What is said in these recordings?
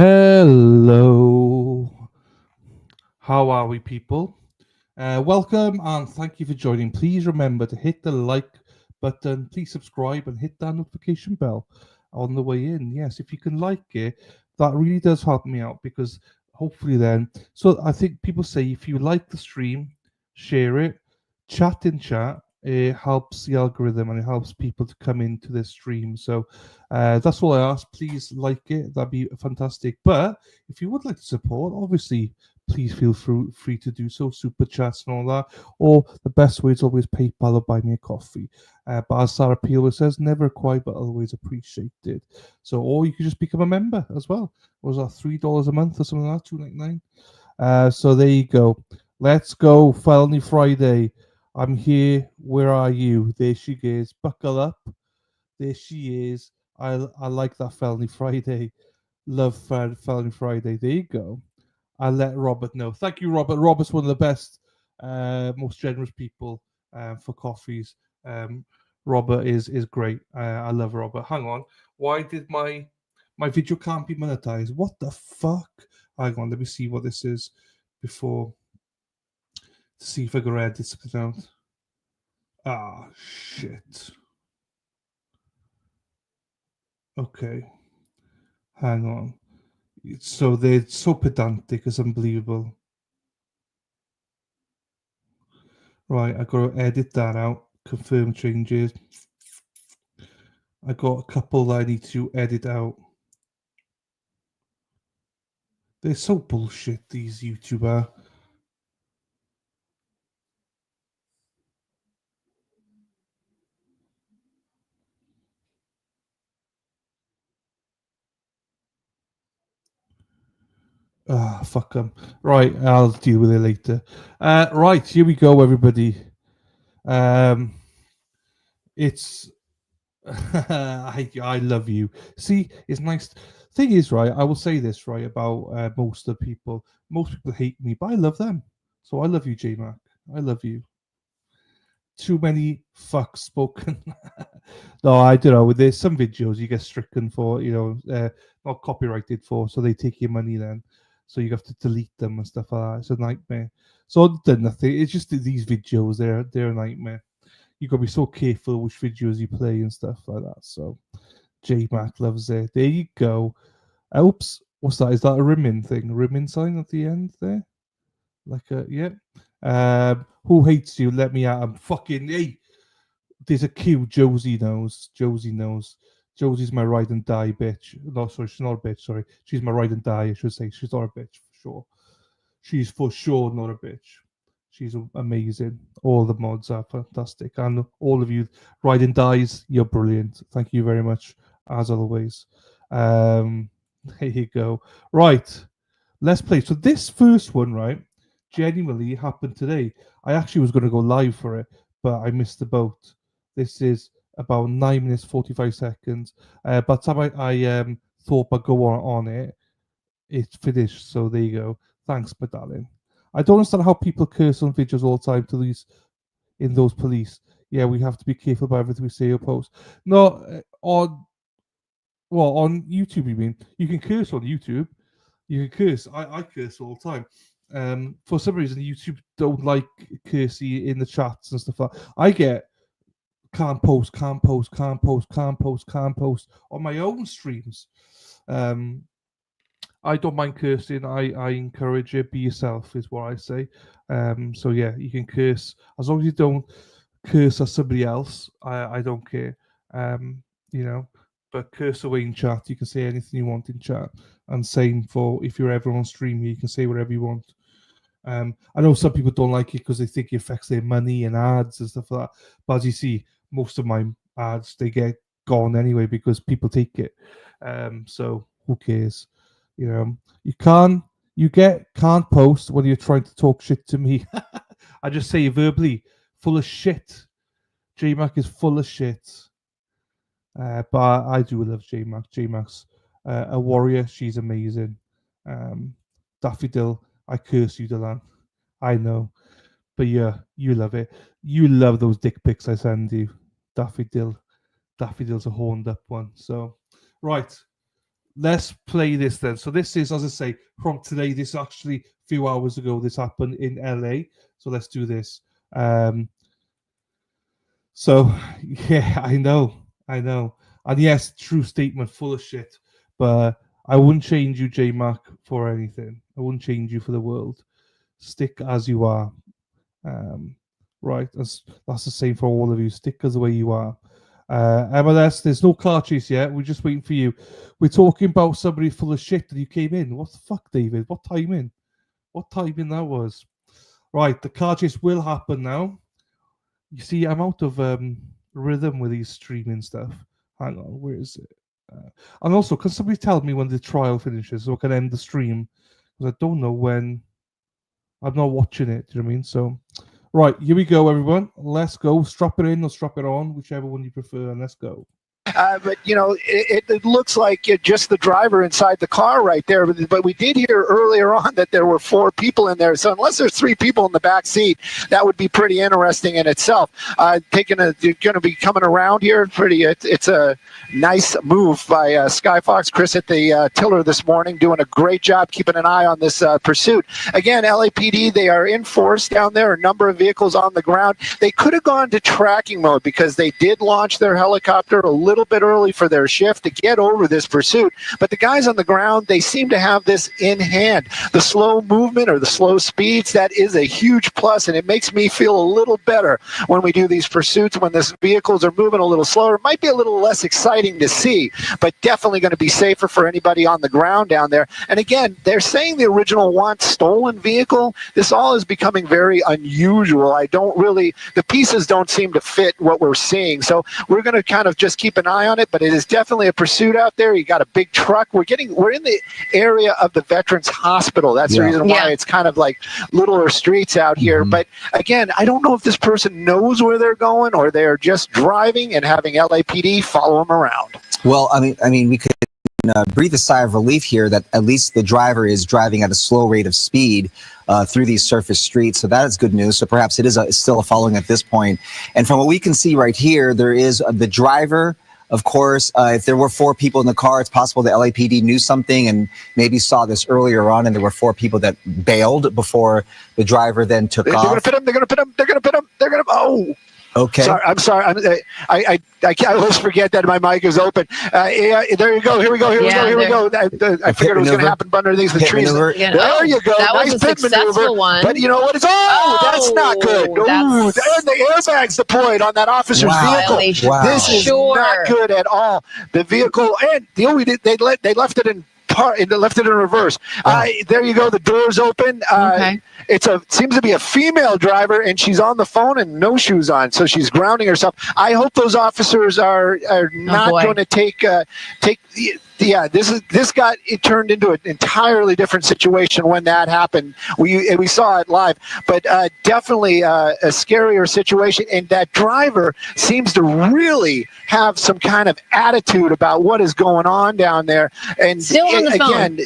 Hello. How are we, people? Welcome and thank you for joining. Please remember to hit the like button, please subscribe and hit that notification bell on the way in. Yes, if you can like it, that really does help me out because hopefully then. So I think people say if you like the stream, share it, chat in chat. It helps the algorithm and it helps people to come into this stream. So that's all I ask. Please like it. That'd be fantastic. But if you would like to support, obviously please feel free to do so. Super chats and all that. Or the best way is always PayPal or buy me a coffee. But as Sarah Peeler says, never required but always appreciated. So, or you could just become a member as well. What was that $3 a month or something like that? $2.99. So there you go. Let's go, Felony Friday. I'm here. Where are you? There she is. Buckle up. There she is. I like that Felony Friday. Love Felony Friday. There you go. I'll let Robert know. Thank you, Robert. Robert's one of the best, most generous people for coffees. Robert is great. I love Robert. Hang on. Why did my video can't be monetized? What the fuck? Hang on. Let me see what this is before. To see if I can read this out. Ah, shit. Okay. Hang on. So they're so pedantic, it's unbelievable. Right, I got to edit that out. Confirm changes. I got a couple that I need to edit out. They're so bullshit, these YouTuber. Ah, fuck them. Right, I'll deal with it later. Right, here we go, everybody. Um, it's I love you. See, it's nice. Thing is, right, I will say this right about most of the people. Most people hate me, but I love them. So I love you, J Mac. I love you. Too many fucks spoken. No, I don't know. There's some videos you get stricken for, not copyrighted for, so they take your money then. So you have to delete them and stuff like that. It's a nightmare. So I've done nothing. It's just that these videos, they're a nightmare. You gotta be so careful which videos you play and stuff like that. So J Mac loves it. There you go. Oops, what's that? Is that a rimming thing? A rimming sign at the end there? Like a yeah. Who hates you? Let me out. I'm fucking hey. There's a queue. Josie knows. Josie knows. Josie's my ride and die bitch. No, sorry, she's not a bitch. Sorry, she's my ride and die. I should say she's not a bitch for sure. She's for sure not a bitch. She's amazing. All the mods are fantastic, and all of you ride and dies, you're brilliant. Thank you very much, as always. Um, there you go. Right, let's play. So this first one, right, genuinely happened today. I actually was going to go live for it, but I missed the boat. This is about 9 minutes 45 seconds. By the time I thought I'd go on it, it's finished. So there you go. Thanks, my darling. I don't understand how people curse on videos all the time to these in those police. Yeah, we have to be careful about everything we say or post. No, on on YouTube, you mean? You can curse on YouTube. You can curse. I curse all the time. For some reason, YouTube don't like cursey in the chats and stuff like that. I get can't post, can't post, can't post, can't post, can't post on my own streams. Um, I don't mind cursing. I encourage it. Be yourself is what I say. So yeah, you can curse as long as you don't curse at somebody else. I don't care. Um, you know, but curse away in chat. You can say anything you want in chat. And same for if you're ever on stream, you can say whatever you want. I know some people don't like it because they think it affects their money and ads and stuff like that. But as you see, most of my ads they get gone anyway because people take it. So who cares? You can't post when you're trying to talk shit to me. I just say verbally, full of shit. JMac is full of shit. But I do love JMac. JMac's a warrior. She's amazing. Daffodil, I curse you, Delan. I know. But yeah, you love it. You love those dick pics I send you. Daffodil. Daffodil's a horned up one. So, right. let's play this then. So this is, as I say, from today. This actually a few hours ago. This happened in LA. So let's do this. So yeah, I know. And yes, true statement, full of shit. But I wouldn't change you, J Mac, for anything. I wouldn't change you for the world. Stick as you are. Right, that's the same for all of you. Stick as the way you are. MLS, there's no car chase yet. We're just waiting for you. We're talking about somebody full of shit that you came in. What the fuck, David? What timing? What timing that was? Right, the car chase will happen now. You see, I'm out of rhythm with these streaming stuff. Hang on, where is it? And also, can somebody tell me when the trial finishes so I can end the stream? Because I don't know when. I'm not watching it. Do you know what I mean? So, right, here we go, everyone. Let's go. Strap it in or strap it on, whichever one you prefer, and let's go. But, you know, it looks like just the driver inside the car right there. But we did hear earlier on that there were 4 people in there. So unless there's 3 people in the back seat, that would be pretty interesting in itself. You're going to be coming around here. It's a nice move by Skyfox. Chris at the tiller this morning doing a great job keeping an eye on this pursuit. Again, LAPD, they are in force down there, a number of vehicles on the ground. They could have gone to tracking mode because they did launch their helicopter a little bit early for their shift to get over this pursuit. But the guys on the ground, they seem to have this in hand. The slow movement or the slow speeds, that is a huge plus, and it makes me feel a little better when we do these pursuits, when the vehicles are moving a little slower. It might be a little less exciting to see, but definitely going to be safer for anybody on the ground down there. And again, they're saying the original want stolen vehicle. This all is becoming very unusual. The pieces don't seem to fit what we're seeing. So we're going to kind of just keep an eye on it, but it is definitely a pursuit out there. You got a big truck. We're in the area of the Veterans Hospital. That's the reason why it's kind of like littler streets out here. But again, I don't know if this person knows where they're going or they're just driving and having LAPD follow them around. Well, I mean, we could breathe a sigh of relief here that at least the driver is driving at a slow rate of speed through these surface streets. So that is good news. So perhaps it is still a following at this point. And from what we can see right here, there is the driver. Of course, if there were 4 people in the car, it's possible the LAPD knew something and maybe saw this earlier on, and there were 4 people that bailed before the driver then took off. They're going to pit him. Oh. Okay. I'm sorry. I always forget that my mic is open. Yeah, there you go. Here we go. Here we go. I figured it was going to happen underneath the trees. Yeah, there you go. That nice was a pit successful maneuver. one. But you know what? That's not good. Ooh, and the airbags deployed on that officer's vehicle. Wow. This is not good at all. The vehicle, and they left it in reverse. There you go. The door's open. Okay. Seems to be a female driver, and she's on the phone and no shoes on, so she's grounding herself. I hope those officers are not going to take. This it turned into an entirely different situation when that happened. We saw it live, but definitely a scarier situation. And that driver seems to really have some kind of attitude about what is going on down there. And still on the phone.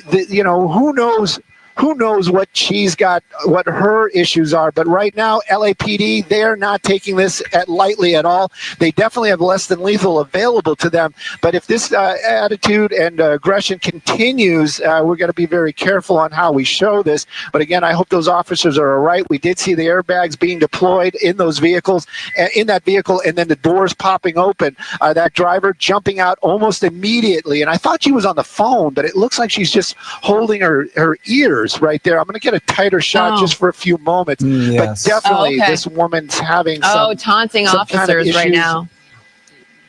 Who knows what she's got, what her issues are. But right now, LAPD, they're not taking this lightly at all. They definitely have less than lethal available to them. But if this attitude and aggression continues, we're going to be very careful on how we show this. But again, I hope those officers are all right. We did see the airbags being deployed in those vehicles, in that vehicle, and then the doors popping open. That driver jumping out almost immediately. And I thought she was on the phone, but it looks like she's just holding her ears right there. I'm going to get a tighter shot just for a few moments. Yes. But definitely this woman's having taunting officers kind of right now.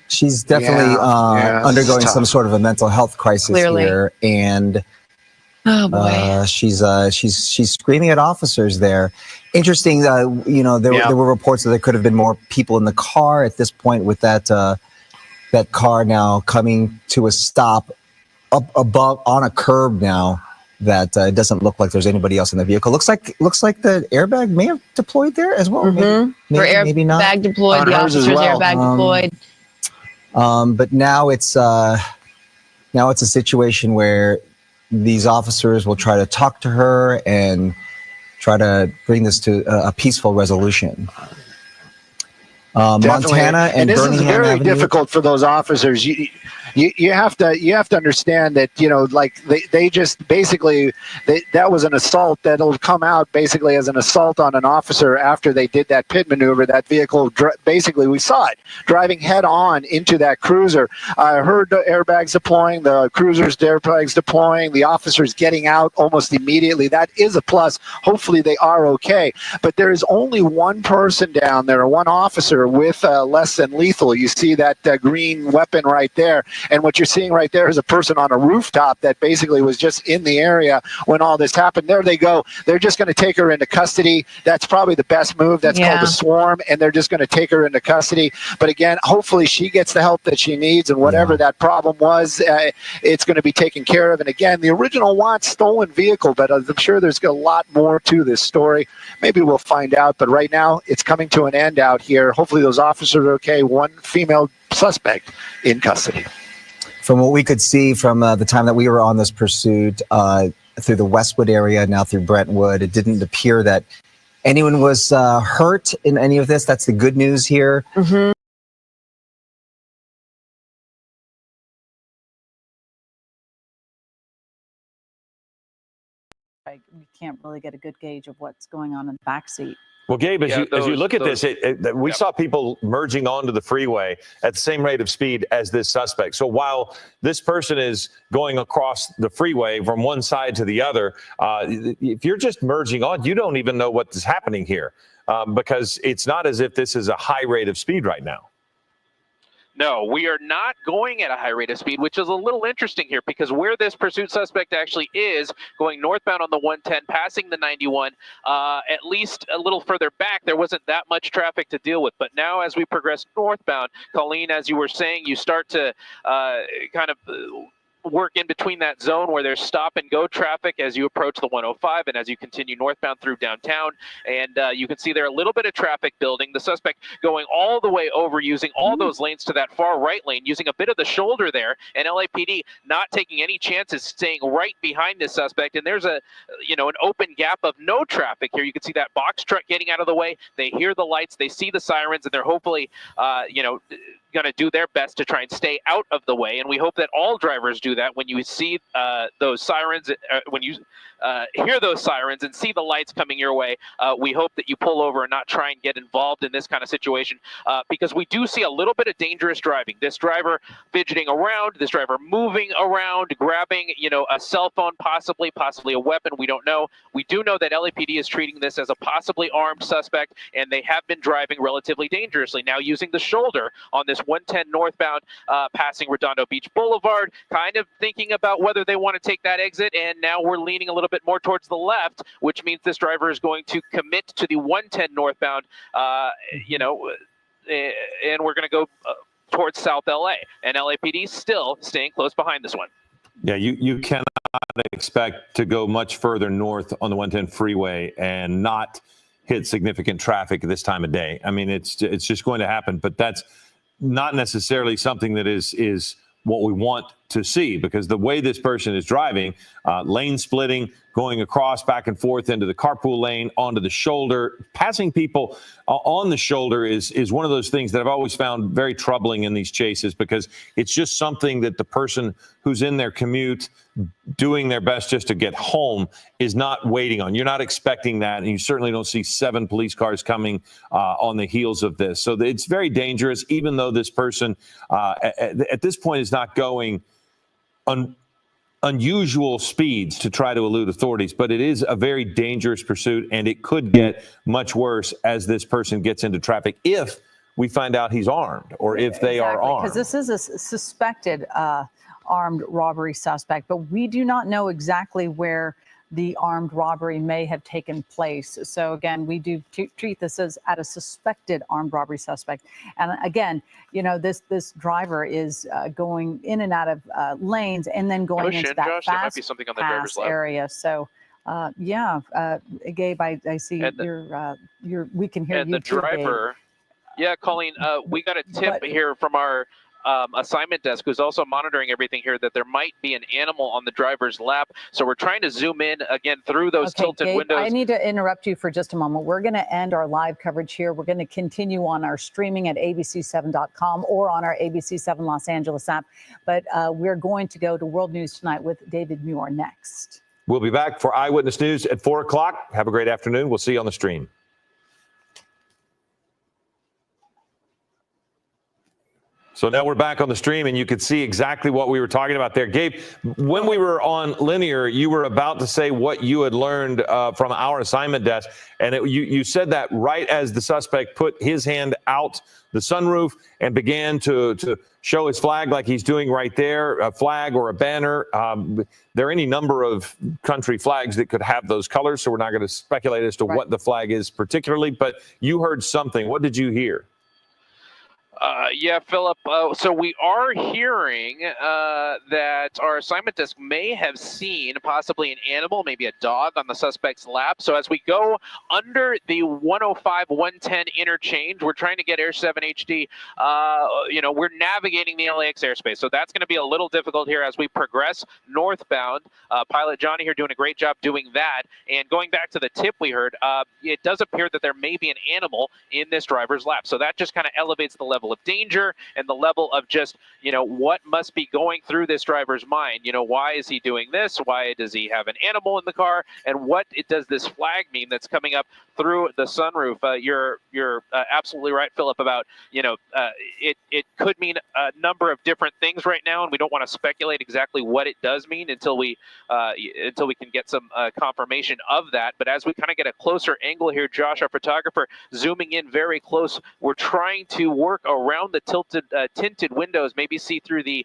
She's definitely undergoing some sort of a mental health crisis here, and she's screaming at officers there. Interesting, there were reports that there could have been more people in the car at this point, with that car now coming to a stop up above on a curb now. That it doesn't look like there's anybody else in the vehicle. Looks like the airbag may have deployed there as well. Maybe not. Airbag deployed. The officer's airbag deployed. But now it's a situation where these officers will try to talk to her and try to bring this to a peaceful resolution. Montana and this Birmingham is very Avenue. difficult for those officers. you have to understand that, you know, like they just basically that was an assault that'll come out basically as an assault on an officer after they did that pit maneuver. That vehicle basically, we saw it driving head on into that cruiser. I heard the airbags deploying, the cruiser's airbags deploying, the officers getting out almost immediately. That is a plus. Hopefully they are okay. But there is only one person down there, one officer with less than lethal. You see that green weapon right there. And what you're seeing right there is a person on a rooftop that basically was just in the area when all this happened. There they go. They're just going to take her into custody. That's probably the best move. That's called the swarm, and they're just going to take her into custody. But again, hopefully she gets the help that she needs, and whatever that problem was, it's going to be taken care of. And again, the original wants stolen vehicle, but I'm sure there's a lot more to this story. Maybe we'll find out, but right now it's coming to an end out here. Hopefully those officers are okay. One female suspect in custody. From what we could see from the time that we were on this pursuit through the Westwood area, now through Brentwood, it didn't appear that anyone was hurt in any of this. That's the good news here. Mm-hmm. We can't really get a good gauge of what's going on in the backseat. Well, Gabe, as you look at this, we saw people merging onto the freeway at the same rate of speed as this suspect. So while this person is going across the freeway from one side to the other, if you're just merging on, you don't even know what is happening here because it's not as if this is a high rate of speed right now. No, we are not going at a high rate of speed, which is a little interesting here because where this pursuit suspect actually is, going northbound on the 110, passing the 91, at least a little further back, there wasn't that much traffic to deal with. But now as we progress northbound, Colleen, as you were saying, you start to kind of work in between that zone where there's stop and go traffic as you approach the 105 and as you continue northbound through downtown. And you can see there a little bit of traffic building. The suspect going all the way over, using all those lanes to that far right lane, using a bit of the shoulder there, and LAPD not taking any chances, staying right behind this suspect. And there's an open gap of no traffic here. You can see that box truck getting out of the way. They hear the lights, they see the sirens, and they're hopefully, going to do their best to try and stay out of the way. And we hope that all drivers do that when you see those sirens, when you hear those sirens and see the lights coming your way. We hope that you pull over and not try and get involved in this kind of situation because we do see a little bit of dangerous driving. This driver fidgeting around, this driver moving around, grabbing, a cell phone, possibly a weapon. We don't know. We do know that LAPD is treating this as a possibly armed suspect, and they have been driving relatively dangerously. Now using the shoulder on this 110 northbound passing Redondo Beach Boulevard, kind of thinking about whether they want to take that exit, and now we're leaning a little bit more towards the left, which means this driver is going to commit to the 110 northbound, and we're going to go towards South LA, and LAPD still staying close behind this one. Yeah, you cannot expect to go much further north on the 110 freeway and not hit significant traffic at this time of day. I mean, it's just going to happen, but that's not necessarily something that is what we want to see, because the way this person is driving, lane splitting, going across back and forth into the carpool lane, onto the shoulder, passing people on the shoulder is one of those things that I've always found very troubling in these chases, because it's just something that the person who's in their commute doing their best just to get home is not waiting on. You're not expecting that, and you certainly don't see 7 police cars coming on the heels of this. So it's very dangerous, even though this person at this point is not going unusual speeds to try to elude authorities, but it is a very dangerous pursuit, and it could get much worse as this person gets into traffic if we find out he's armed or if they are armed. Because this is a suspected armed robbery suspect, but we do not know exactly where the armed robbery may have taken place. So again, we do treat this as at a suspected armed robbery suspect. And again, this driver is going in and out of lanes and then going into that Josh, fast might be something on the driver's lap area. So Gabe, I see we can hear and you the driver. too, yeah, Colleen, we got a tip here from our assignment desk, who's also monitoring everything here, that there might be an animal on the driver's lap. So we're trying to zoom in again through those tilted Gabe, windows. I need to interrupt you for just a moment. We're going to end our live coverage here. We're going to continue on our streaming at abc7.com or on our ABC7 Los Angeles app. But we're going to go to World News Tonight with David Muir next. We'll be back for Eyewitness News at 4 o'clock. Have a great afternoon. We'll see you on the stream. So now we're back on the stream, and you could see exactly what we were talking about there. Gabe, when we were on linear, you were about to say what you had learned from our assignment desk, and you said that right as the suspect put his hand out the sunroof and began to show his flag like he's doing right there, a flag or a banner. There are any number of country flags that could have those colors, so we're not going to speculate as to what the flag is particularly, but you heard something. What did you hear? Yeah, Philip. So we are hearing that our assignment desk may have seen possibly an animal, maybe a dog, on the suspect's lap. So as we go under the 105-110 interchange, we're trying to get Air 7 HD. We're navigating the LAX airspace. So that's going to be a little difficult here as we progress northbound. Pilot Johnny here doing a great job doing that. And going back to the tip we heard, it does appear that there may be an animal in this driver's lap. So that just kind of elevates the level of danger and the level of just, what must be going through this driver's mind. Why is he doing this? Why does he have an animal in the car? And what does this flag mean that's coming up through the sunroof? You're absolutely right, Philip, about, it could mean a number of different things right now, and we don't want to speculate exactly what it does mean until we can get some confirmation of that. But as we kind of get a closer angle here, Josh, our photographer, zooming in very close, we're trying to work around the tinted windows, maybe see through the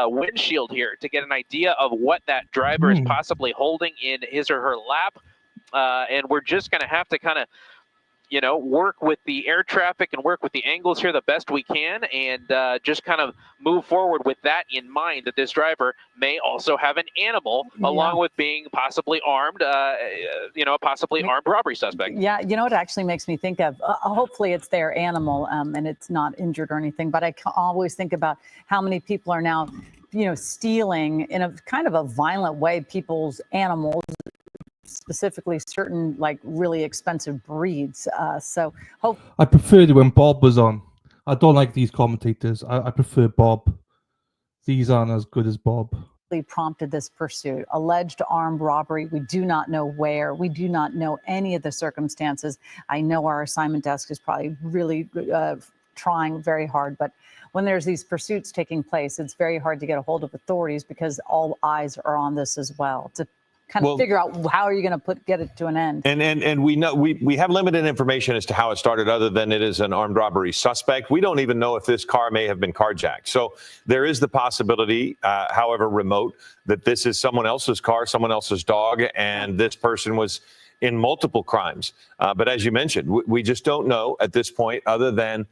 windshield here to get an idea of what that driver is possibly holding in his or her lap. And we're just going to have to kind of, work with the air traffic and work with the angles here the best we can, and just kind of move forward with that in mind, that this driver may also have an animal along with being possibly armed, armed robbery suspect. Yeah, it actually makes me think of, hopefully it's their animal and it's not injured or anything, but I always think about how many people are now, stealing in a kind of a violent way people's animals, specifically certain really expensive breeds. I preferred it when Bob was on. I don't like these commentators. I prefer Bob. These aren't as good as Bob. Prompted this pursuit. Alleged armed robbery. We do not know where. We do not know any of the circumstances. I know our assignment desk is probably really trying very hard, but when there's these pursuits taking place, it's very hard to get a hold of authorities because all eyes are on this as well, to kind of figure out how are you going to get it to an end. And we know we have limited information as to how it started, other than it is an armed robbery suspect. We don't even know if this car may have been carjacked. So there is the possibility, however remote, that this is someone else's car, someone else's dog, and this person was in multiple crimes. But as you mentioned, we just don't know at this point, other than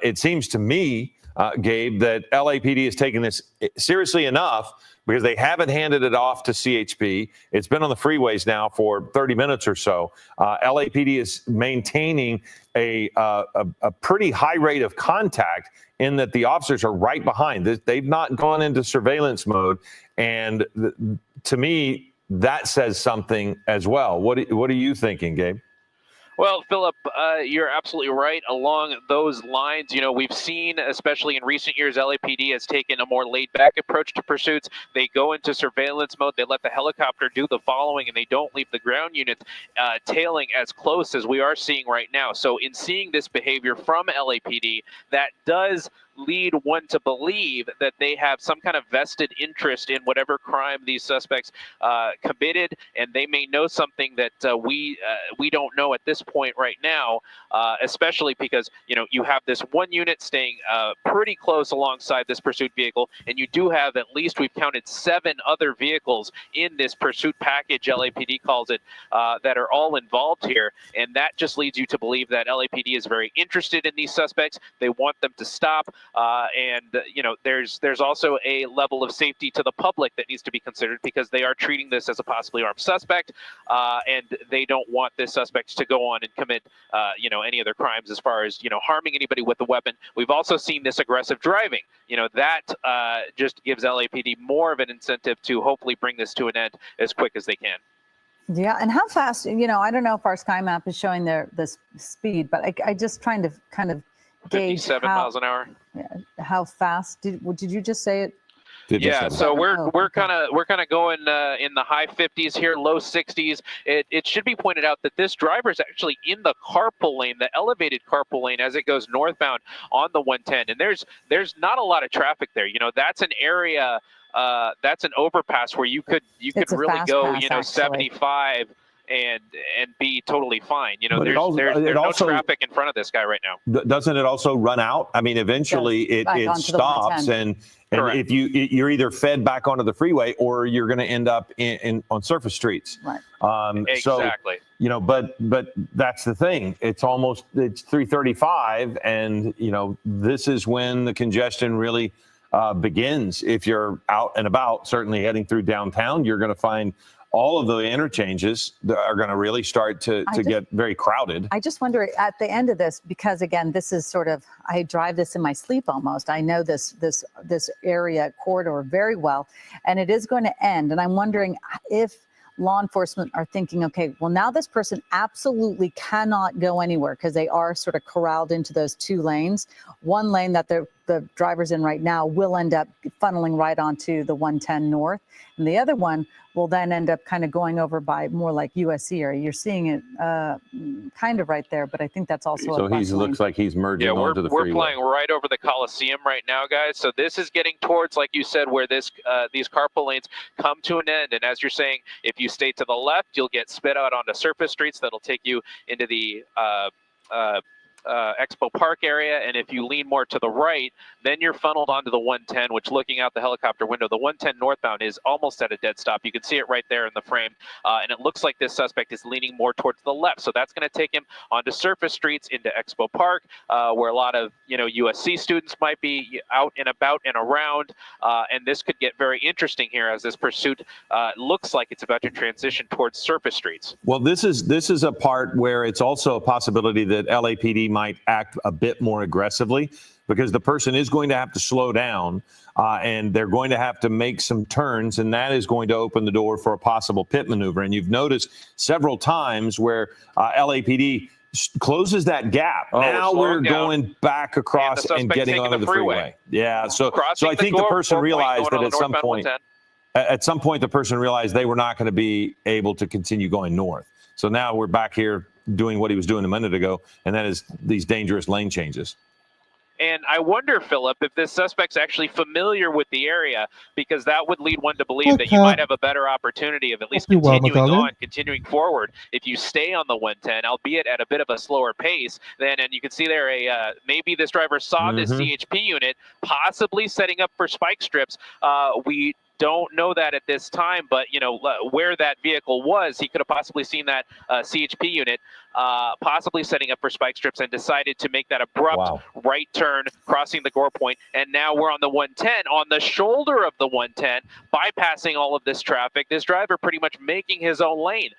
it seems to me, Gabe, that LAPD is taking this seriously enough, because they haven't handed it off to CHP. It's been on the freeways now for 30 minutes or so. LAPD is maintaining a pretty high rate of contact, in that the officers are right behind. They've not gone into surveillance mode. And to me, that says something as well. What are you thinking, Gabe? Well, Philip, you're absolutely right along those lines. We've seen, especially in recent years, LAPD has taken a more laid-back approach to pursuits. They go into surveillance mode. They let the helicopter do the following, and they don't leave the ground units tailing as close as we are seeing right now. So in seeing this behavior from LAPD, that does lead one to believe that they have some kind of vested interest in whatever crime these suspects committed, and they may know something that we don't know at this point right now, especially because you have this one unit staying pretty close alongside this pursuit vehicle, and you do have, at least we've counted, 7 other vehicles in this pursuit package, LAPD calls it, that are all involved here, and that just leads you to believe that LAPD is very interested in these suspects. They want them to stop. And there's also a level of safety to the public that needs to be considered, because they are treating this as a possibly armed suspect, and they don't want this suspect to go on and commit any other crimes as far as harming anybody with a weapon. We've also seen this aggressive driving. That just gives LAPD more of an incentive to hopefully bring this to an end as quick as they can. Yeah, and how fast? I don't know if our sky map is showing the speed, but I just trying to kind of gauge 57 miles an hour. How fast did you just say it? Yeah, so we're kind of going in the high 50s here, low 60s. It should be pointed out that this driver is actually in the carpool lane, the elevated carpool lane, as it goes northbound on the 110, and there's not a lot of traffic there. That's an area, that's an overpass where you could really go, 75 and be totally fine. There's no traffic in front of this guy right now. Doesn't it also run out? I mean, eventually it stops, and if you're either fed back onto the freeway, or you're going to end up on surface streets. Right. Exactly. So, but that's the thing. It's 3:35, and this is when the congestion really begins. If you're out and about, certainly heading through downtown, you're going to find all of the interchanges that are going to really start to get very crowded. I just wonder at the end of this, because again, this is sort of, I drive this in my sleep almost. I know this area corridor very well, and it is going to end. And I'm wondering if law enforcement are thinking, okay, well, now this person absolutely cannot go anywhere because they are sort of corralled into those two lanes. One lane that the driver's in right now will end up funneling right onto the 110 north, and the other one will then end up kind of going over by more like USC area. You're seeing it kind of right there, but I think that's also so he looks like he's merging onto the freeway. We're flying right over the Coliseum right now, guys. So this is getting towards, like you said, where these carpool lanes come to an end. And as you're saying, if you stay to the left, you'll get spit out onto surface streets that'll take you into the Expo Park area, and if you lean more to the right, then you're funneled onto the 110, which, looking out the helicopter window, the 110 northbound is almost at a dead stop. You can see it right there in the frame, and it looks like this suspect is leaning more towards the left, so that's going to take him onto surface streets into Expo Park, where a lot of USC students might be out and about and around, and this could get very interesting here as this pursuit looks like it's about to transition towards surface streets. Well, this is a part where it's also a possibility that LAPD might act a bit more aggressively, because the person is going to have to slow down, and they're going to have to make some turns, and that is going to open the door for a possible pit maneuver. And you've noticed several times where LAPD closes that gap. Now we're going back across and getting onto the freeway. Yeah, so I think the person realized that at some point the person realized they were not going to be able to continue going north. So now we're back here doing what he was doing a minute ago, and that is these dangerous lane changes. And I wonder, Philip, if this suspect's actually familiar with the area, because that would lead one to believe that you might have a better opportunity of at least continuing forward if you stay on the 110, albeit at a bit of a slower pace. And you can see there maybe this driver saw this CHP unit possibly setting up for spike strips. We don't know that at this time, but where that vehicle was, he could have possibly seen that CHP unit possibly setting up for spike strips, and decided to make that abrupt right turn, crossing the gore point. And now we're on the 110, on the shoulder of the 110, bypassing all of this traffic. This driver pretty much making his own lane,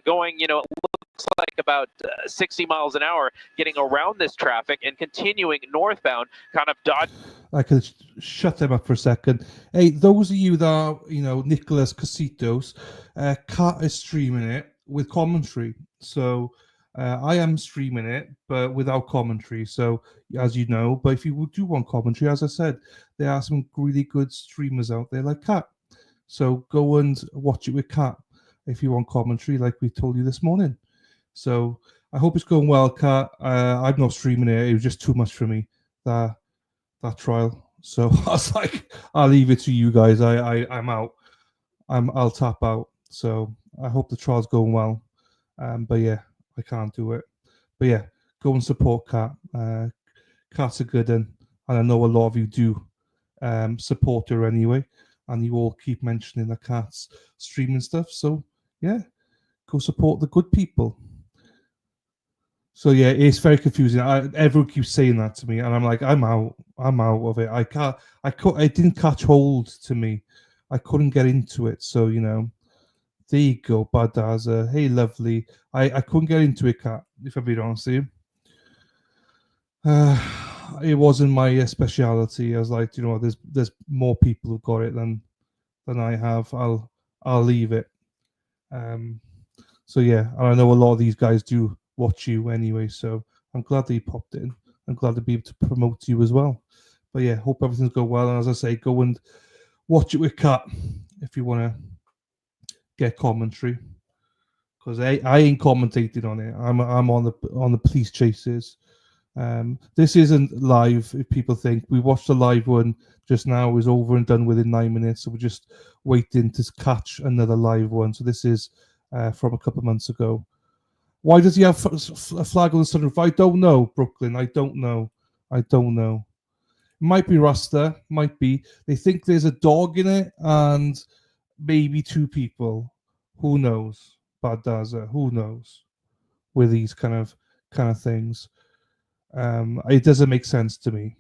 going, it looks like about 60 miles an hour, getting around this traffic and continuing northbound, kind of dodge. I could shut them up for a second. Hey, those of you that are, Nicholas Casitos, Kat is streaming it with commentary. So I am streaming it, but without commentary. So, as you know, but if you do want commentary, as I said, there are some really good streamers out there like Kat. So go and watch it with Kat if you want commentary, like we told you this morning. So I hope it's going well, Kat. I'm not streaming it. It was just too much for me, that trial. So I was like, I'll leave it to you guys. I'm out. I'll tap out. So I hope the trial's going well. But yeah, I can't do it. But yeah, go and support Kat. Kat's a good one, and I know a lot of you do support her anyway, and you all keep mentioning the Kat's streaming stuff. So yeah, go support the good people. So yeah, it's very confusing. Everyone keeps saying that to me, and I'm like, I'm out. I'm out of it. I can't. I didn't catch hold to me. I couldn't get into it. So there you go, Badaza. Hey, lovely. I couldn't get into it, Cat. If I'm being honest with you. It wasn't my speciality. I was like, there's more people who've got it than I have. I'll leave it. So yeah, and I know a lot of these guys do watch you anyway. So I'm glad that you popped in. I'm glad to be able to promote you as well. But yeah, hope everything's going well. And as I say, go and watch it with Kat if you want to get commentary. Because I ain't commentating on it. I'm on the police chases. This isn't live. If people think we watched the live one just now, it was over and done within 9 minutes, so we're just waiting to catch another live one. So this is from a couple of months ago. Why does he have a flag on the sunroof? I don't know, Brooklyn. I don't know. It might be Rasta. Might be. They think there's a dog in it and maybe 2 people. Who knows? Badaza. Who knows? With these kind of things. It doesn't make sense to me.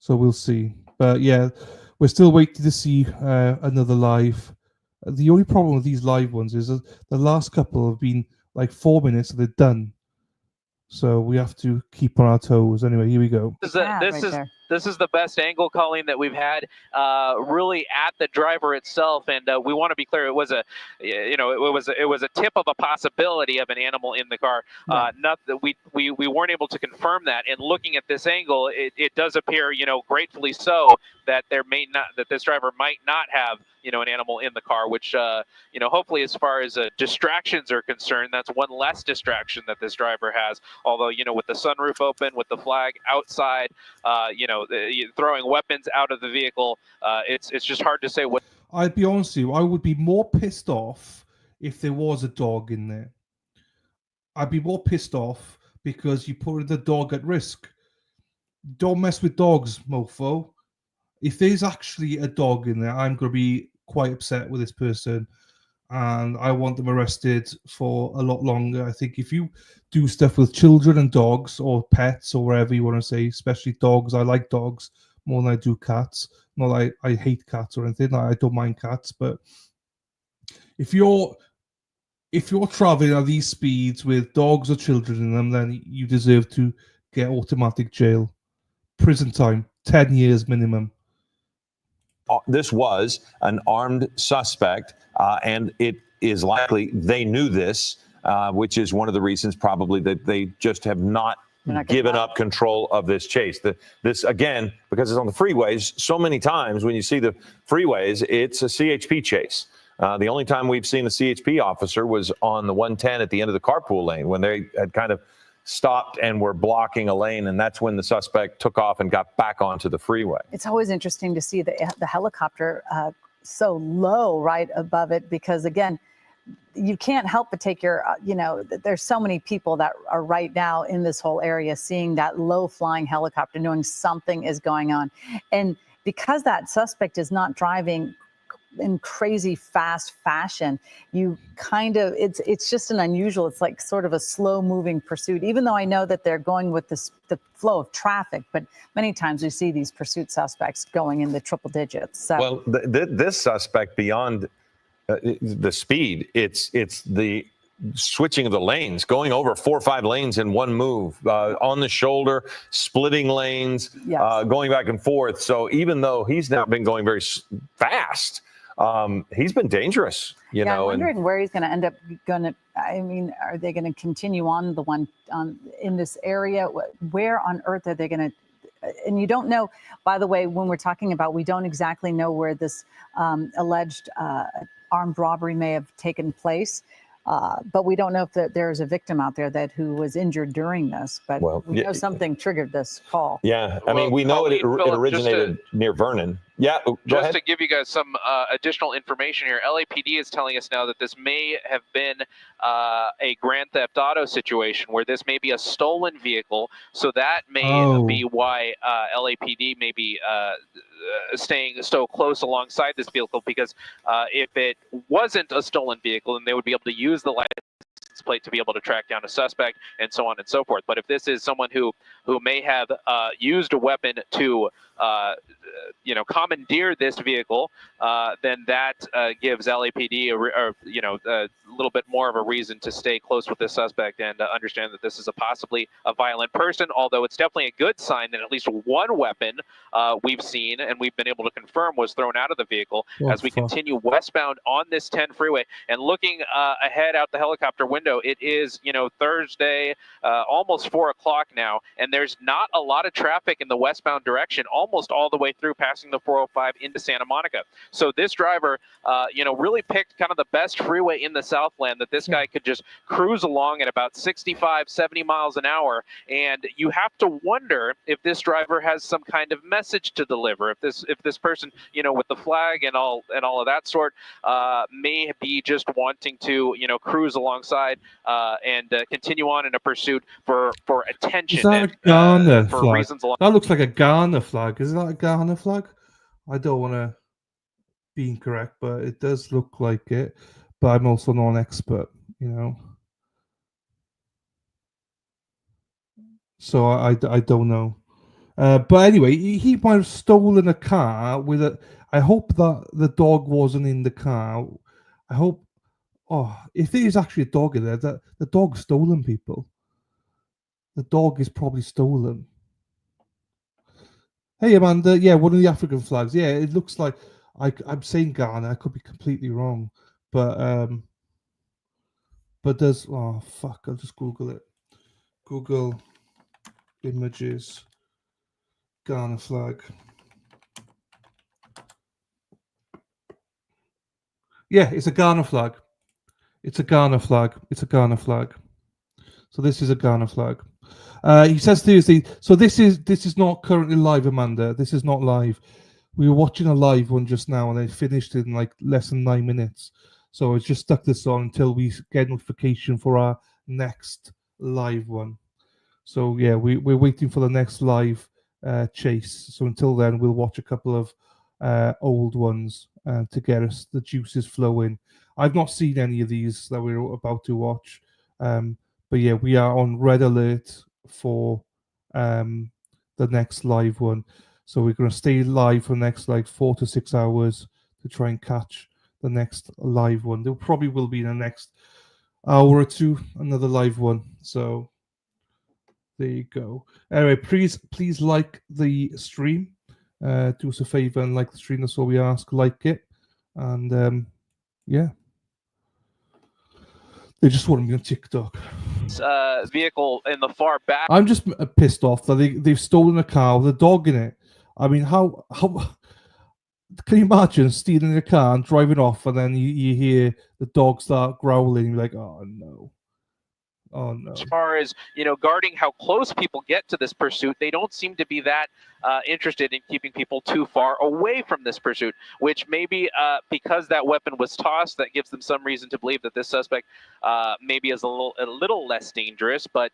So we'll see. But yeah, we're still waiting to see another live. The only problem with these live ones is that the last couple have been like 4 minutes and they're done. So we have to keep on our toes. Anyway, here we go. This is the best angle, Colleen, that we've had really at the driver itself, and we want to be clear. It was a tip of a possibility of an animal in the car. Not that we weren't able to confirm that. And looking at this angle, it does appear, gratefully so, that this driver might not have an animal in the car, which hopefully, as far as distractions are concerned, that's one less distraction that this driver has. Although with the sunroof open, with the flag outside, throwing weapons out of the vehicle, it's just hard to say what. I'd be honest with you, I would be more pissed off if there was a dog in there. I'd be more pissed off because you put the dog at risk. Don't mess with dogs, mofo. If there's actually a dog in there, I'm going to be quite upset with this person, and I want them arrested for a lot longer. I think if you do stuff with children and dogs or pets or whatever you want to say, especially dogs, I like dogs more than I do cats. Not like I hate cats or anything. I don't mind cats, but if you're traveling at these speeds with dogs or children in them, then you deserve to get automatic jail, prison time, 10 years minimum. This was an armed suspect, and it is likely they knew this, which is one of the reasons probably that they just have not given up control of this chase. This, again, because it's on the freeways, so many times when you see the freeways, it's a CHP chase. The only time we've seen a CHP officer was on the 110 at the end of the carpool lane when they had kind of stopped and were blocking a lane, and that's when the suspect took off and got back onto the freeway. It's always interesting to see the helicopter so low right above it, because again, you can't help but take your, there's so many people that are right now in this whole area seeing that low flying helicopter, knowing something is going on. And because that suspect is not driving in crazy fast fashion, you kind of, it's just an unusual, it's like sort of a slow moving pursuit, even though I know that they're going with the flow of traffic, but many times we see these pursuit suspects going in the triple digits. So. Well, this suspect, beyond the speed, it's the switching of the lanes, going over 4 or 5 lanes in one move, on the shoulder, splitting lanes, yes. Going back and forth. So even though he's not been going very fast, he's been dangerous, you know. I'm wondering where he's going to end up. I mean, are they going to continue on the one in this area? Where on earth are they going to? And you don't know, by the way, when we're talking about, we don't exactly know where this alleged armed robbery may have taken place. But we don't know if there's a victim out there who was injured during this. But we know something triggered this call. Yeah, I mean, we know it originated near Vernon. Yeah, just to give you guys some additional information here, LAPD is telling us now that this may have been a Grand Theft Auto situation where this may be a stolen vehicle. So that may be why LAPD may be staying so close alongside this vehicle, because if it wasn't a stolen vehicle, then they would be able to use the license plate to be able to track down a suspect, and so on and so forth. But if this is someone who may have used a weapon to commandeer this vehicle, then that gives LAPD a little bit more of a reason to stay close with this suspect and understand that this is possibly a violent person, although it's definitely a good sign that at least one weapon we've seen and we've been able to confirm was thrown out of the vehicle as we continue westbound on this 10 freeway. And looking ahead out the helicopter window, it is, Thursday, almost 4 o'clock now, and there's not a lot of traffic in the westbound direction, almost all the way through passing the 405 into Santa Monica. So this driver, really picked kind of the best freeway in the Southland that this guy could just cruise along at about 65, 70 miles an hour. And you have to wonder if this driver has some kind of message to deliver. If this person, with the flag and all of that sort, may be just wanting to, cruise alongside and continue on in a pursuit for attention. Is that and, a Ghana for flag? reasons along. That looks like a Ghana flag. Is that a Ghana flag? I don't want to be incorrect, but it does look like it. But I'm also not an expert, So I don't know. But anyway, he might have stolen a car with a. I hope that the dog wasn't in the car. I hope. Oh, if there is actually a dog in there, that the dog's stolen, people. The dog is probably stolen. Hey, Amanda. Yeah, one of the African flags. Yeah, it looks like I'm saying Ghana. I could be completely wrong, but there's. Oh fuck! I'll just Google it. Google images. Ghana flag. Yeah, it's a Ghana flag. It's a Ghana flag. It's a Ghana flag. So this is a Ghana flag. He says Thursday. So this is not currently live, Amanda. This is not live. We were watching a live one just now, and it finished in like less than 9 minutes. So I just stuck this on until we get notification for our next live one. So yeah, we're waiting for the next live chase. So until then, we'll watch a couple of old ones to get us the juices flowing. I've not seen any of these that we're about to watch, but yeah, we are on red alert for the next live one. So we're going to stay live for the next 4 to 6 hours to try and catch the next live one. There probably will be in the next hour or two another live one. So there you go. Anyway, please like the stream. Do us a favor and like the stream. That's all we ask. Like it, and yeah, they just want me on TikTok. Vehicle in the far back. I'm just pissed off that they've stolen a car with a dog in it. I mean, how can you imagine stealing a car and driving off, and then you hear the dog start growling? You're like, oh no. Oh, no. As far as, guarding how close people get to this pursuit, they don't seem to be that interested in keeping people too far away from this pursuit, which maybe because that weapon was tossed, that gives them some reason to believe that this suspect maybe is a little less dangerous. But,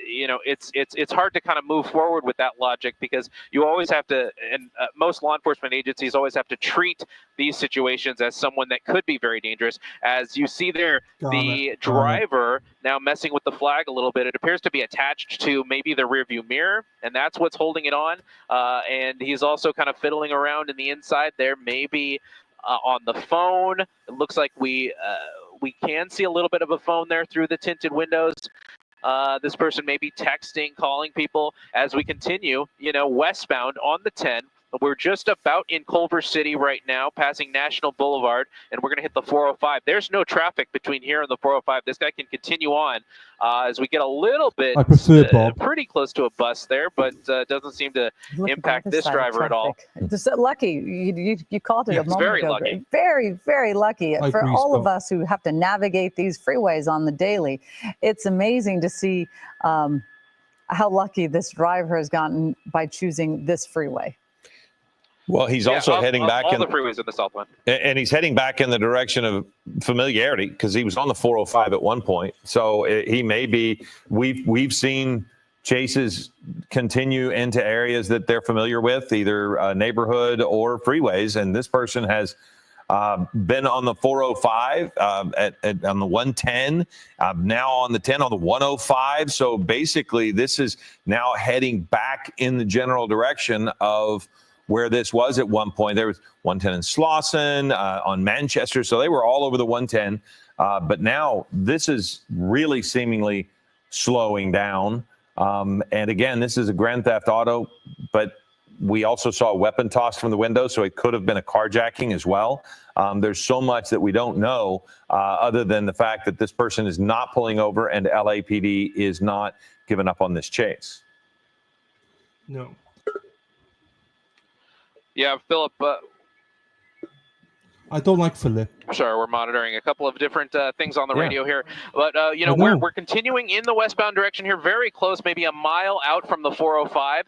it's hard to kind of move forward with that logic, because you always have to, and most law enforcement agencies always have to treat these situations as someone that could be very dangerous. As you see there, the driver now messing with the flag a little bit. It appears to be attached to maybe the rearview mirror, and that's what's holding it on. And he's also kind of fiddling around in the inside there, maybe on the phone. It looks like we can see a little bit of a phone there through the tinted windows. This person may be texting, calling people as we continue, westbound on the 10. We're just about in Culver City right now, passing National Boulevard, and we're going to hit the 405. There's no traffic between here and the 405. This guy can continue on as we get a little bit pretty close to a bus there, but doesn't seem to impact this driver at all. Just lucky. You called it a moment very ago. lucky. Very, very lucky. For all of us who have to navigate these freeways on the daily, it's amazing to see how lucky this driver has gotten by choosing this freeway. Well, he's also heading back in the freeways in the Southland, and he's heading back in the direction of familiarity, because he was on the 405 at one point. So he may be. We've seen chases continue into areas that they're familiar with, either neighborhood or freeways, and this person has been on the 405, on the 110, now on the 10, on the 105. So basically, this is now heading back in the general direction of where this was at one point. There was 110 in Slauson, on Manchester, so they were all over the 110. But now this is really seemingly slowing down. And again, this is a Grand Theft Auto, but we also saw a weapon tossed from the window, so it could have been a carjacking as well. There's so much that we don't know, other than the fact that this person is not pulling over and LAPD is not giving up on this chase. No. Yeah, Philip. I don't like Philip. Sorry, we're monitoring a couple of different things on the Yeah. radio here, but you know, we're continuing in the westbound direction here, very close, maybe a mile out from the 405.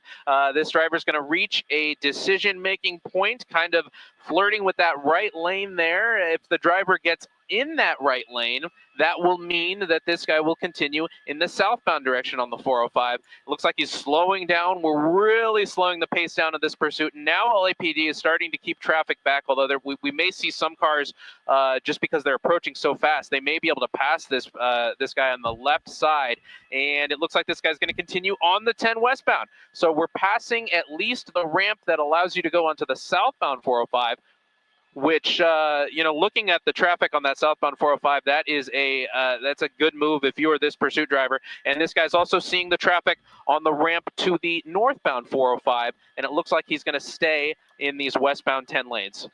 This driver is going to reach a decision-making point, kind of flirting with that right lane there. If the driver gets in that right lane, that will mean that this guy will continue in the southbound direction on the 405. It looks like he's slowing down. We're really slowing the pace down of this pursuit. Now LAPD is starting to keep traffic back, although we may see some cars, just because they're approaching so fast, they may be able to pass this this guy on the left side. And it looks like this guy's going to continue on the 10 westbound. So we're passing at least the ramp that allows you to go onto the southbound 405, which, you know, looking at the traffic on that southbound 405, that is that's a good move if you are this pursuit driver. And this guy's also seeing the traffic on the ramp to the northbound 405, and it looks like he's going to stay in these westbound 10 lanes.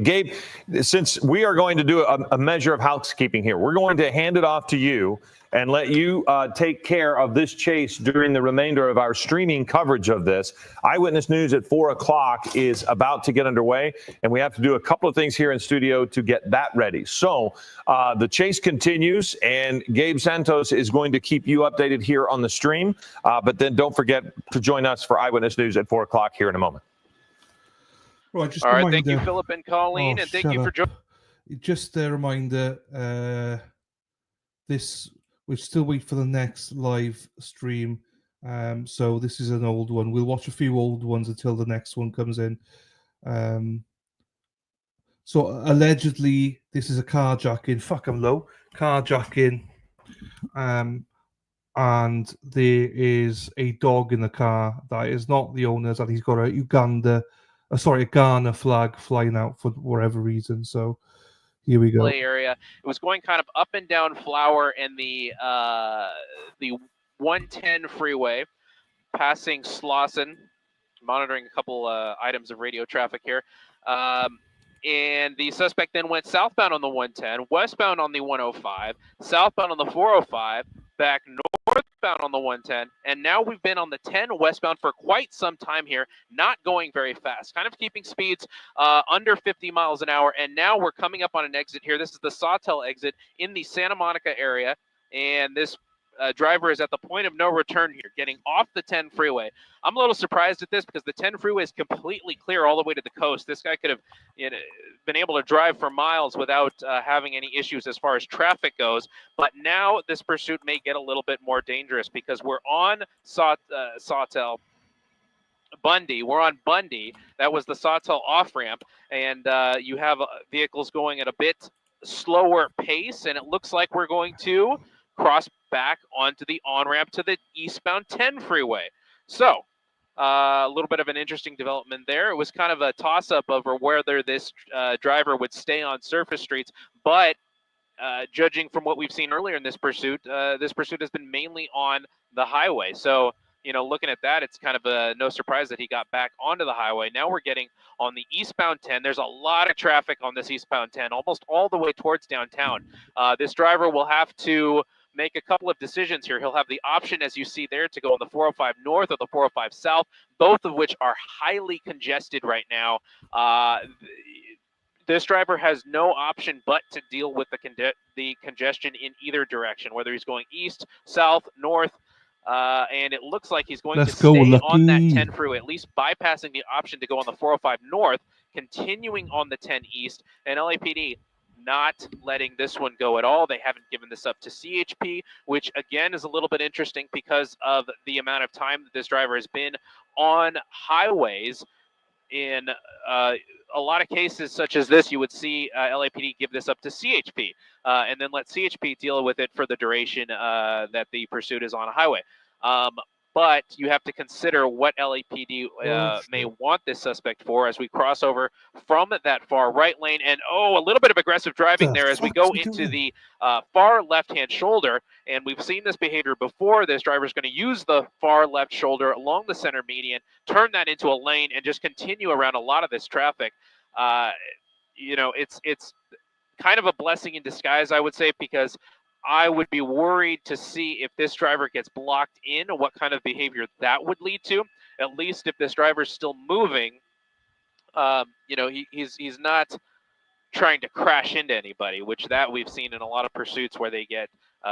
Gabe, since we are going to do a measure of housekeeping here, we're going to hand it off to you and let you take care of this chase during the remainder of our streaming coverage of this. Eyewitness News at 4 o'clock is about to get underway, and we have to do a couple of things here in studio to get that ready. So the chase continues, and Gabe Santos is going to keep you updated here on the stream. But then don't forget to join us for Eyewitness News at 4 o'clock here in a moment. Right, just all right, reminder, thank you, Philip and Colleen, and thank you for joining. Just a reminder, we still wait for the next live stream. So this is an old one. We'll watch a few old ones until the next one comes in. So allegedly, this is a carjacking. Fuck, I'm low. Carjacking. And there is a dog in the car that is not the owner's, and he's got a Ghana flag flying out for whatever reason. So here we go. Area. It was going kind of up and down Flower and the 110 freeway, passing Slauson, monitoring a couple items of radio traffic here. And the suspect then went southbound on the 110, westbound on the 105, southbound on the 405, back northbound on the 110, and now we've been on the 10 westbound for quite some time here, not going very fast, kind of keeping speeds under 50 miles an hour, and now we're coming up on an exit here. This is the Sawtell exit in the Santa Monica area, and this driver is at the point of no return here, getting off the 10 freeway. I'm a little surprised at this because the 10 freeway is completely clear all the way to the coast. This guy could have been able to drive for miles without having any issues as far as traffic goes. But now this pursuit may get a little bit more dangerous because we're on Sawtell. Bundy. We're on Bundy. That was the Sawtell off-ramp. And you have vehicles going at a bit slower pace. And it looks like we're going to cross back onto the on-ramp to the eastbound 10 freeway. So a little bit of an interesting development there. It was kind of a toss-up over whether this driver would stay on surface streets, but judging from what we've seen earlier in this pursuit has been mainly on the highway. So, you know, looking at that, it's kind of no surprise that he got back onto the highway. Now we're getting on the eastbound 10. There's a lot of traffic on this eastbound 10, almost all the way towards downtown. This driver will have to make a couple of decisions here. He'll have the option, as you see there, to go on the 405 north or the 405 south, both of which are highly congested right now. This driver has no option but to deal with the congestion in either direction, whether he's going east, south, north, and it looks like he's going to stay on that 10 freeway, at least bypassing the option to go on the 405 north, continuing on the 10 east, and LAPD not letting this one go at all. They haven't given this up to CHP, which again is a little bit interesting because of the amount of time that this driver has been on highways. in a lot of cases such as this, you would see LAPD give this up to CHP and then let CHP deal with it for the duration that the pursuit is on a highway. But you have to consider what LAPD may want this suspect for as we cross over from that far right lane. And, a little bit of aggressive driving there as we go into the far left-hand shoulder. And we've seen this behavior before. This driver is going to use the far left shoulder along the center median, turn that into a lane, and just continue around a lot of this traffic. It's kind of a blessing in disguise, I would say, because I would be worried to see if this driver gets blocked in, what kind of behavior that would lead to. At least if this driver is still moving, he's not trying to crash into anybody, which that we've seen in a lot of pursuits where they get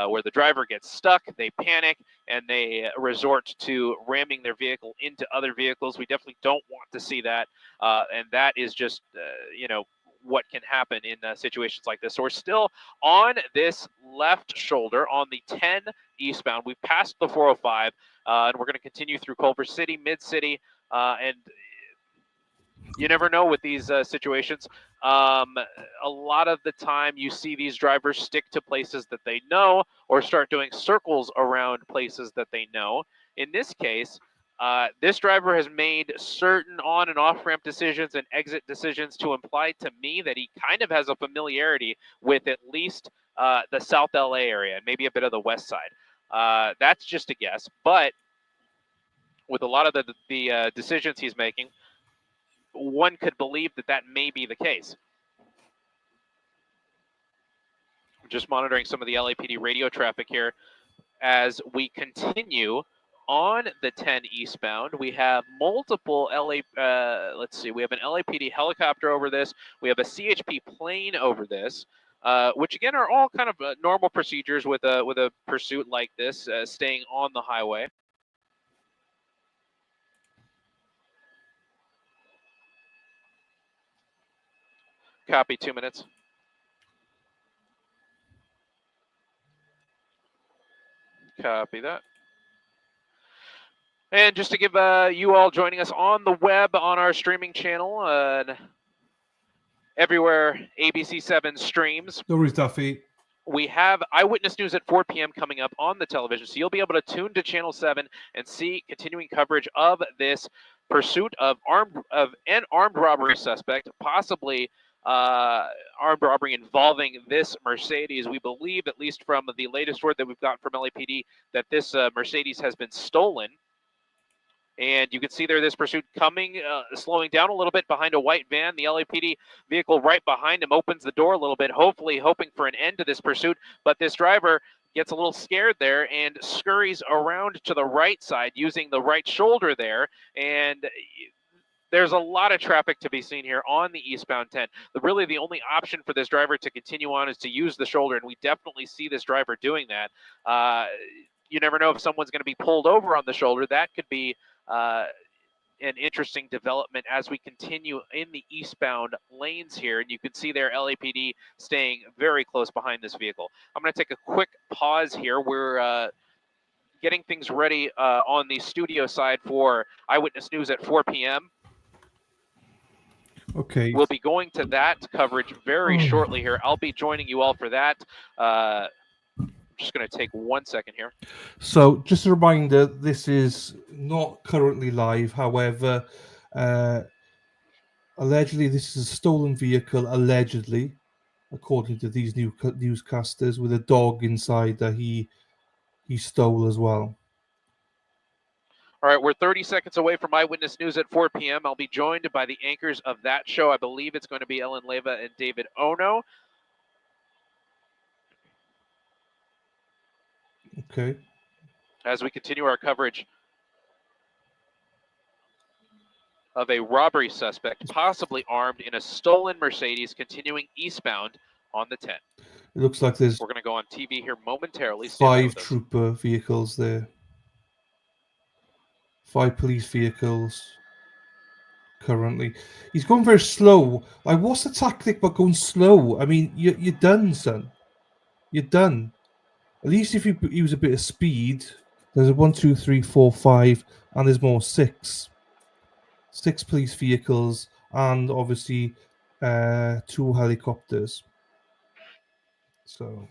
where the driver gets stuck, they panic, and they resort to ramming their vehicle into other vehicles. We definitely don't want to see that, and that is just what can happen in situations like this. So we're still on this left shoulder on the 10 eastbound. We've passed the 405, and we're going to continue through Culver City, Mid-City, and you never know with these situations. A lot of the time you see these drivers stick to places that they know or start doing circles around places that they know. In this case, this driver has made certain on and off ramp decisions and exit decisions to imply to me that he kind of has a familiarity with at least the South LA area and maybe a bit of the West Side. That's just a guess, but with a lot of the decisions he's making, one could believe that may be the case. I'm just monitoring some of the LAPD radio traffic here as we continue on the 10 eastbound. We have multiple let's see, we have an LAPD helicopter over this. We have a CHP plane over this, which again are all kind of normal procedures with a pursuit like this, staying on the highway. Copy, 2 minutes. Copy that. And just to give you all joining us on the web on our streaming channel, everywhere ABC7 streams. No worries, Duffy. We have Eyewitness News at 4 p.m. coming up on the television, so you'll be able to tune to Channel 7 and see continuing coverage of this pursuit of an armed robbery suspect, possibly armed robbery involving this Mercedes. We believe, at least from the latest word that we've got from LAPD, that this Mercedes has been stolen. And you can see there this pursuit coming, slowing down a little bit behind a white van. The LAPD vehicle right behind him opens the door a little bit, hopefully hoping for an end to this pursuit. But this driver gets a little scared there and scurries around to the right side using the right shoulder there. And there's a lot of traffic to be seen here on the eastbound 10. Really, the only option for this driver to continue on is to use the shoulder, and we definitely see this driver doing that. You never know if someone's going to be pulled over on the shoulder. That could be an interesting development as we continue in the eastbound lanes here. And you can see there LAPD staying very close behind this vehicle. I'm going to take a quick pause here. We're getting things ready on the studio side for Eyewitness News at 4 p.m. Okay. We'll be going to that coverage very shortly here. I'll be joining you all for that. Just going to take 1 second here. So just a reminder, this is not currently live. However, allegedly this is a stolen vehicle, allegedly, according to these new newscasters, with a dog inside that he stole as well. All right, we're 30 seconds away from Eyewitness News at 4 p.m. I'll be joined by the anchors of that show. I believe it's going to be Ellen Leva and David Ono. Okay. As we continue our coverage of a robbery suspect, possibly armed in a stolen Mercedes, continuing eastbound on the 10. It looks like there's We're going to go on TV here momentarily. 5 trooper vehicles there. 5 police vehicles currently. He's going very slow. Like, what's the tactic but going slow? I mean, you're done, son. You're done. At least if you use a bit of speed, there's a 1, 2, 3, 4, 5, and there's more 6. 6 police vehicles, and obviously 2 helicopters. So.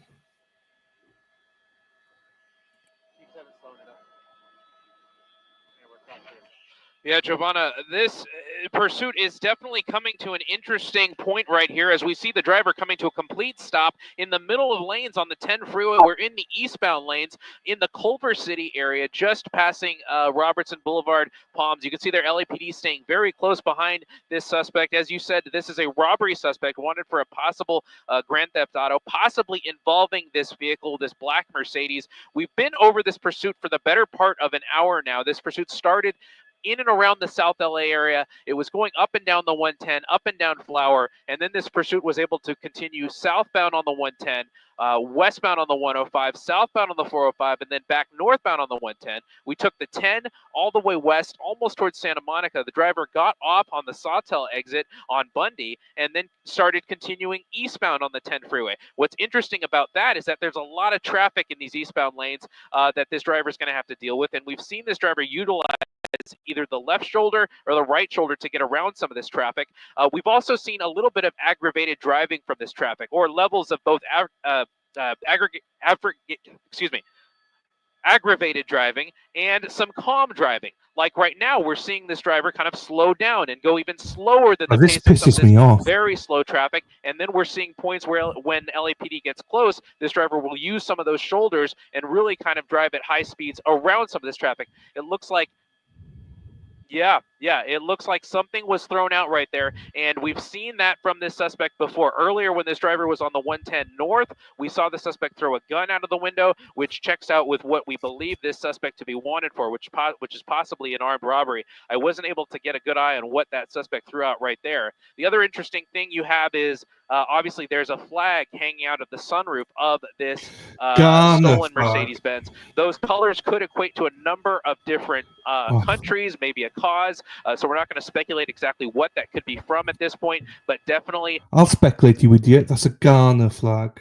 Yeah, Giovanna, this pursuit is definitely coming to an interesting point right here as we see the driver coming to a complete stop in the middle of lanes on the 10 freeway. We're in the eastbound lanes in the Culver City area, just passing Robertson Boulevard, Palms. You can see their LAPD staying very close behind this suspect. As you said, this is a robbery suspect wanted for a possible Grand Theft Auto, possibly involving this vehicle, this black Mercedes. We've been over this pursuit for the better part of an hour now. This pursuit started in and around the South LA area. It was going up and down the 110, up and down Flower, and then this pursuit was able to continue southbound on the 110, westbound on the 105, southbound on the 405, and then back northbound on the 110. We took the 10 all the way west, almost towards Santa Monica. The driver got off on the Sawtell exit on Bundy and then started continuing eastbound on the 10 freeway. What's interesting about that is that there's a lot of traffic in these eastbound lanes that this driver is going to have to deal with, and we've seen this driver utilize either the left shoulder or the right shoulder to get around some of this traffic. We've also seen a little bit of aggravated driving from this traffic, or levels of both aggravated driving and some calm driving. Like right now, we're seeing this driver kind of slow down and go even slower than the This pace of pisses me off. very slow traffic. And then we're seeing points where when LAPD gets close, this driver will use some of those shoulders and really kind of drive at high speeds around some of this traffic. It looks like it looks like something was thrown out right there, and we've seen that from this suspect before. Earlier, when this driver was on the 110 north, we saw the suspect throw a gun out of the window, which checks out with what we believe this suspect to be wanted for, which is possibly an armed robbery. I wasn't able to get a good eye on what that suspect threw out right there. The other interesting thing you have is obviously there's a flag hanging out of the sunroof of this stolen Mercedes-Benz. Those colors could equate to a number of different countries, maybe a cause. So we're not going to speculate exactly what that could be from at this point, but definitely. I'll speculate, you idiot. That's a Ghana flag.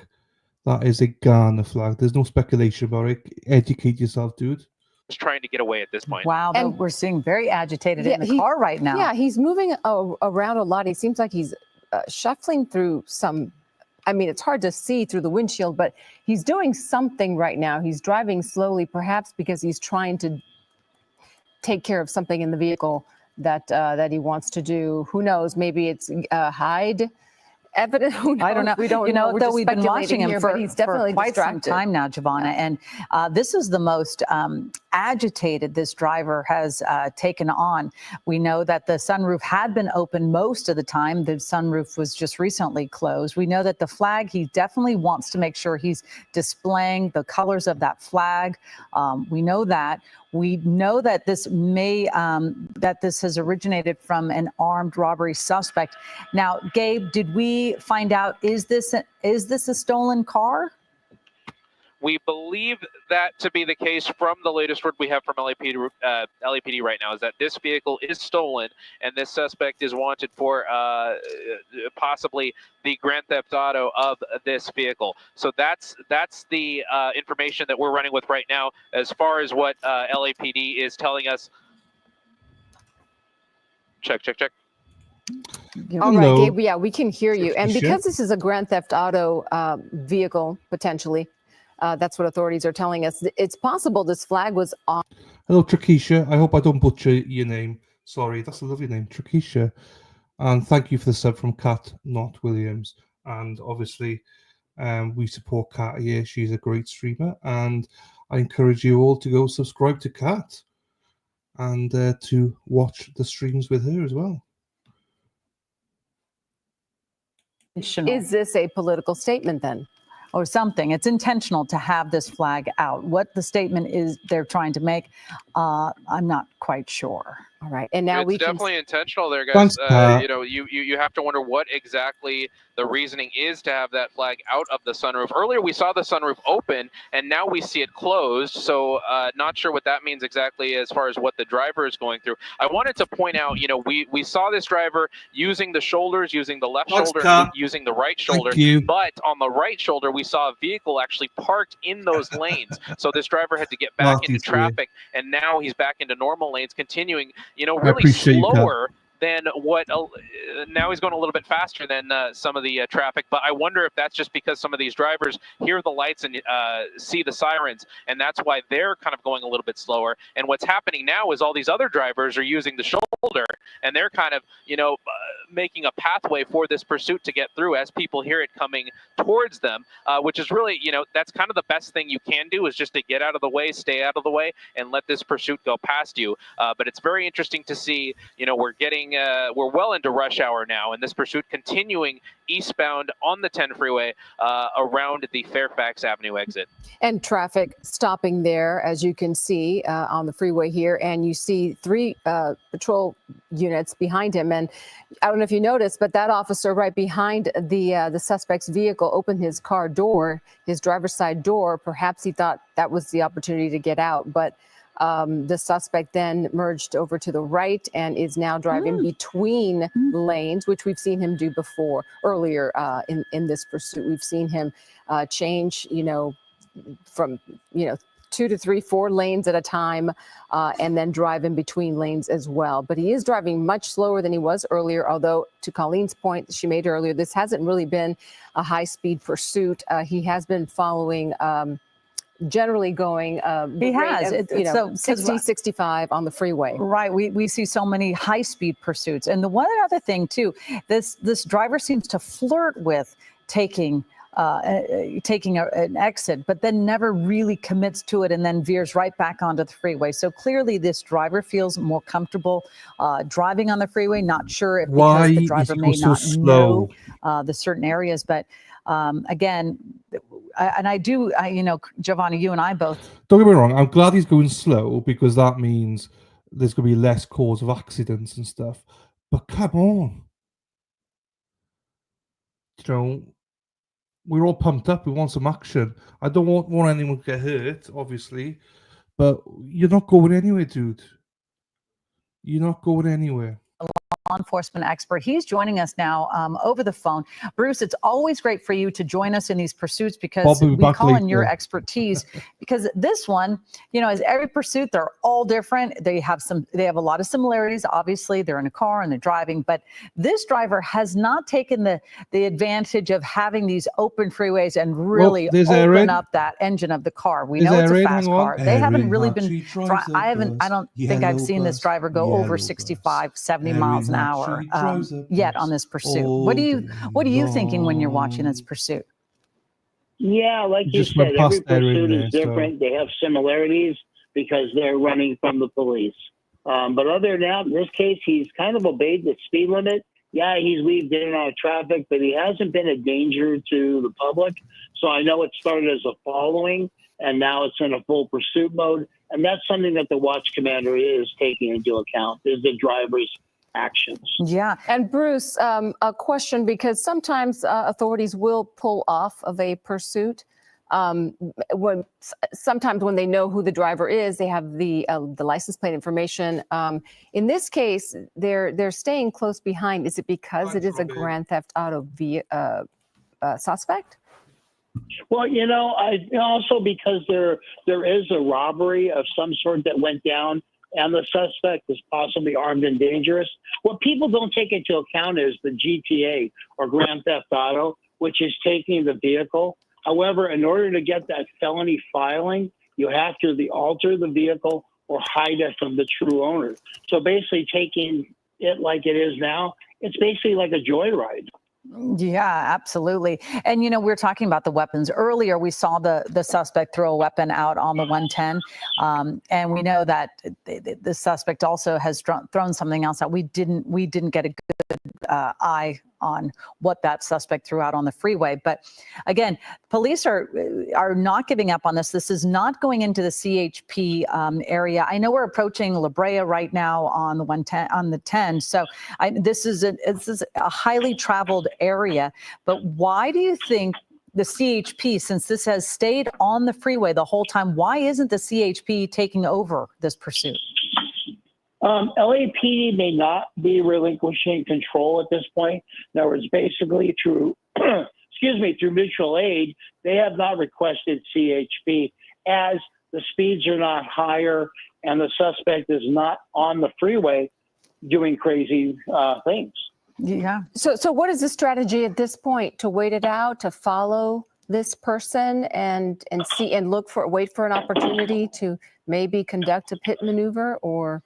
That is a Ghana flag. There's no speculation about it. Educate yourself, dude. Just trying to get away at this point. Wow, and we're seeing very agitated in the car right now. Yeah, he's moving around a lot. He seems like he's shuffling through some. I mean, it's hard to see through the windshield, but he's doing something right now. He's driving slowly, perhaps because he's trying to take care of something in the vehicle that he wants to do. Who knows? Maybe it's hide evidence. I don't know. We don't know. Though we've been watching him for he's definitely quite distracted. some time now, Giovanna. And this is the most agitated this driver has taken on. We know that the sunroof had been open most of the time. The sunroof was just recently closed. We know that the flag, he definitely wants to make sure he's displaying the colors of that flag. We know that. We know that this has originated from an armed robbery suspect. Now, Gabe, did we find out, is this a stolen car? We believe that to be the case from the latest word we have from LAPD right now, is that this vehicle is stolen and this suspect is wanted for possibly the Grand Theft Auto of this vehicle. So that's the information that we're running with right now as far as what LAPD is telling us. Check. All right, Gabe, yeah, we can hear you. And because this is a Grand Theft Auto vehicle, potentially, that's what authorities are telling us. It's possible this flag was on. Hello, Trakisha. I hope I don't butcher your name. Sorry, that's a lovely name, Trakisha. And thank you for the sub from Kat, not Williams. And obviously, we support Kat here. She's a great streamer. And I encourage you all to go subscribe to Kat and to watch the streams with her as well. Is this a political statement then? Or something. It's intentional to have this flag out. What the statement is they're trying to make, I'm not quite sure. All right, and now it's definitely intentional there, guys. You know, you have to wonder what exactly the reasoning is to have that flag out of the sunroof. Earlier, we saw the sunroof open, and now we see it closed. So, not sure what that means exactly as far as what the driver is going through. I wanted to point out, you know, we saw this driver using the shoulders, using the left shoulder, and using the right shoulder. But on the right shoulder, we saw a vehicle actually parked in those lanes. So this driver had to get back into traffic, and now he's back into normal lanes, continuing really appreciate you, Kat. slower than what now he's going a little bit faster than some of the traffic. But I wonder if that's just because some of these drivers hear the lights and see the sirens, and that's why they're kind of going a little bit slower. And what's happening now is all these other drivers are using the shoulder, and they're kind of making a pathway for this pursuit to get through as people hear it coming towards them, which is really, that's kind of the best thing you can do, is just to get out of the way, stay out of the way, and let this pursuit go past you. But it's very interesting to see, we're well into rush hour now, and this pursuit continuing eastbound on the 10 freeway around the Fairfax Avenue exit. And traffic stopping there, as you can see on the freeway here. And you see 3 patrol units behind him. And I don't know if you noticed, but that officer right behind the suspect's vehicle opened his car door, his driver's side door. Perhaps he thought that was the opportunity to get out. But the suspect then merged over to the right and is now driving between lanes, which we've seen him do before earlier in this pursuit. We've seen him change, from 2 to 3, 4 lanes at a time, and then drive in between lanes as well. But he is driving much slower than he was earlier, although to Colleen's point she made earlier, this hasn't really been a high-speed pursuit. He has been following generally going he has 60, 65 on the freeway. Right. We see so many high-speed pursuits. And the one other thing too, this driver seems to flirt with taking an exit, but then never really commits to it and then veers right back onto the freeway. So clearly this driver feels more comfortable driving on the freeway. Not sure if Why because the driver may so not slow? know the certain areas, but again, Giovanni, you and I both. Don't get me wrong, I'm glad he's going slow because that means there's going to be less cause of accidents and stuff. But come on. We're all pumped up. We want some action. I don't want anyone to get hurt, obviously. But you're not going anywhere, dude. You're not going anywhere. Law enforcement expert. He's joining us now over the phone. Bruce, it's always great for you to join us in these pursuits because we call on your expertise. Because this one, as every pursuit, they're all different. They have a lot of similarities. Obviously, they're in a car and they're driving. But this driver has not taken the advantage of having these open freeways and really open up that engine of the car. We know it's a fast car. They haven't really been. I don't think I've seen this driver go over 65, 70 miles an hour yet on this pursuit. What are you thinking when you're watching this pursuit? Yeah, like you said, every pursuit is different. They have similarities because they're running from the police. But other than that, in this case, he's kind of obeyed the speed limit. Yeah, he's weaved in and out of traffic, but he hasn't been a danger to the public. So I know it started as a following, and now it's in a full pursuit mode. And that's something that the watch commander is taking into account, is the driver's actions. Yeah. And Bruce, a question, because sometimes authorities will pull off of a pursuit. Sometimes when they know who the driver is, they have the license plate information. In this case, they're staying close behind. Is it because it is a grand theft auto suspect? Well, also because there is a robbery of some sort that went down, and the suspect is possibly armed and dangerous. What people don't take into account is the GTA, or Grand Theft Auto, which is taking the vehicle. However, in order to get that felony filing, you have to either alter the vehicle or hide it from the true owner. So basically taking it like it is now, it's basically like a joyride. Yeah, absolutely. And, we're talking about the weapons. Earlier, we saw the suspect throw a weapon out on the 110. And we know that the suspect also has thrown something else out. We didn't get a good eye on what that suspect threw out on the freeway. But again, police are not giving up on this. This is not going into the CHP area. I know we're approaching La Brea right now on the 110 on the 10. So this is a highly traveled area. But why do you think the CHP, since this has stayed on the freeway the whole time, why isn't the CHP taking over this pursuit? LAPD may not be relinquishing control at this point. In other words, basically through mutual aid, they have not requested CHP as the speeds are not higher, and the suspect is not on the freeway doing crazy things. Yeah. So what is the strategy at this point? To wait it out, to follow this person and see and wait for an opportunity to maybe conduct a pit maneuver, or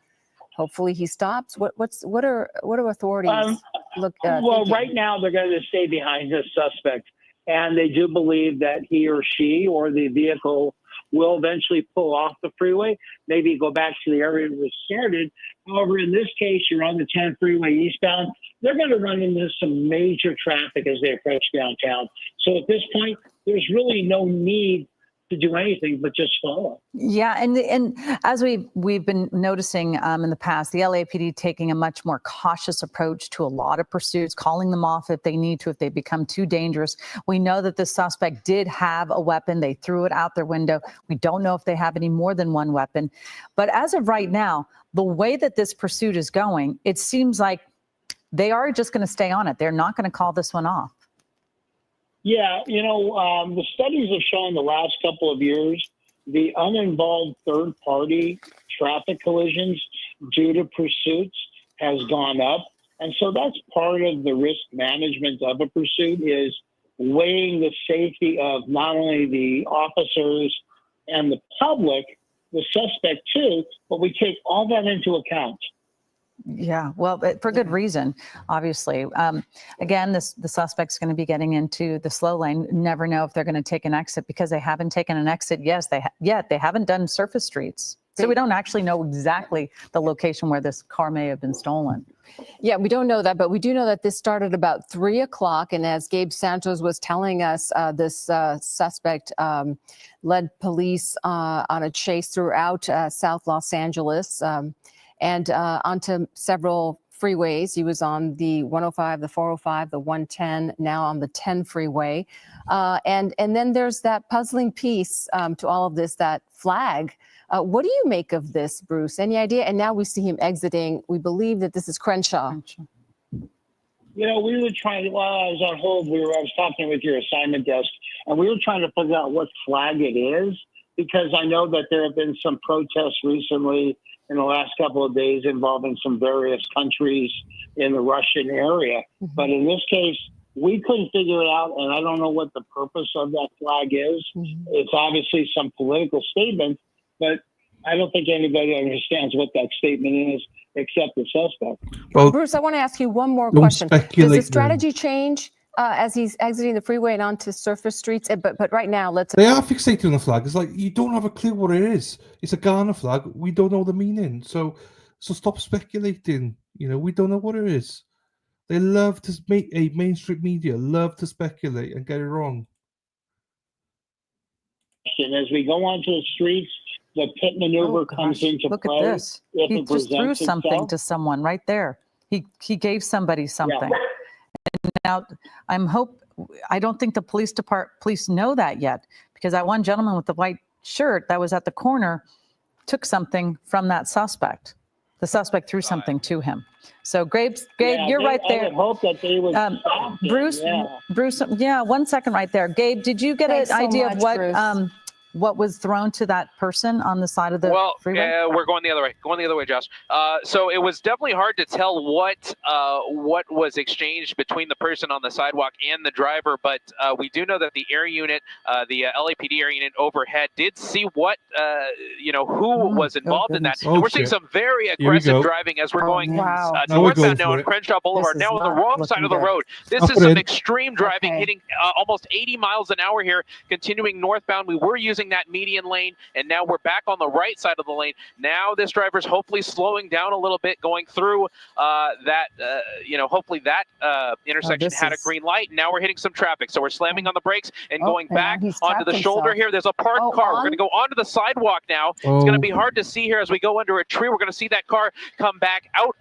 hopefully he stops? What are authorities well, thinking? right now they're going to stay behind this suspect, and they do believe that he or she or the vehicle will eventually pull off the freeway, maybe go back to the area it was started. However, in this case, you're on the 10 freeway eastbound. They're going to run into some major traffic as they approach downtown. So at this point, there's really no need to do anything but just follow. Yeah, and as we've been noticing in the past, the LAPD taking a much more cautious approach to a lot of pursuits, calling them off if they need to, if they become too dangerous. We know that the suspect did have a weapon. They threw it out their window. We don't know if they have any more than one weapon. But as of right now, the way that this pursuit is going, it seems like they are just going to stay on it. They're not going to call this one off. Yeah, the studies have shown the last couple of years, the uninvolved third-party traffic collisions due to pursuits has gone up. And so that's part of the risk management of a pursuit, is weighing the safety of not only the officers and the public, the suspect too, but we take all that into account. Yeah, well, for good reason, obviously. Again, the suspect's going to be getting into the slow lane. Never know if they're going to take an exit, because they haven't taken an exit. Yes, they haven't done surface streets. So we don't actually know exactly the location where this car may have been stolen. Yeah, we don't know that, but we do know that this started about 3 o'clock. And as Gabe Santos was telling us, this suspect led police on a chase throughout South Los Angeles. And onto several freeways. He was on the 105, the 405, the 110, now on the 10 freeway. And then there's that puzzling piece to all of this, that flag. What do you make of this, Bruce? Any idea? And now we see him exiting. We believe that this is Crenshaw. We were trying, while I was on hold, I was talking with your assignment desk, and we were trying to figure out what flag it is, because I know that there have been some protests recently in the last couple of days involving some various countries in the Russian area. Mm-hmm. But in this case, we couldn't figure it out, and I don't know what the purpose of that flag is. Mm-hmm. It's obviously some political statement, but I don't think anybody understands what that statement is except the suspect. Well, Bruce, I want to ask you one more question. Does the strategy change as he's exiting the freeway and onto surface streets? But right now, They are fixated on the flag. It's like, you don't have a clue what it is. It's a Ghana flag. We don't know the meaning. So stop speculating. We don't know what it is. They love to make mainstream media love to speculate and get it wrong. As we go onto the streets, the pit maneuver comes into Look play. Look at this. He just threw something to someone right there. He gave somebody something. Yeah. And now I don't think the police know that yet, because that one gentleman with the white shirt that was at the corner took something from that suspect. The suspect threw something to him. So Gabe, you're right there. I would hope that they would stop Bruce, Bruce, 1 second right there. Gabe, did you get an idea of what was thrown to that person on the side of the freeway? We're going the other way. Going the other way, Josh. So it was definitely hard to tell what was exchanged between the person on the sidewalk and the driver, but we do know that the air unit, the LAPD air unit overhead, did see what who was involved in that. And we're seeing some very aggressive driving as we're going northbound now on Crenshaw Boulevard. Now on the wrong side of the road. This is some extreme driving, hitting almost 80 miles an hour here, continuing northbound. We were using that median lane, and now we're back on the right side of the lane. Now this driver's hopefully slowing down a little bit, going through hopefully that intersection had a green light. Now we're hitting some traffic, so we're slamming on the brakes and going back onto the shoulder here. There's a parked car. We're going to go onto the sidewalk now. It's going to be hard to see here as we go under a tree. We're going to see that car come back out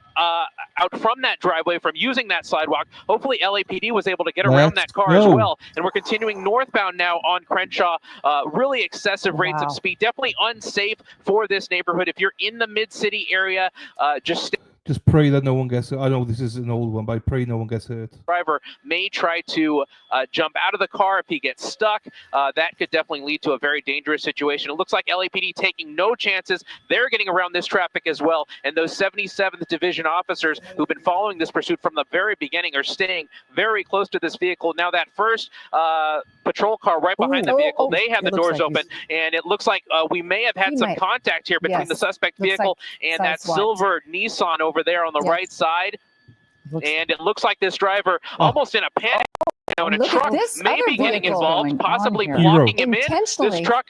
from that driveway, from using that sidewalk. Hopefully LAPD was able to get around that car as well. And we're continuing northbound now on Crenshaw. Really excessive rates of speed. Definitely unsafe for this neighborhood. If you're in the mid-city area, just stay Just pray that no one gets hurt. I know this is an old one, but I pray no one gets hurt. Driver may try to jump out of the car if he gets stuck. That could definitely lead to a very dangerous situation. It looks like LAPD taking no chances. They're getting around this traffic as well. And those 77th Division officers who've been following this pursuit from the very beginning are staying very close to this vehicle. Now that first patrol car right behind the vehicle, they have the doors open. And it looks like we may have had some contact here between the suspect vehicle and that silver Nissan over there on the right side. And it looks like this driver almost in a panic, in a truck, maybe getting involved, possibly blocking him in. This truck,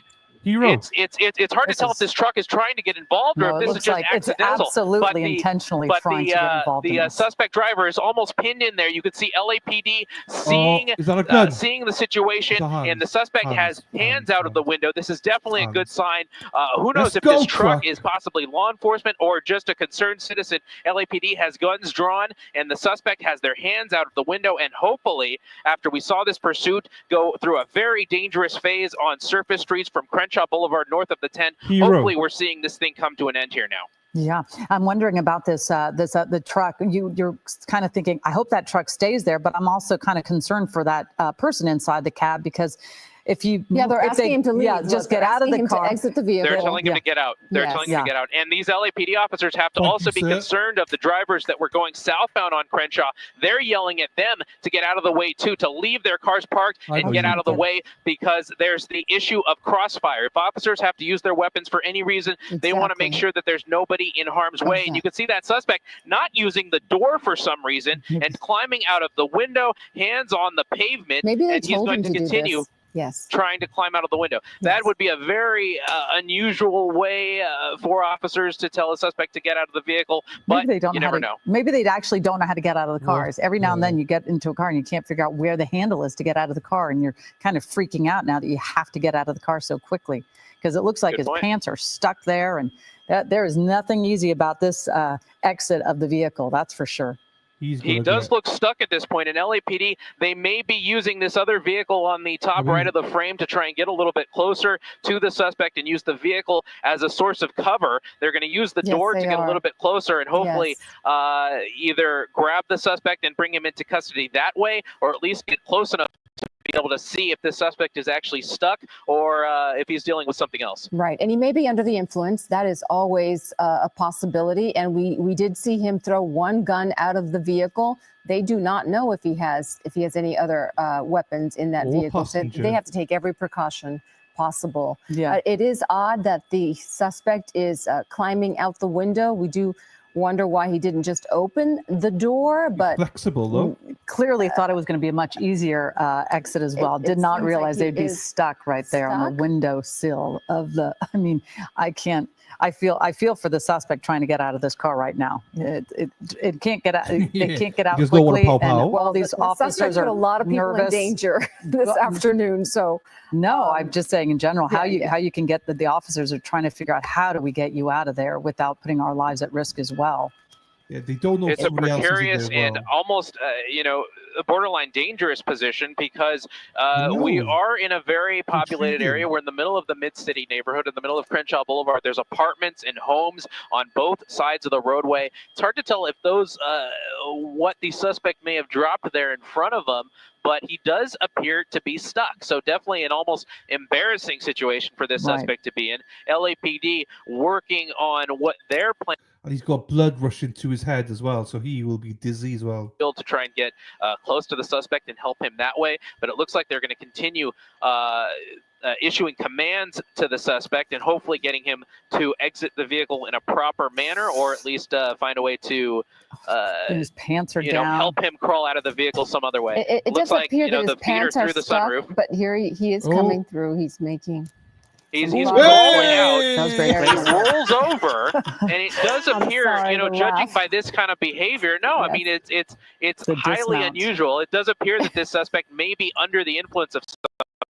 it's hard to tell if this truck is trying to get involved or if this is just accidental. It's absolutely intentionally trying to get involved. The suspect driver is almost pinned in there. You can see LAPD seeing the situation, and the suspect has hands out of the window. This is definitely a good sign. Who knows if this truck is possibly law enforcement or just a concerned citizen. LAPD has guns drawn, and the suspect has their hands out of the window. And hopefully, after we saw this pursuit go through a very dangerous phase on surface streets from Crenshaw Boulevard north of the 10, hopefully we're seeing this thing come to an end here now. Yeah, I'm wondering about this. The truck. You're kind of thinking, I hope that truck stays there, but I'm also kind of concerned for that person inside the cab because if they're asking him to leave. Yeah, just get out of the car. To exit the vehicle. They're telling him to get out. They're telling him to get out. And these LAPD officers have to also be concerned of the drivers that were going southbound on Crenshaw. They're yelling at them to get out of the way too, to leave their cars parked and get out of the way because there's the issue of crossfire. If officers have to use their weapons for any reason, they want to make sure that there's nobody in harm's way. And you can see that suspect not using the door for some reason and climbing out of the window, hands on the pavement, and he's going to continue. Trying to climb out of the window. That would be a very unusual way for officers to tell a suspect to get out of the vehicle, but you never know. Maybe they actually don't know how to get out of the cars. Every now and then you get into a car and you can't figure out where the handle is to get out of the car, and you're kind of freaking out now that you have to get out of the car so quickly because it looks like his pants are stuck there, and there is nothing easy about this exit of the vehicle, that's for sure. He does look stuck at this point. In LAPD, they may be using this other vehicle on the top right of the frame to try and get a little bit closer to the suspect and use the vehicle as a source of cover. They're going to use the door to get a little bit closer and hopefully either grab the suspect and bring him into custody that way, or at least get close enough to be able to see if the suspect is actually stuck or if he's dealing with something else. Right, and he may be under the influence. That is always a possibility. And we did see him throw one gun out of the vehicle. They do not know if he has any other weapons in that vehicle. So they have to take every precaution possible. Yeah, it is odd that the suspect is climbing out the window. We do wonder why he didn't just open the door, but flexible though. Clearly thought it was going to be a much easier exit as well. Did not realize they'd be stuck right there on the windowsill of the. I mean, I can't. I feel for the suspect trying to get out of this car right now. It can't get out. It can't get out Just quickly. Don't want to And well, these officers are put a lot of people nervous. in danger this afternoon. So no, I'm just saying in general how you can get the officers are trying to figure out how do we get you out of there without putting our lives at risk as well. Yeah, they don't know. It's a precarious and almost, a borderline dangerous position because we are in a very populated area. We're in the middle of the Mid-City neighborhood, in the middle of Crenshaw Boulevard. There's apartments and homes on both sides of the roadway. It's hard to tell if those, what the suspect may have dropped there in front of them, but he does appear to be stuck. So definitely an almost embarrassing situation for this suspect to be in. LAPD working on what their plan. And he's got blood rushing to his head as well, so he will be dizzy as well. To try and get close to the suspect and help him that way. But it looks like they're going to continue issuing commands to the suspect and hopefully getting him to exit the vehicle in a proper manner, or at least find a way to his pants are down. Help him crawl out of the vehicle some other way. It looks does like appear that his the pants are stuck, but here he is coming through. He's making. He's rolling out. He rolls over, and it does appear, judging by this kind of behavior. No, I mean it's highly unusual. It does appear that this suspect may be under the influence of something,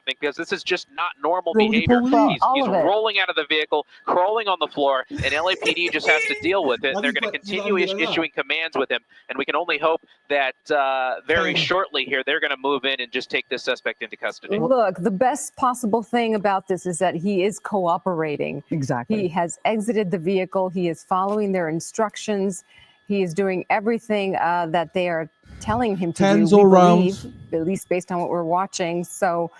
because this is just not normal behavior. He's rolling out of the vehicle, crawling on the floor, and LAPD just has to deal with it. They're going to continue issuing commands with him, and we can only hope that very shortly here they're going to move in and just take this suspect into custody. Look, the best possible thing about this is that he is cooperating. Exactly. He has exited the vehicle. He is following their instructions. He is doing everything that they are telling him to Tens do, we all believe, round. at least based on what we're watching. So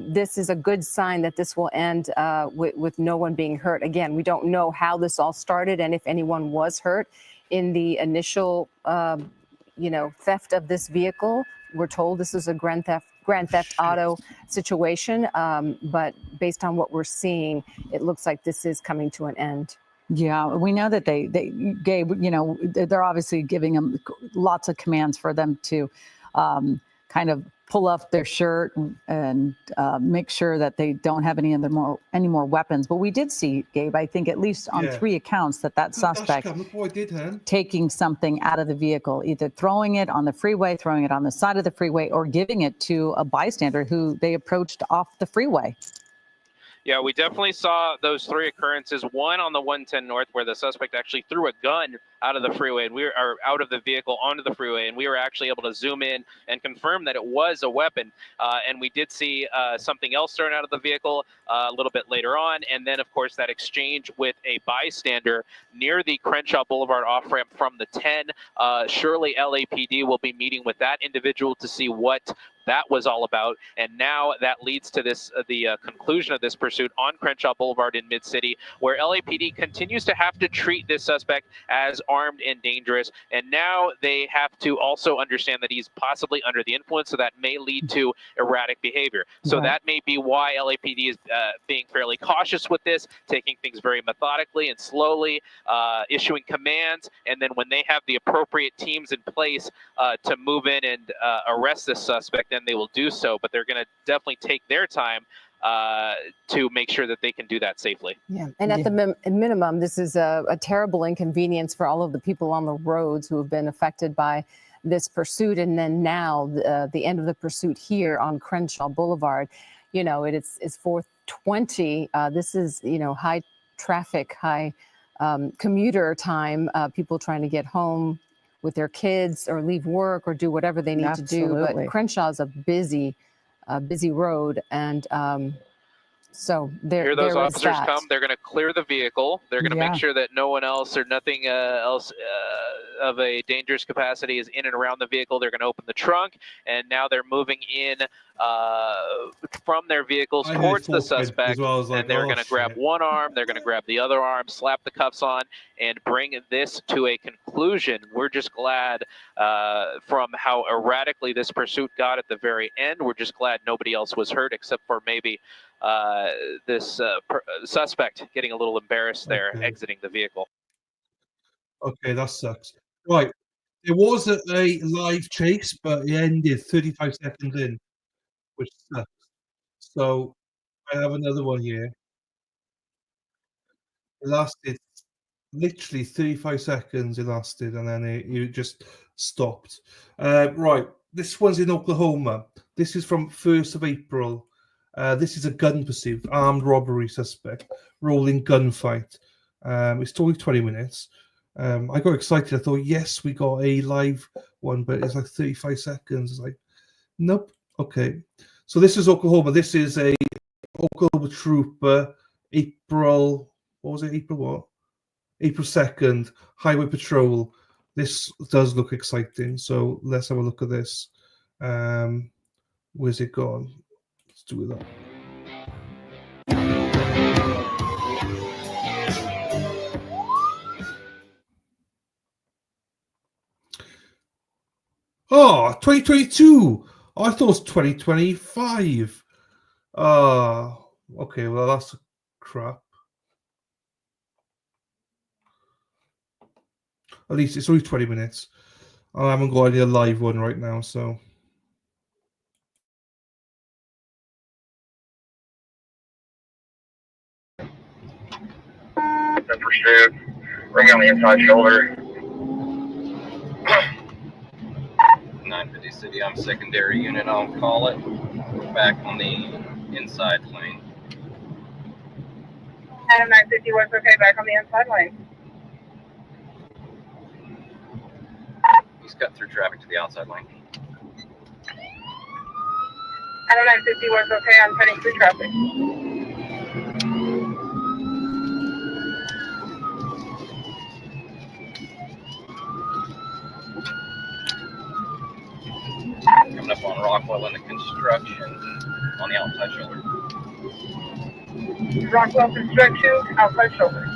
this is a good sign that this will end with no one being hurt. Again, we don't know how this all started and if anyone was hurt in the initial, theft of this vehicle. We're told this is a grand theft auto situation, but based on what we're seeing, it looks like this is coming to an end. Yeah, we know that they Gabe, they're obviously giving them lots of commands for them to kind of pull off their shirt and make sure that they don't have any more weapons. But we did see, Gabe, I think at least on 3 accounts that suspect taking something out of the vehicle, either throwing it on the freeway, throwing it on the side of the freeway, or giving it to a bystander who they approached off the freeway. Yeah, we definitely saw those 3 occurrences. One on the 110 North, where the suspect actually threw a gun out of the freeway, and out of the vehicle onto the freeway, and we were actually able to zoom in and confirm that it was a weapon. And we did see something else thrown out of the vehicle a little bit later on, and then, of course, that exchange with a bystander near the Crenshaw Boulevard off-ramp from the 10. Surely LAPD will be meeting with that individual to see what that was all about, and now that leads to the conclusion of this pursuit on Crenshaw Boulevard in Mid-City, where LAPD continues to have to treat this suspect as armed and dangerous, and now they have to also understand that he's possibly under the influence, so that may lead to erratic behavior. So that may be why LAPD is being fairly cautious with this, taking things very methodically and slowly, issuing commands, and then when they have the appropriate teams in place to move in and arrest this suspect, then they will do so, but they're going to definitely take their time to make sure that they can do that safely. Yeah, and at the minimum, this is a terrible inconvenience for all of the people on the roads who have been affected by this pursuit, and then now the end of the pursuit here on Crenshaw Boulevard. It's 4:20. This is high traffic, high commuter time. People trying to get home with their kids or leave work or do whatever they need to do. But Crenshaw is a busy road, and so here those officers come. They're going to clear the vehicle. They're going to make sure that no one else or nothing else of a dangerous capacity is in and around the vehicle. They're going to open the trunk, and now they're moving in from their vehicles towards the suspect, and they're going to grab one arm, they're going to grab the other arm, slap the cuffs on, and bring this to a conclusion. We're just glad from how erratically this pursuit got at the very end. We're just glad nobody else was hurt except for maybe this suspect getting a little embarrassed there, exiting the vehicle. Okay, that sucks. Right. It was a live chase, but it ended 35 seconds in, which sucks. So I have another one here. It lasted literally 35 seconds, it lasted, and then it just stopped. Right. This one's in Oklahoma. This is from 1st of April. This is a gun pursuit, armed robbery suspect, rolling gunfight. It's only 20 minutes. I got excited. I thought, yes, we got a live one, but it's like 35 seconds. It's like, nope. Okay. So this is Oklahoma. This is a Oklahoma trooper, April 2nd, highway patrol. This does look exciting. So let's have a look at this. Where's it gone? Let's do that. Oh, 2022. Oh, I thought it was 2025. Okay, well, that's crap. At least it's only 20 minutes. I haven't got any live one right now, so. Pursuit. Ring on the inside shoulder. 950 City, I'm secondary unit. I'll call it. Back on the inside lane. Adam 950 was okay, back on the inside lane. He's cut through traffic to the outside lane. Adam 950 was okay, I'm cutting through traffic. Rockwell in the construction on the outside shoulder. Rockwell construction, outside shoulder.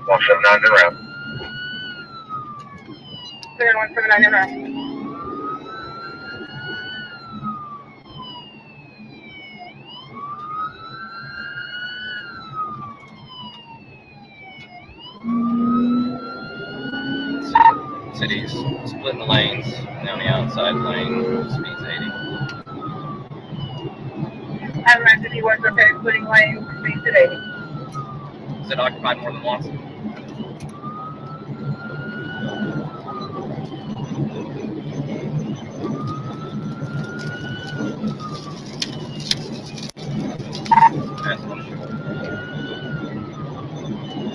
179 around. Clear 179 around. Cities splitting the lanes. Down the outside lane, speed's 80. Adamant City was okay, splitting lanes, speeds at 80. Is it occupied more than once?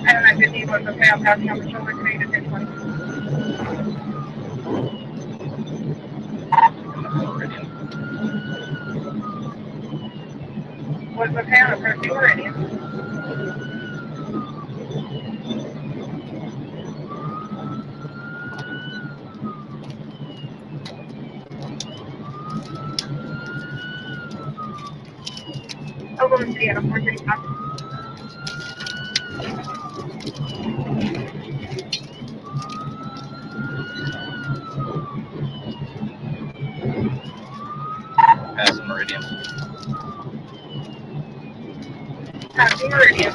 Adamant City was okay, I'm passing on the shoulder, speed at 1020. Was okay on approaching Meridian. Overland Sienna 435. Passing Meridian. Passing Meridian.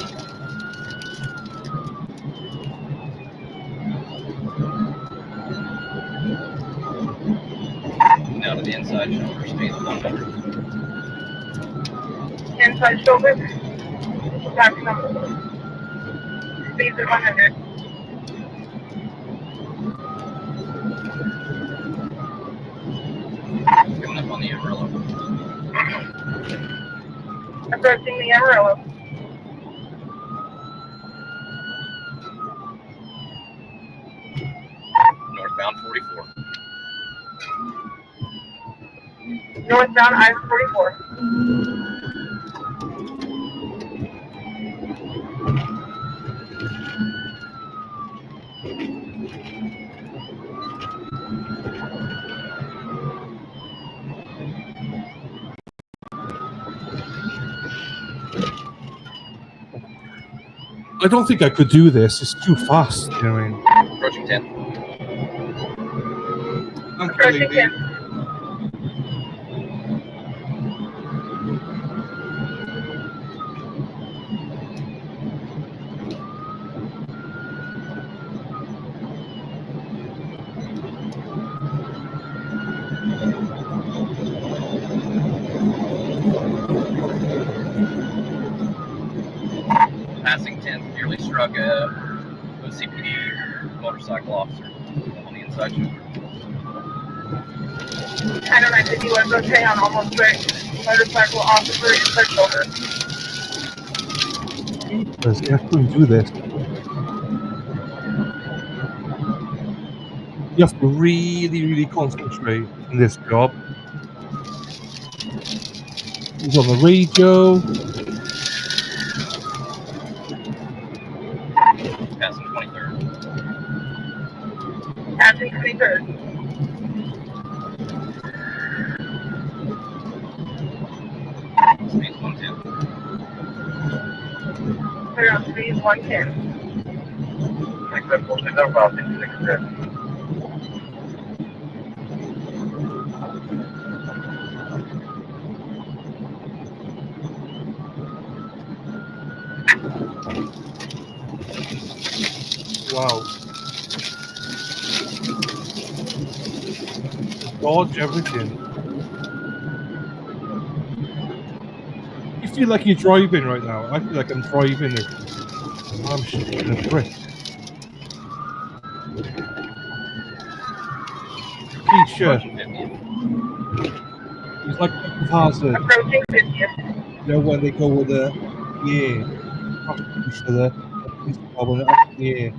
Now to the inside shoulder, speed's 100. Inside shoulder. Passing on. Speeds at 100. Coming up on the Amarillo. Approaching the Amarillo. Northbound 44. Northbound I-44. I don't think I could do this. It's too fast. You know what I mean? Approaching 10. Approaching 10. Passing 10, nearly struck a OCPD motorcycle officer on the inside shoulder. Adamant City was okay on almost straight. Motorcycle officer inside shoulder. Because you have to do this. You have to really, really concentrate in this job. He's on the radio. Passing 23rd. Passing 23rd. Speed's 110. Clear on speed 110. 6746 about 66. Wow. Dodge everything. You feel like you're driving right now. I feel like I'm driving it. I'm shooting a brick. T-shirt. It's like hazard. Approaching 50th. You know when they go with the each other, up in the air.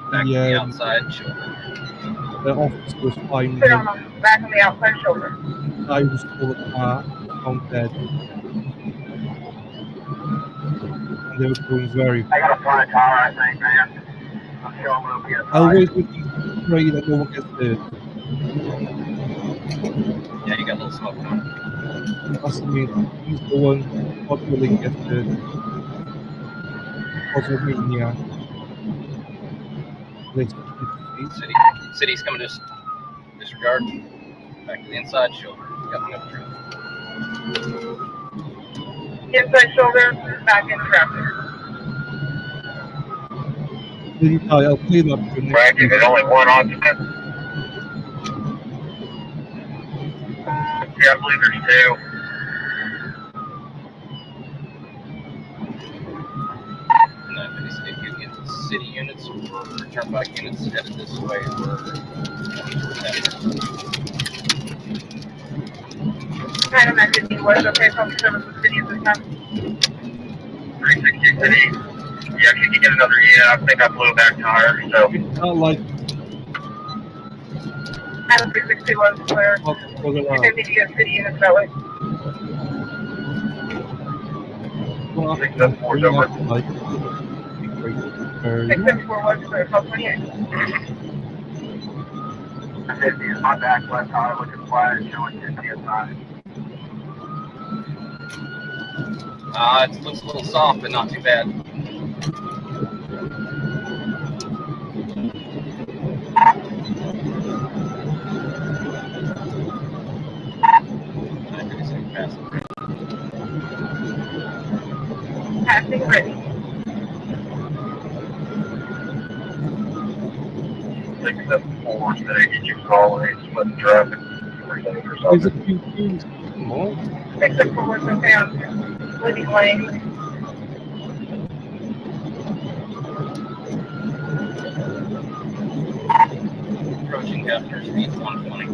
Back to the outside shoulder. The officer was finding Clear him. on back on the outside shoulder. I was still at the car, found dead. And they were doing very. I got a flat tire, I think, man. I'm sure I'm going to be a I'll wait with you. pray that no one gets hurt. Yeah, you got a little smoke coming. That's the main thing. Please, no one, God willing, gets hurt. Because of mania. City's coming to disregard. Back to the inside shoulder. Got one up traffic. Inside shoulder, back in traffic. I'll play that. Frankie, there's only one occupant. Yeah, I believe there's two. If you get city units or turnpike units headed this way, we're Item at 15 was okay, public service with city at this time. 360 city. Yeah, can you get another? Yeah, I think I blew a back tire, so. Not like. Item 360 was clear. You can need to get city units that way. Well, 674 is over. 674 was clear, call 28. 50 is my back left tire looking flat, showing 50 aside. it looks a little soft, but not too bad. Passing ready. 674, so they get you call and they split the traffic. There's a few things. More. 674 was okay on leaving lane. Approaching Hefner, speed 120.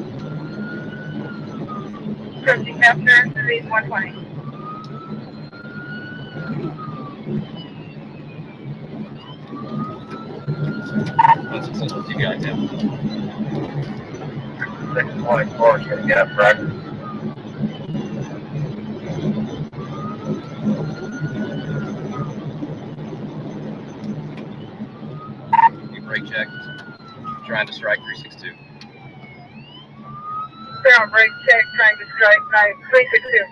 Approaching Hefner, speed 120. Unsuccessful TBI tip. 624 is going to get up practice. Brake check. Trying to strike 362. Clear on brake check, trying to strike 362.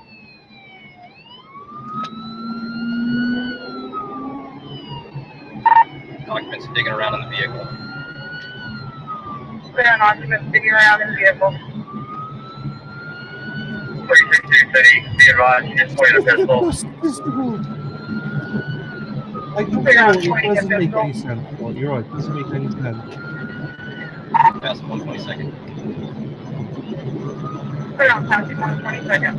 Occupants digging around in the vehicle. Clear on occupants digging around in the vehicle. 362 city, be advised, just point the pistol. I don't know, it doesn't make any sense. Well, you're right, it doesn't make any sense. Pass 122nd. Clear on passing 122nd.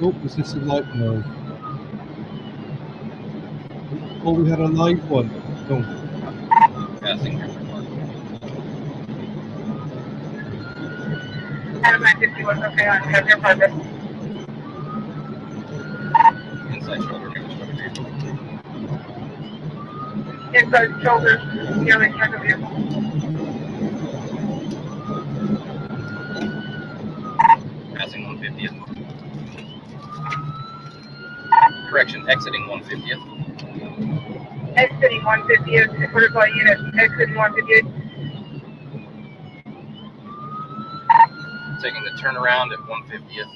Oh, is this a light? No. Oh, we had a live one. No. Passing. Adam 950 was okay on your purpose. Inside shoulder. Inside shoulders, nearly struck a vehicle. Passing 150th. Correction, exiting 150th. Exiting 150th, vertical unit, exiting 158. Taking the turnaround at 150th.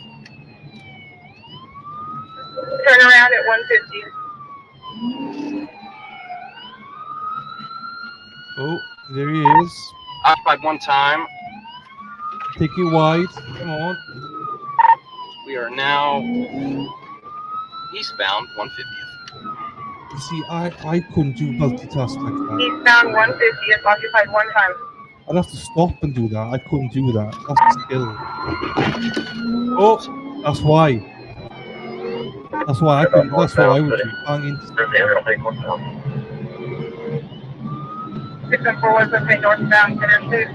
Turn around at 150th. Oh, there he is. Occupied one time. Take it wide. Come on. We are now eastbound 150th. You see, I couldn't do multitask like that. Eastbound 150th, occupied one time. I'd have to stop and do that. I couldn't do that. That's a skill. Oh, that's why. That's why I couldn't. That's what I would do. Bang into. 614 was okay, northbound interstate.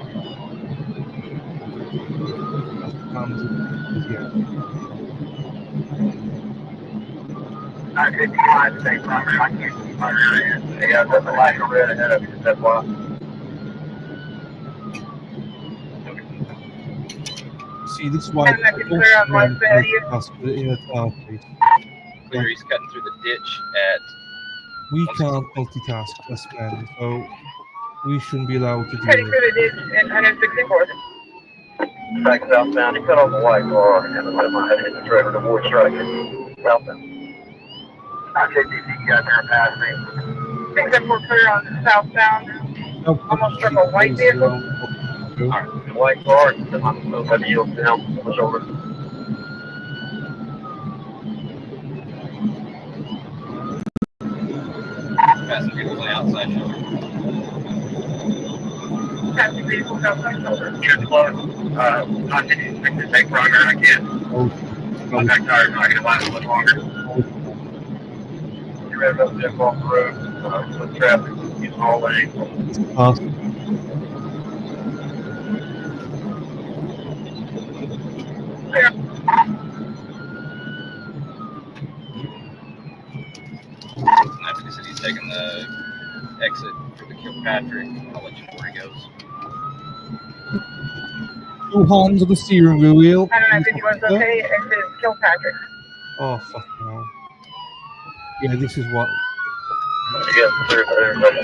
I could drive the same property. I can't keep my rear end. Yeah, that's a light red ahead of you. That's why. see, this is why I And that can don't clear on my recommend failure. multitask in a car, please. Clear, he's cutting through the ditch at. We can't multitask as men, so we shouldn't be allowed to do Heading it. through the ditch at 164. Back southbound, he cut on the white car and then let my head hit the trailer to avoid striking. Southbound. IKTC got there past me. Things that were clear on the southbound. Almost struck a white vehicle. Alright, the white car, I'm heavy yield down on the shoulder. Passing vehicles on the outside shoulder. Passing vehicles outside shoulder. Units close. Not to take primary, I can't. My back tire's not gonna last much longer. Get rid of that vehicle off the road. With traffic, using all lanes. Awesome. Clear. 950 City's taking the exit for the Kilpatrick. I'll let you know where he goes. 2 hands on the steering wheel. I don't know if anyone's okay. Exit Kilpatrick. Oh, fuck no. Yeah, this is what. Yes, clear for everybody.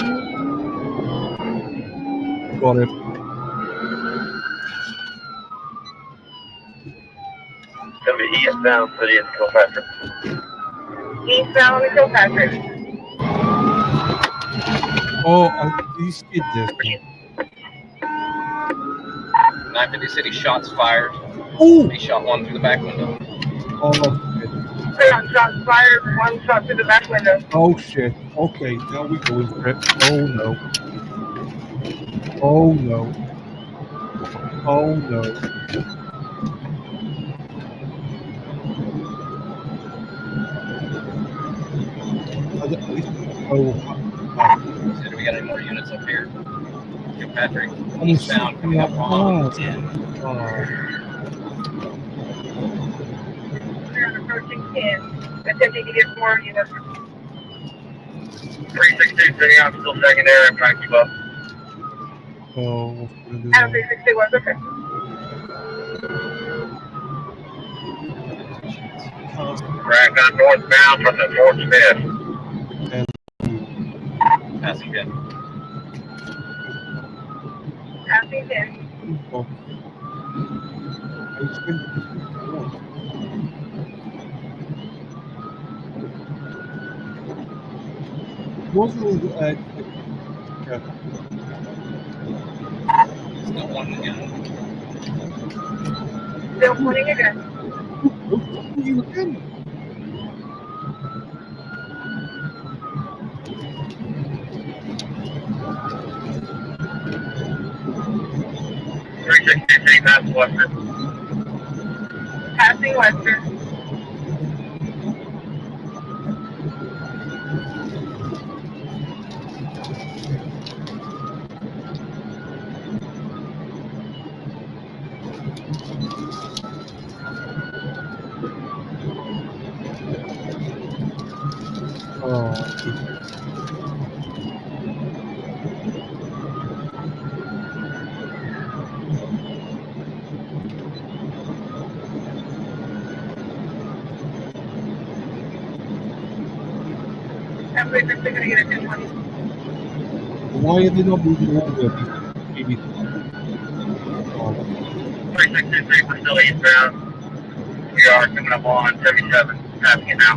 Got it. It's gonna be eastbound City and Kilpatrick. Eastbound to Kilpatrick. Oh, you skid this. 950 City, shots fired. Oh! He shot one through the back window. Oh, Clear on shots fired. One shot through the back window. oh shit. Okay, now we go in for it. Oh no. Oh no. Oh no. Oh. So do we got any more units up here? Kilpatrick, I'm eastbound, coming up on 10. Clear on approaching 10. Attempting to get more units. 362 City, I'm still secondary. I'm trying to keep up. Oh, what's gonna do Adam now? 361, okay. Right on northbound from the Fort Smith. Passing 10. Passing 10. Oh. Wasn't Still one again. Still pointing again. you again? That's Western. Passing Western. Why are they not moving over? Maybe. 363, we're still eastbound. We are coming up on 77, passing it now.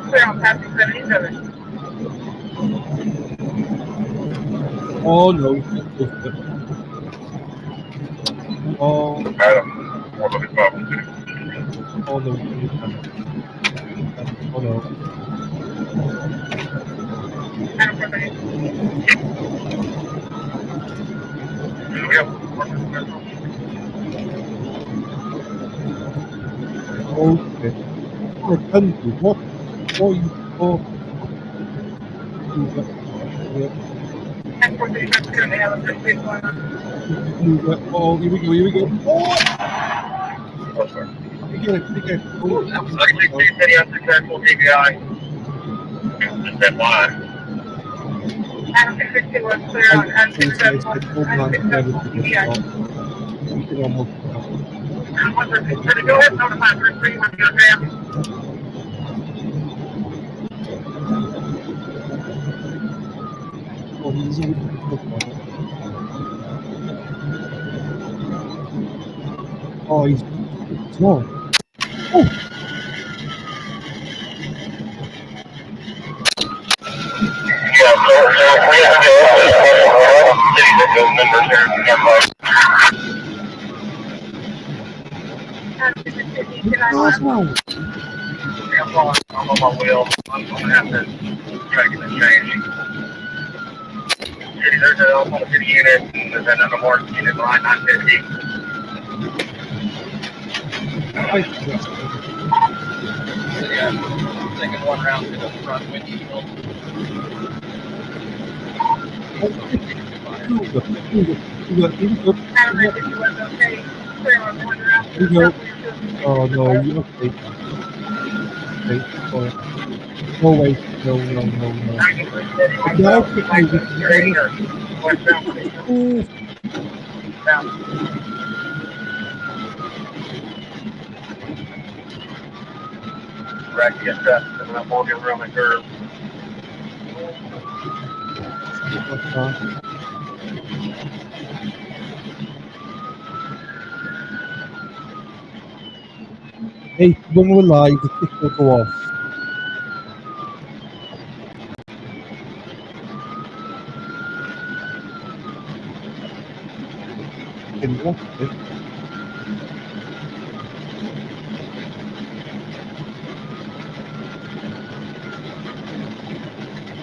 Clear on passing 77. Oh no. Oh. Adam, 455. Oh no. Oh no. Okay. What country? What? Oh, you. Oh. Oh, here we go. Here we go. Oh! You get it. You get it. Oh, that was like 16 city unsuccessful TBI. Just that line. Adam 661 clear on unsuccessful TBI. something almost. Go ahead and notify 3 when you're there. Oh, he's oh, he's small. Oh. I'm on my wheel. I'm going to have to try to get this changed. There's an almost 50 unit, and there's another more unit line 950. So yeah, taking one round to the front windshield. Oh no, you okay? Okay, sorry. No wait, no. Now Right, get that, and I'm walking around the curve. Hey, when we're live, the tick will go off. Can you watch it?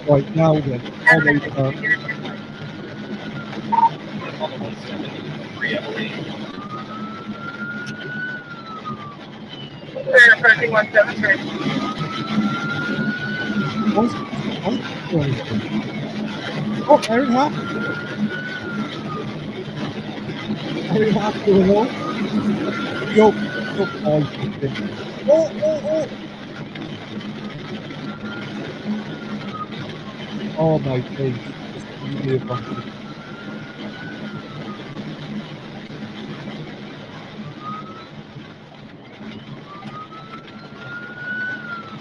Right now then, I'll wait. On the 173, I believe. We're approaching 173. Oh, Aaron Hack. Aaron Hack doing all. Yo, oh. Oh my face. Just really funky.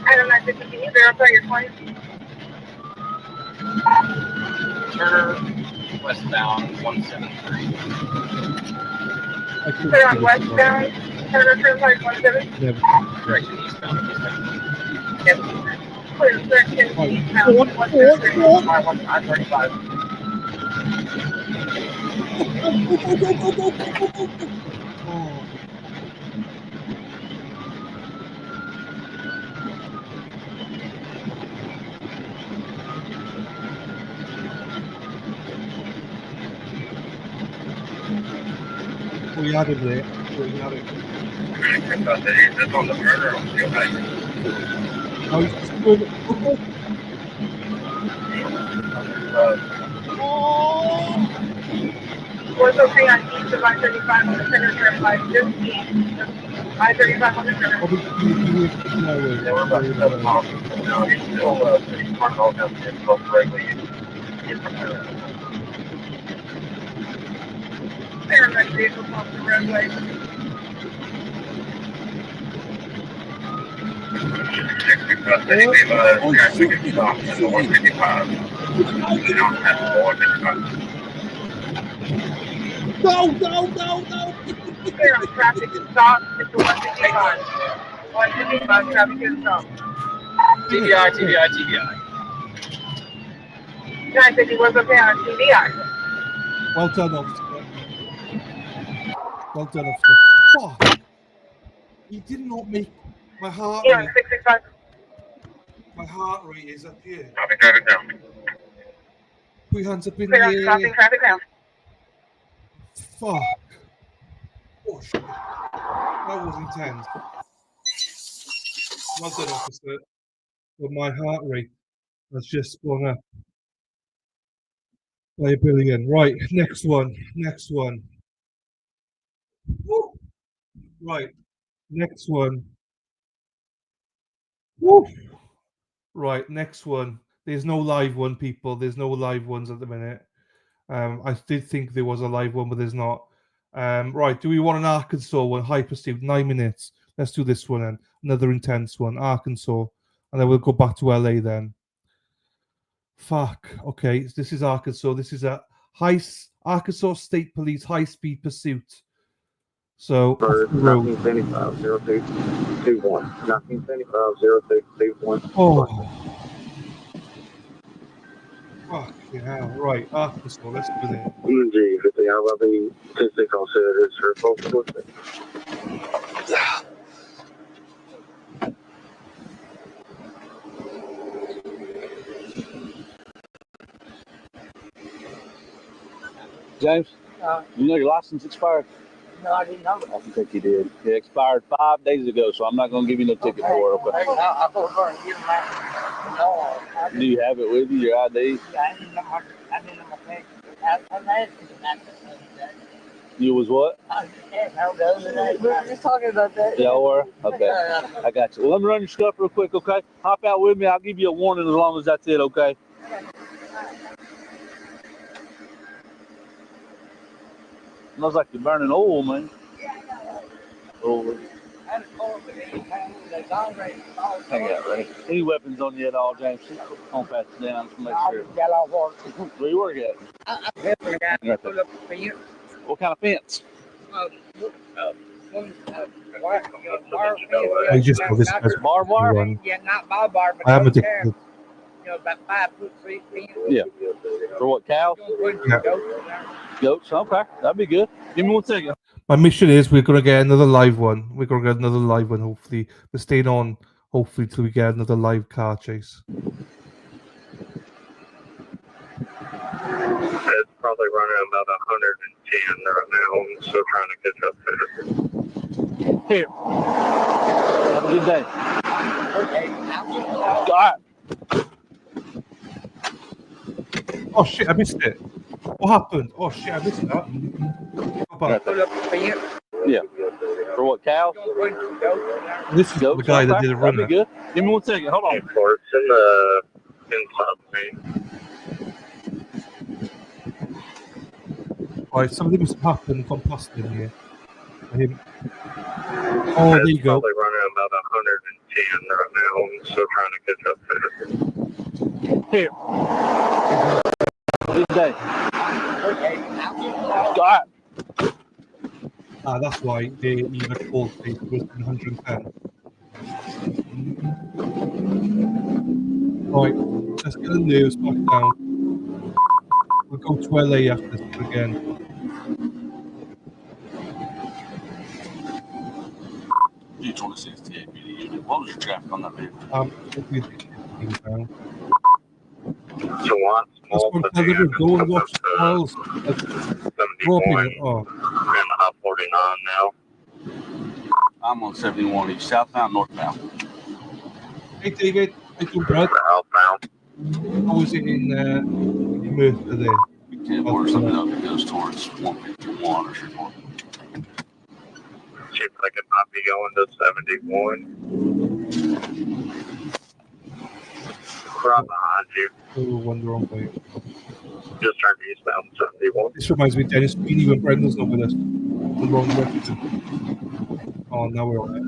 Item 950, can you verify your claim? Turner, westbound 173. Clear on westbound, Turner Turnpike 173. Yeah. Direction eastbound. Yep. Clear direction eastbound 173. I-35. Oh. We had him there. That's on the murder on the guy. Oh, he's just doing it. Was okay on east of I-35 on the Turner Turnpike, just east of I-35 on the Turner. Yeah, we're about to set them off. No, he's still he's running all down the info correctly. Paramedic vehicles off the roadway. Traffic is stopped at the 155. You don't have to go on 55. No. Clear on traffic is stopped at the 155. 155 traffic is stopped. TBI. 950 was okay on TBI. Well done, officer. Fuck. He did not make my heart Yeah, rate. 665. My heart rate is up here. Traffic down. Put your hands up in Clear the on air. stopping traffic now. Fuck. Oh shit. That was intense. Well done, officer. But my heart rate has just gone up by 1 billion. Right, next one. Woo. Right, next one. Woo. Right, next one. There's no live one, people. There's no live ones at the minute. I did think there was a live one, but there's not. Right, do we want an Arkansas one? High pursuit, 9 minutes. Let's do this one then. Another intense one, Arkansas. And then we'll go back to LA then. Fuck. Okay, this is Arkansas. This is a Arkansas State Police high-speed pursuit. So, 1975-0221. 1975-0221. Oh. Fuck, yeah, right. Arkansas, let's do this. EMG, 50 LLB, 26 on Senators for full enforcement. James, you know your license expired? No, I didn't know. I think you did. It expired 5 days ago, so I'm not going to give you no ticket for it. Okay? I'll go over and give him that. No, Do you have it with you, your ID? I didn't know my pay. I had to do that. You was what? I was just talking about that. Yeah, were? Okay. I got you. Well, let me run your stuff real quick, okay? Hop out with me. I'll give you a warning as long as that's it, okay? Smells like you're burning oil, man. Oil. Hang out, ready? Any weapons on you at all, James? Don't pass it down to make sure. Where you work at? Right there. What kind of fence? I just know this guy's barbed wire. Yeah, not barbed wire, but I am addicted. about 5 foot 3 feet. Yeah. For what, cows? Yeah. Goats, okay. That'd be good. Give me 1 second. My mission is we're going to get another live one. We're going to get another live one, hopefully. We're staying on, hopefully, till we get another live car chase. It's probably running about 110 right now. I'm still trying to catch up to it. Here. Have a good day. All right. Oh shit, I missed it. What happened? Oh shit, I missed that. Yeah. For what, cows? This is the guy that did a run. That'd be good. Give me 1 second. Hold on. It's in the inside lane. Right, something must have happened from past him here. Him. Oh, there you go. Probably running about 110 right now. I'm still trying to catch up to it. Here. Good day. All right. Ah, that's why they either called it was 110. Right, let's get the news back down. We'll go to LA after this one again. G26 TAPD unit. What was your traffic on that vehicle? So one small sedan, go and watch the files. 71 Oh. and 49 now. I'm on 71 east, southbound, northbound. Hey David, hey Brad. Southbound. How was it in Merthyr there? We can't order something up that goes towards 151 or something. Seems like it might be going to 71. Right behind you. Oh, one the wrong way. Just turned eastbound 71. This reminds me of Dennis Sweeney when Brendan's not with us. The wrong direction. Oh, now we're on it.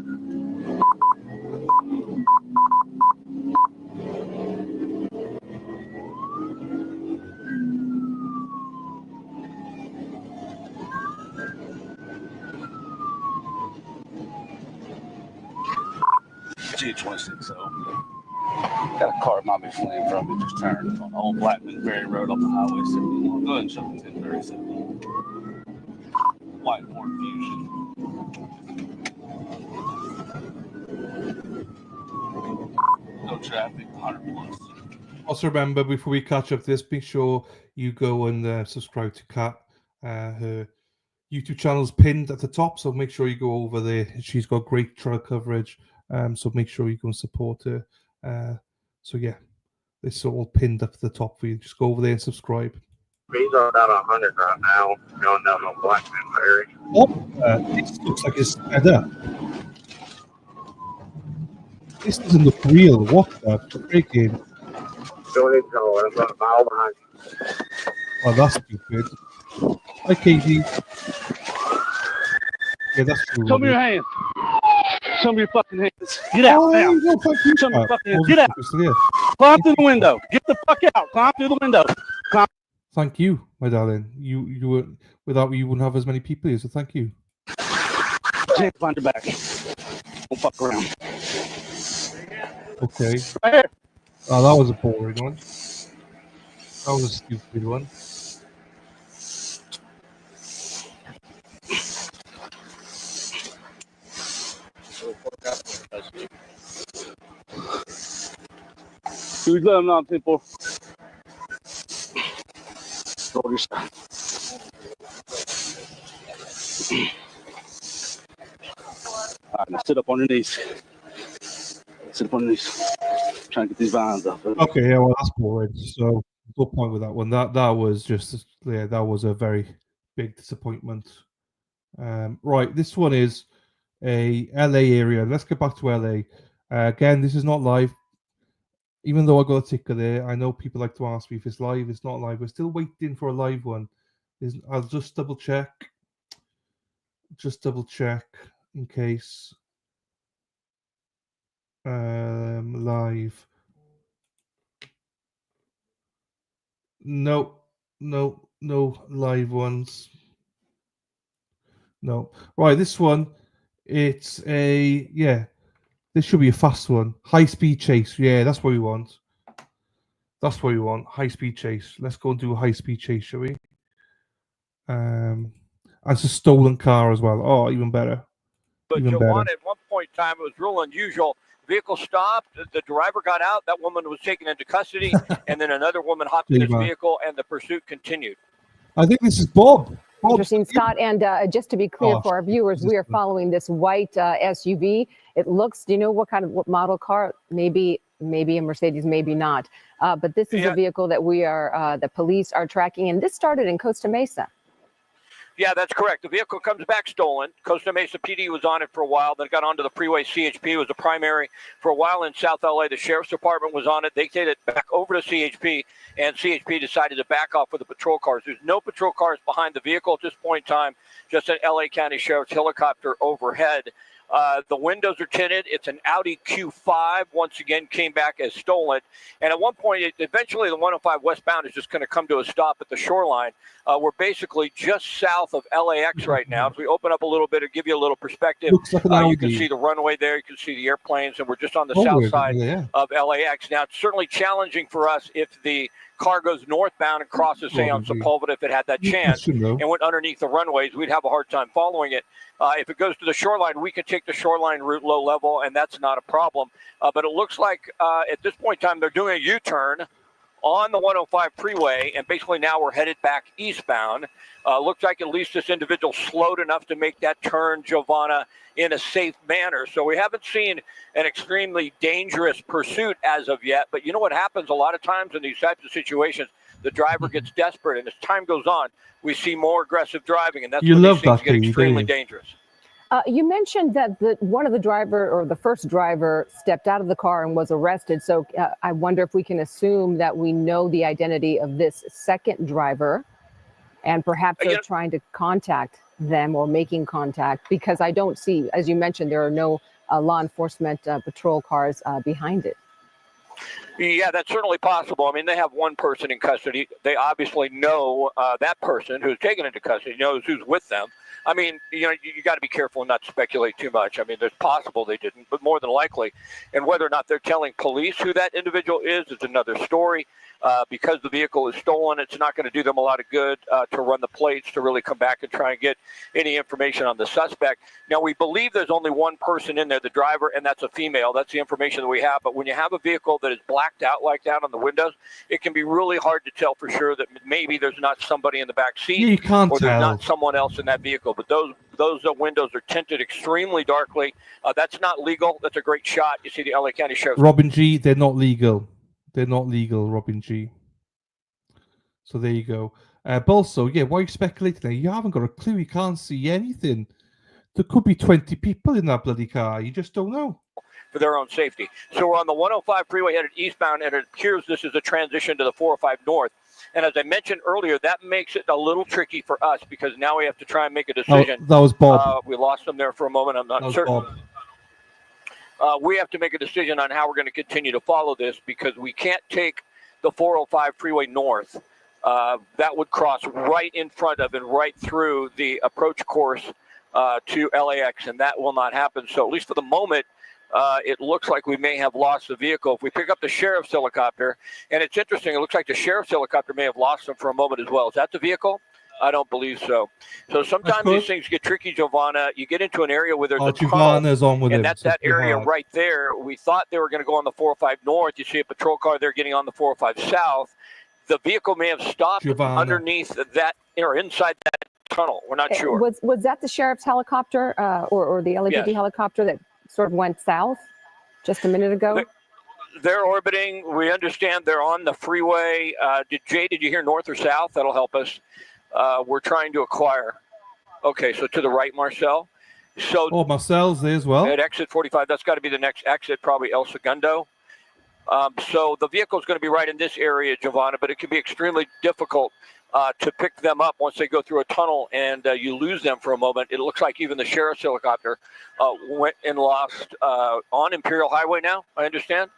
G26, so got a car might be fleeing from me, just turned on Old Blackman Ferry Road up the Highway 71. Go ahead and show me 1037. White Ford Fusion. No traffic, 100 plus. Also remember, before we catch up this, make sure you go and subscribe to Kat. Her YouTube channel's pinned at the top, so make sure you go over there. She's got great trail coverage, so make sure you go and support her. So yeah, it's all pinned up at the top for you. Just go over there and subscribe. He's on about 100 right now, going down on Blackman Ferry. Oh, this looks like it's sped up. This doesn't look real. What the freaking? Go ahead and go. I'm about a mile behind you. Oh, that's stupid. Hi, Katie. Yeah, that's true. Show me your hands. Show me your fucking hands. Get out now. No, thank you. Show me your fucking hands. Get out. Climb through the window. Get the fuck out. Climb through the window. Climb. Thank you, my darling. You were without you wouldn't have as many people here, so thank you. Hands behind your back. Don't fuck around. Okay. Right here. Oh, that was a boring one. That was a stupid one. Who's letting on, people? Hold your side. All right, now sit up on your knees. Sit up on your knees. Trying to get these vines up. Okay, yeah, well, that's boring. So, no point with that one. That was just, yeah, that was a very big disappointment. Right, this one is a LA area. Let's get back to LA. Again, this is not live. Even though I got a ticker there, I know people like to ask me if it's live. It's not live. We're still waiting for a live one. I'll just double check. Just double check in case. Live. No live ones. No. Right, this one, it's a, yeah, this should be a fast one. High speed chase. Yeah, that's what we want. That's what we want. High speed chase. Let's go and do a high speed chase, shall we? And it's a stolen car as well. Oh, even better. But Even Joanna, better. at one point in time, it was real unusual. Vehicle stopped. The driver got out. That woman was taken into custody, and then another woman hopped in his vehicle, and the pursuit continued. I think this is Bob. Interesting, Scott. And just to be clear for our viewers, we are following this white SUV. It looks, do you know what model car? Maybe a Mercedes, maybe not. But this is a vehicle that the police are tracking. And this started in Costa Mesa. Yeah, that's correct. The vehicle comes back stolen. Costa Mesa PD was on it for a while, then got onto the freeway. CHP was the primary for a while in South LA. The sheriff's department was on it. They take it back over to CHP, and CHP decided to back off with the patrol cars. There's no patrol cars behind the vehicle at this point in time, just an LA County Sheriff's helicopter overhead. The windows are tinted. It's an Audi Q5. Once again, came back as stolen. And at one point, eventually the 105 westbound is just going to come to a stop at the shoreline. We're basically just south of LAX right now. If we open up a little bit and give you a little perspective, Like you can see the runway there. You can see the airplanes, and we're just on the south side of LAX. Now, it's certainly challenging for us if the car goes northbound and crosses, say, on Sepulveda, if it had that chance and went underneath the runways, we'd have a hard time following it. If it goes to the shoreline, we can take the shoreline route low level, and that's not a problem. But it looks like at this point in time, they're doing a U-turn on the 105 freeway, and basically now we're headed back eastbound. Looks like at least this individual slowed enough to make that turn, Giovanna, in a safe manner. So we haven't seen an extremely dangerous pursuit as of yet. But you know what happens a lot of times in these types of situations? The driver gets desperate, and as time goes on, we see more aggressive driving, and that's when these things get extremely dangerous. You mentioned that one of the first driver stepped out of the car and was arrested. So I wonder if we can assume that we know the identity of this second driver, and perhaps they're trying to contact them or making contact, because I don't see, as you mentioned, there are no law enforcement patrol cars behind it. Yeah, that's certainly possible. I mean, they have one person in custody. They obviously know that person who's taken into custody, knows who's with them. I mean, you got to be careful and not speculate too much. I mean, it's possible they didn't, but more than likely. And whether or not they're telling police who that individual is another story. Because the vehicle is stolen, it's not going to do them a lot of good to run the plates to really come back and try and get any information on the suspect. Now, we believe there's only one person in there, the driver, and that's a female. That's the information that we have. But when you have a vehicle that is blacked out like that on the windows, it can be really hard to tell for sure that maybe there's not somebody in the back seat, you can't or there's tell. not someone else in that vehicle. But those windows are tinted extremely darkly. That's not legal. That's a great shot. You see the LA County Sheriff's. Robin G, they're not legal. They're not legal, Robin G. So there you go. But also, yeah, why are you speculating there? You haven't got a clue. You can't see anything. There could be 20 people in that bloody car. You just don't know. For their own safety. So we're on the 105 freeway headed eastbound, and it appears this is a transition to the 405 north. And as I mentioned earlier, that makes it a little tricky for us because now we have to try and make a decision. Oh, that was Bob. We lost him there for a moment. I'm not certain. We have to make a decision on how we're going to continue to follow this because we can't take the 405 freeway north. That would cross right in front of and right through the approach course to LAX, and that will not happen. So at least for the moment, it looks like we may have lost the vehicle. If we pick up the sheriff's helicopter, and it's interesting, it looks like the sheriff's helicopter may have lost them for a moment as well. Is that the vehicle? I don't believe so. So sometimes these things get tricky, Giovanna. You get into an area where there's a tunnel, on with and him, that's that area right there. We thought they were going to go on the 405 north. You see a patrol car there getting on the 405 south. The vehicle may have stopped underneath that or inside that tunnel. We're not sure. Was that the sheriff's helicopter or the LAPD helicopter that sort of went south just a minute ago? They're orbiting. We understand they're on the freeway. Did you hear north or south? That'll help us. We're trying to acquire. Okay, so to the right, Marcel. So Marcel's there as well. At exit 45, that's got to be the next exit, probably El Segundo. So the vehicle is going to be right in this area, Giovanna, but it can be extremely difficult to pick them up once they go through a tunnel and you lose them for a moment. It looks like even the sheriff's helicopter went and lost on Imperial Highway now, I understand.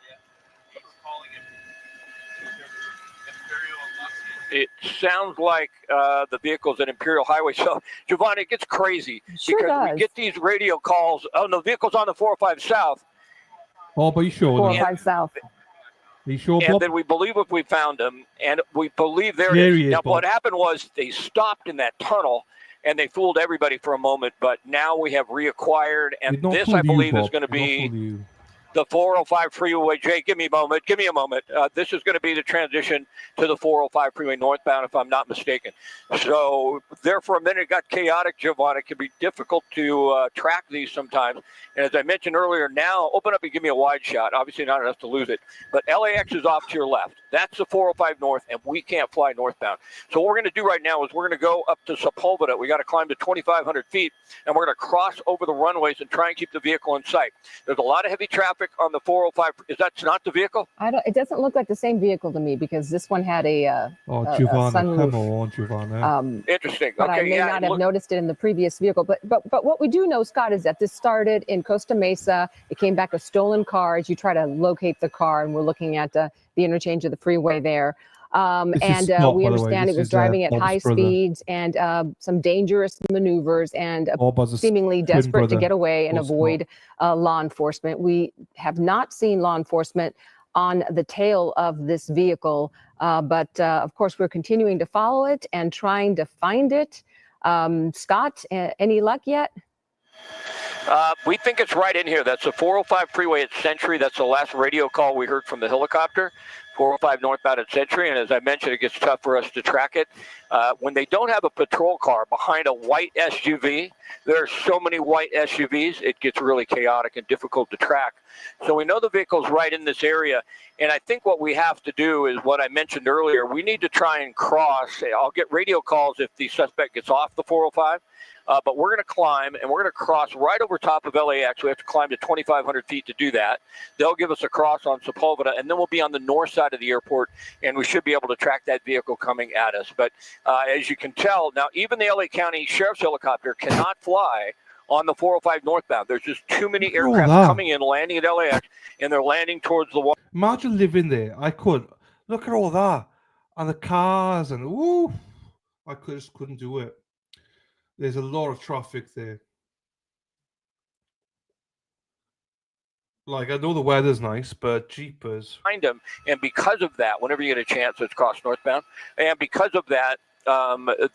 It sounds like the vehicle's at Imperial Highway. So, Giovanna, it gets crazy because we get these radio calls. Oh, no, the vehicle's on the 405 South. Oh, but you sure? 405 South. Are you sure, and Bob? then we believe if we found him, and we believe there it is. Now, what happened was they stopped in that tunnel, and they fooled everybody for a moment, but now we have reacquired, and this, I believe, is going to be the 405 freeway. Jay, give me a moment. This is going to be the transition to the 405 freeway northbound, if I'm not mistaken. So there for a minute, it got chaotic, Giovanna. It can be difficult to track these sometimes. And as I mentioned earlier, now open up and give me a wide shot. Obviously not enough to lose it. But LAX is off to your left. That's the 405 north, and we can't fly northbound. So what we're going to do right now is we're going to go up to Sepulveda. We got to climb to 2,500 feet, and we're going to cross over the runways and try and keep the vehicle in sight. There's a lot of heavy traffic on the 405. Is that not the vehicle? It doesn't look like the same vehicle to me because this one had a Giovanna, sunroof. come on, Giovanna. Interesting. But Okay, I may not have noticed it in the previous vehicle. But what we do know, Scott, is that this started in Costa Mesa. It came back a stolen car as you try to locate the car, and we're looking at the interchange of the freeway there. We understand it was driving at high speeds and some dangerous maneuvers and seemingly desperate to get away and avoid law enforcement. We have not seen law enforcement on the tail of this vehicle, but of course we're continuing to follow it and trying to find it. Scott, any luck yet? We think it's right in here. That's the 405 freeway at Century. That's the last radio call we heard from the helicopter. 405 northbound at Century, and as I mentioned, it gets tough for us to track it. When they don't have a patrol car behind a white SUV, there are so many white SUVs, it gets really chaotic and difficult to track. So we know the vehicle's right in this area, and I think what we have to do is what I mentioned earlier. We need to try and cross. I'll get radio calls if the suspect gets off the 405. But we're going to climb, and we're going to cross right over top of LAX. We have to climb to 2,500 feet to do that. They'll give us a cross on Sepulveda, and then we'll be on the north side of the airport, and we should be able to track that vehicle coming at us. But as you can tell, now even the LA County Sheriff's helicopter cannot fly on the 405 northbound. There's just too many aircraft coming in, landing at LAX, and they're landing towards the water. Imagine living there. I could. Look at all that. And the cars, and I just couldn't do it. There's a lot of traffic there. Like, I know the weather's nice, but jeepers. Find them, and because of that, whenever you get a chance, it's cross northbound. And because of that,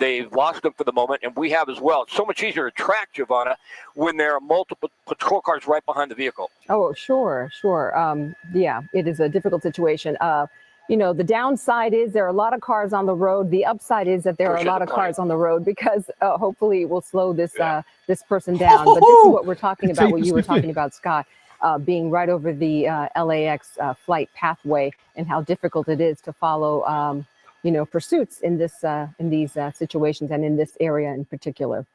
they've lost them for the moment, and we have as well. It's so much easier to track, Giovanna, when there are multiple patrol cars right behind the vehicle. Oh, sure. Yeah, it is a difficult situation. The downside is there are a lot of cars on the road. The upside is that there are a lot of cars on the road because hopefully it will slow this this person down. But this is what we're talking about, what you were talking about, Scott, being right over the LAX flight pathway and how difficult it is to follow, pursuits in these situations and in this area in particular.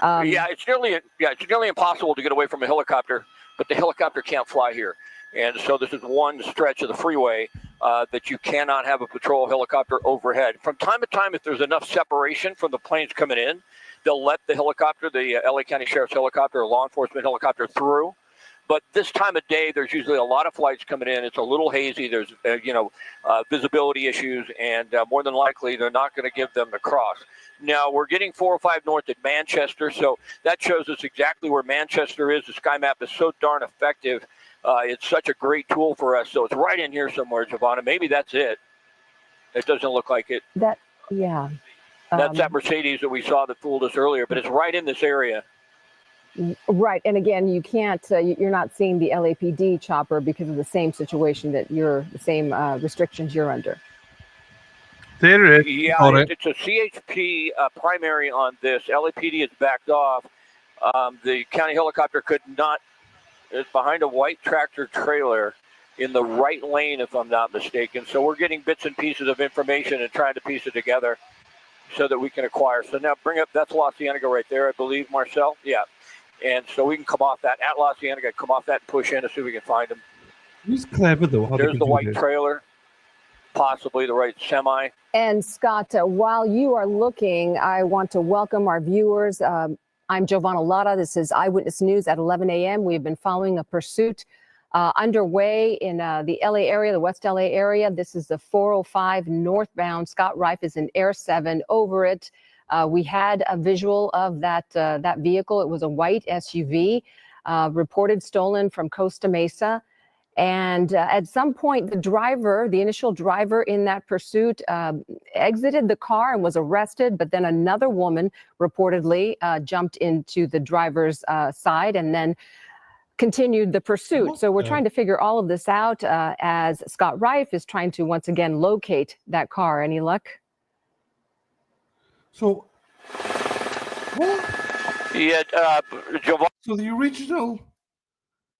It's nearly impossible to get away from a helicopter, but the helicopter can't fly here. And so this is one stretch of the freeway that you cannot have a patrol helicopter overhead. From time to time, if there's enough separation from the planes coming in, they'll let the helicopter, the LA County Sheriff's helicopter or law enforcement helicopter through. But this time of day, there's usually a lot of flights coming in. It's a little hazy. There's, visibility issues, and more than likely, they're not going to give them the cross. Now, we're getting 405 north at Manchester, so that shows us exactly where Manchester is. The sky map is so darn effective. It's such a great tool for us. So it's right in here somewhere, Giovanna. Maybe that's it. It doesn't look like it. That's that Mercedes that we saw that fooled us earlier, but it's right in this area. Right. And again, you can't, you're not seeing the LAPD chopper because of the same situation the same restrictions you're under. There it is. Yeah, it's a CHP primary on this. LAPD is backed off. The county helicopter is behind a white tractor trailer in the right lane, if I'm not mistaken. So we're getting bits and pieces of information and trying to piece it together so that we can acquire. So now that's La Cienega right there, I believe, Marcel. Yeah. And so we can come off that at La Cienega, come off that and push in to see if we can find them. He's clever, though. There's the white trailer, possibly the right semi. And Scott, while you are looking, I want to welcome our viewers. I'm Giovanna Lotta. This is Eyewitness News at 11 a.m. We have been following a pursuit underway in the LA area, the West LA area. This is the 405 northbound. Scott Rife is in Air 7 over it. We had a visual of that vehicle. It was a white SUV, reported stolen from Costa Mesa. And at some point, the initial driver in that pursuit exited the car and was arrested. But then another woman reportedly jumped into the driver's side and then continued the pursuit. So we're trying to figure all of this out as Scott Rife is trying to once again locate that car. Any luck? So, what? Yeah, Giovanni. So the original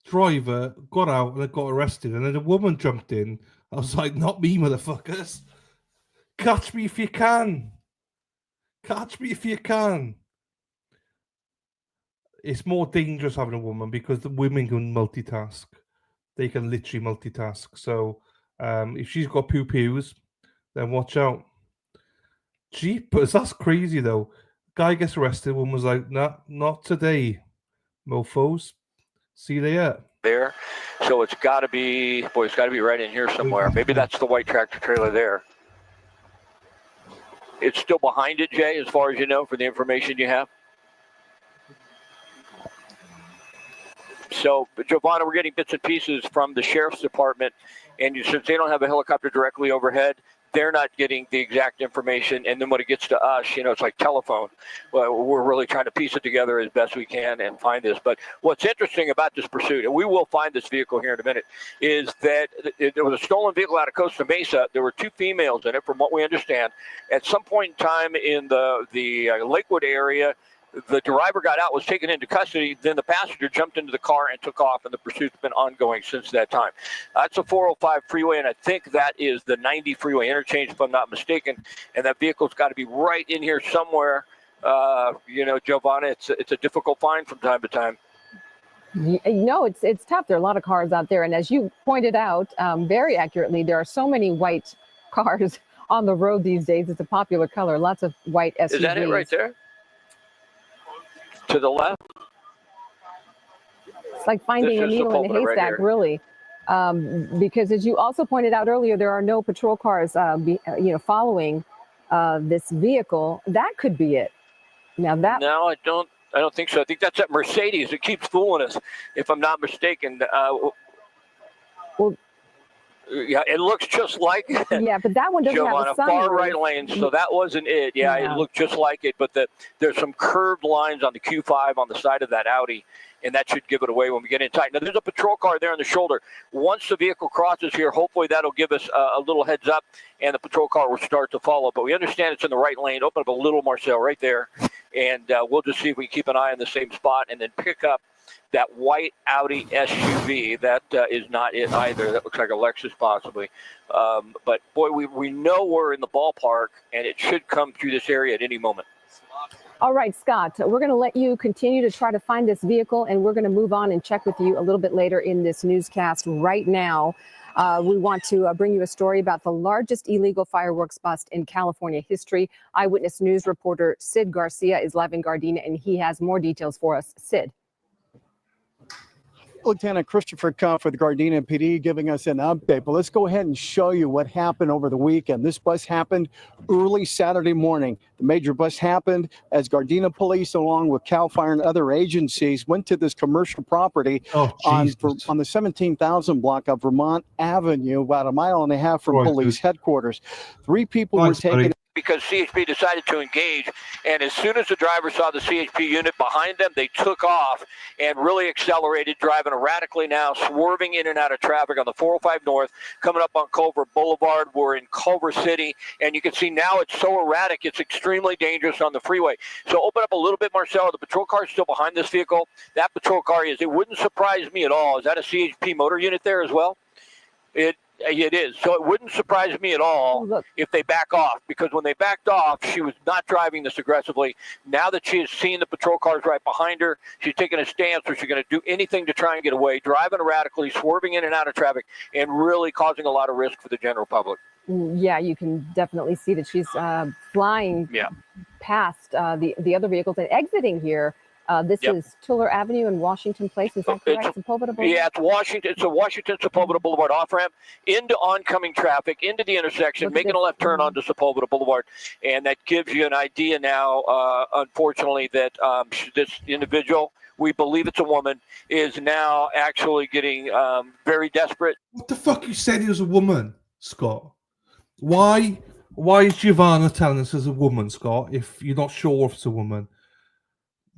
driver got out and got arrested, and then a woman jumped in. I was like, not me, motherfuckers. Catch me if you can. Catch me if you can. It's more dangerous having a woman because the women can multitask. They can literally multitask. So if she's got pew-pews, then watch out. Jeepers, that's crazy though. Guy gets arrested, woman was like, nah, not today, mofos. See you later. There. So it's got to be right in here somewhere. Maybe that's the white tractor trailer there. It's still behind it, Jay, as far as you know, for the information you have. So, Giovanna, we're getting bits and pieces from the sheriff's department, and since they don't have a helicopter directly overhead, they're not getting the exact information. And then when it gets to us, it's like telephone. Well, we're really trying to piece it together as best we can and find this. But what's interesting about this pursuit, and we will find this vehicle here in a minute, is that there was a stolen vehicle out of Costa Mesa. There were two females in it, from what we understand. At some point in time in the Lakewood area, the driver got out, was taken into custody. Then the passenger jumped into the car and took off, and the pursuit's been ongoing since that time. That's a 405 freeway, and I think that is the 90 freeway interchange, if I'm not mistaken. And that vehicle's got to be right in here somewhere. Giovanna, it's a difficult find from time to time. No, it's tough. There are a lot of cars out there, and as you pointed out very accurately, there are so many white cars on the road these days. It's a popular color. Lots of white SUVs. Is that it right there? To the left? It's like finding a needle in a haystack, really. Because as you also pointed out earlier, there are no patrol cars, following this vehicle. That could be it. Now that. No, I don't think so. I think that's that Mercedes. It keeps fooling us, if I'm not mistaken. Yeah, it looks just like it. Yeah, but that one doesn't have a sunroof. Far right lane, so that wasn't it. Yeah, it looked just like it, but there's some curved lines on the Q5 on the side of that Audi, and that should give it away when we get in tight. Now, there's a patrol car there on the shoulder. Once the vehicle crosses here, hopefully that'll give us a little heads up, and the patrol car will start to follow. But we understand it's in the right lane. Open up a little, Marcel, right there, and we'll just see if we can keep an eye on the same spot and then pick up that white Audi SUV. That is not it either. That looks like a Lexus possibly. But boy, we know we're in the ballpark, and it should come through this area at any moment. All right, Scott, we're going to let you continue to try to find this vehicle, and we're going to move on and check with you a little bit later in this newscast. Right now, we want to bring you a story about the largest illegal fireworks bust in California history. Eyewitness News reporter Sid Garcia is live in Gardena, and he has more details for us. Sid. Lieutenant Christopher Cuff with Gardena PD giving us an update. But let's go ahead and show you what happened over the weekend. This bust happened early Saturday morning. The major bust happened as Gardena police, along with CAL FIRE and other agencies, went to this commercial property on the 17,000 block of Vermont Avenue, about a mile and a half from police headquarters. 3 people were taken. Because CHP decided to engage, and as soon as the driver saw the CHP unit behind them, they took off and really accelerated, driving erratically now, swerving in and out of traffic on the 405 North, coming up on Culver Boulevard. We're in Culver City, and you can see now it's so erratic, it's extremely dangerous on the freeway. So open up a little bit, Marcelo. The patrol car is still behind this vehicle. That patrol car is, it wouldn't surprise me at all. Is that a CHP motor unit there as well? It is. So it wouldn't surprise me at all if they back off, because when they backed off, she was not driving this aggressively. Now that she has seen the patrol cars right behind her, she's taking a stance where she's going to do anything to try and get away, driving erratically, swerving in and out of traffic, and really causing a lot of risk for the general public. Yeah, you can definitely see that she's flying past the other vehicles and exiting here. This is Tiller Avenue and Washington Place. Is that correct? Sepulveda Boulevard? Yeah, it's Washington. It's a Washington Sepulveda Boulevard off ramp into oncoming traffic, into the intersection, making a left turn onto Sepulveda Boulevard, and that gives you an idea now. Unfortunately, that this individual, we believe it's a woman, is now actually getting very desperate. What the fuck? You said he was a woman, Scott. Why is Giovanna telling us as a woman, Scott? If you're not sure if it's a woman.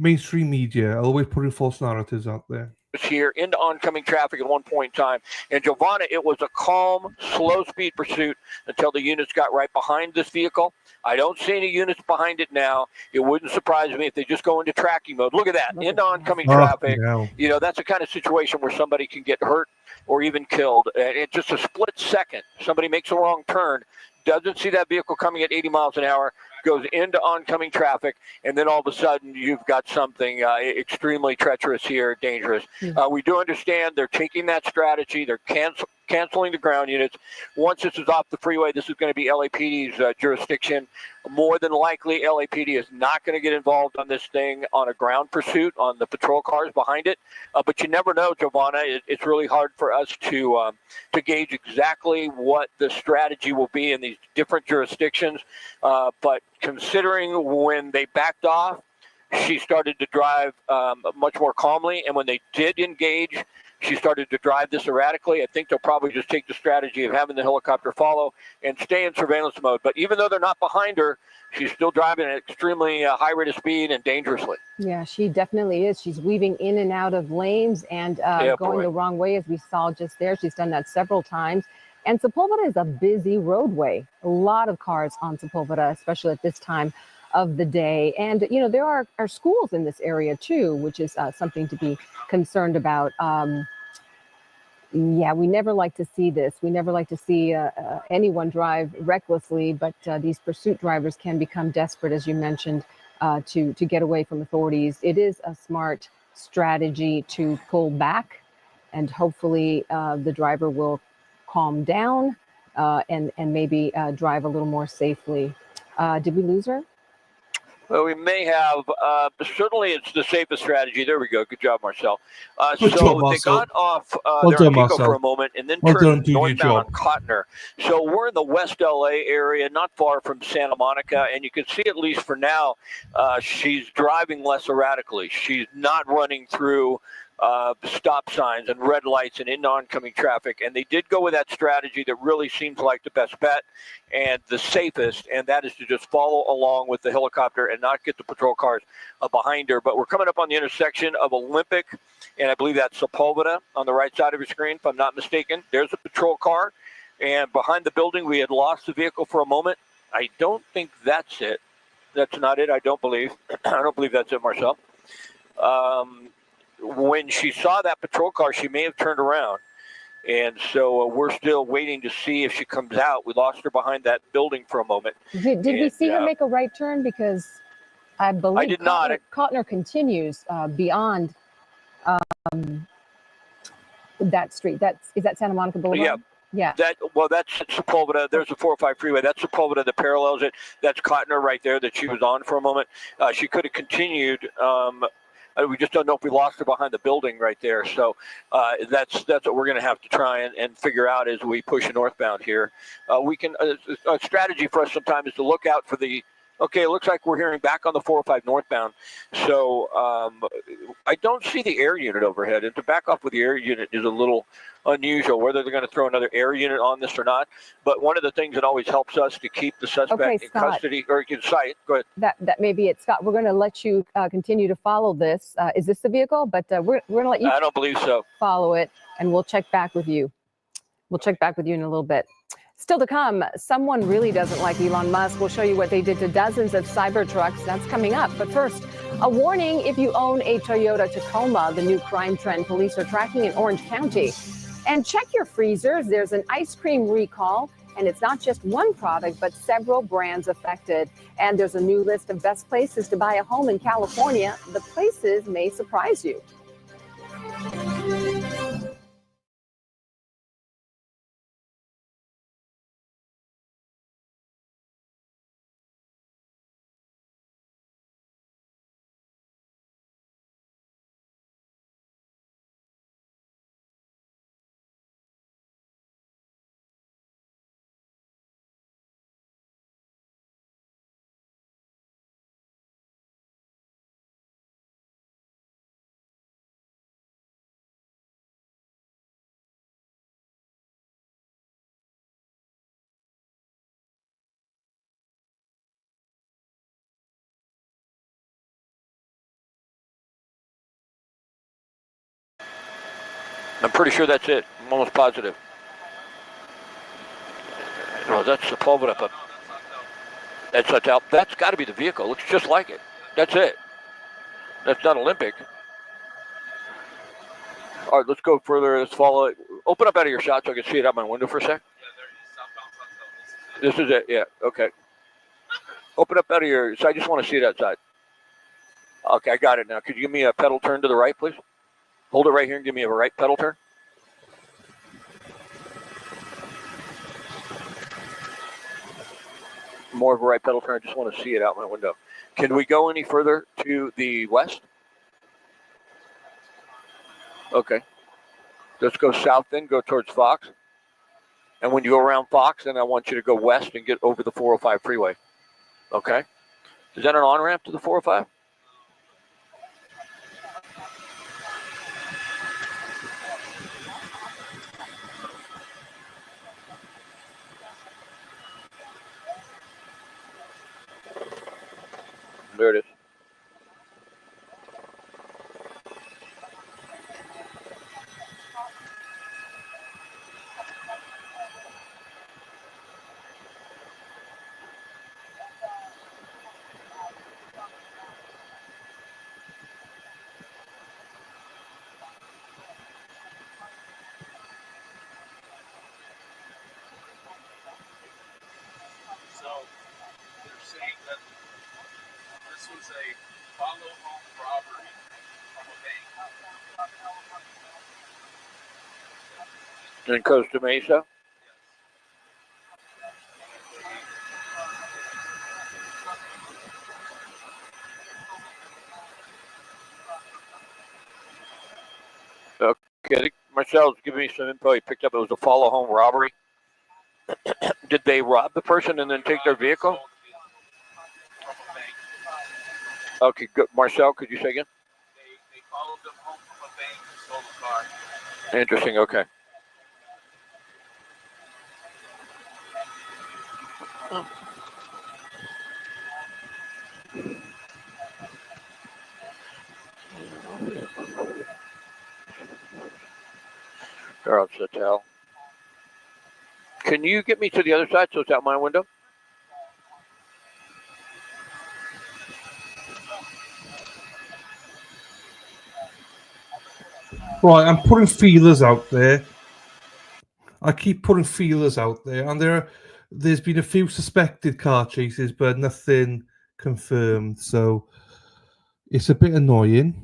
Mainstream media always putting false narratives out there. Here into oncoming traffic at one point in time. And Giovanna, it was a calm, slow speed pursuit until the units got right behind this vehicle. I don't see any units behind it now. It wouldn't surprise me if they just go into tracking mode. Look at that, into oncoming traffic. You know, that's the kind of situation where somebody can get hurt or even killed. It's just a split second. Somebody makes a wrong turn, doesn't see that vehicle coming at 80 miles an hour, goes into oncoming traffic, and then all of a sudden you've got something extremely treacherous here, dangerous. We do understand they're taking that strategy. They're canceling the ground units. Once this is off the freeway, this is going to be LAPD's jurisdiction. More than likely, LAPD is not going to get involved on this thing on a ground pursuit on the patrol cars behind it. But you never know, Giovanna. It's really hard for us to gauge exactly what the strategy will be in these different jurisdictions. But considering when they backed off, she started to drive much more calmly. And when they did engage, she started to drive this erratically. I think they'll probably just take the strategy of having the helicopter follow and stay in surveillance mode. But even though they're not behind her, she's still driving at an extremely high rate of speed and dangerously. Yeah, she definitely is. She's weaving in and out of lanes and going the wrong way, as we saw just there. She's done that several times. And Sepulveda is a busy roadway. A lot of cars on Sepulveda, especially at this time of the day. And, you know, there are schools in this area, too, which is something to be concerned about. Yeah, we never like to see this. We never like to see anyone drive recklessly, but these pursuit drivers can become desperate, as you mentioned, to get away from authorities. It is a smart strategy to pull back, and hopefully the driver will calm down and maybe drive a little more safely. Did we lose her? Well, we may have. Certainly, it's the safest strategy. There we go. Good job, Marcel. They got off their Pico for a moment and then turned northbound on Cotner. So we're in the West LA area, not far from Santa Monica, and you can see, at least for now, she's driving less erratically. She's not running through stop signs and red lights and into oncoming traffic. And they did go with that strategy that really seems like the best bet and the safest, and that is to just follow along with the helicopter and not get the patrol cars behind her. But we're coming up on the intersection of Olympic, and I believe that's Sepulveda on the right side of your screen, if I'm not mistaken. There's a patrol car, and behind the building, we had lost the vehicle for a moment. I don't think that's it. That's not it, I don't believe. I don't believe that's it, Marcel. When she saw that patrol car, she may have turned around. And so we're still waiting to see if she comes out. We lost her behind that building for a moment. Did we see her make a right turn? Because I believe I did not. Cotner continues beyond that street. Is that Santa Monica Boulevard? Yeah. Yeah. That's Sepulveda. There's the 405 freeway. That's Sepulveda that parallels it. That's Cotner right there that she was on for a moment. She could have continued. We just don't know if we lost her behind the building right there. So that's what we're going to have to try and figure out as we push northbound here. We can a strategy for us sometimes is to look out for the. Okay, it looks like we're hearing back on the 405 northbound. So I don't see the air unit overhead. And to back off with the air unit is a little unusual, whether they're going to throw another air unit on this or not. But one of the things that always helps us to keep the suspect in custody or in sight. Go ahead. That may be it, Scott. We're going to let you continue to follow this. Is this the vehicle? But we're going to let you. I don't believe so. Follow it, and we'll check back with you. We'll check back with you in a little bit. Still to come, someone really doesn't like Elon Musk. We'll show you what they did to dozens of Cybertrucks. That's coming up. But first, a warning if you own a Toyota Tacoma, the new crime trend police are tracking in Orange County. And check your freezers. There's an ice cream recall, and it's not just one product, but several brands affected. And there's a new list of best places to buy a home in California. The places may surprise you. I'm pretty sure that's it. I'm almost positive. No, that's Sepulveda, but that's got to be the vehicle. Looks just like it. That's it. That's not Olympic. All right, let's go further. Let's follow it. Open up out of your shot so I can see it out my window for a sec. This is it. Yeah. Okay. Open up out of your. So I just want to see it outside. Okay, I got it now. Could you give me a pedal turn to the right, please? Hold it right here and give me a right pedal turn. More of a right pedal turn. I just want to see it out my window. Can we go any further to the west? Okay. Let's go south then, go towards Fox. And when you go around Fox, then I want you to go west and get over the 405 freeway. Okay. Is that an on-ramp to the 405? There it is. So they're saying that this was a follow-home robbery from a bank. In Costa Mesa? Okay, I think Marcel's giving me some info. He picked up it was a follow-home robbery. Did they rob the person and then take their vehicle? Okay, good. Marcel, could you say again? They followed them home from a bank and stole the car. Interesting, okay. Charles Sattel. Can you get me to the other side so it's out my window? Right, I'm putting feelers out there. I keep putting feelers out there, and there's been a few suspected car chases, but nothing confirmed. So it's a bit annoying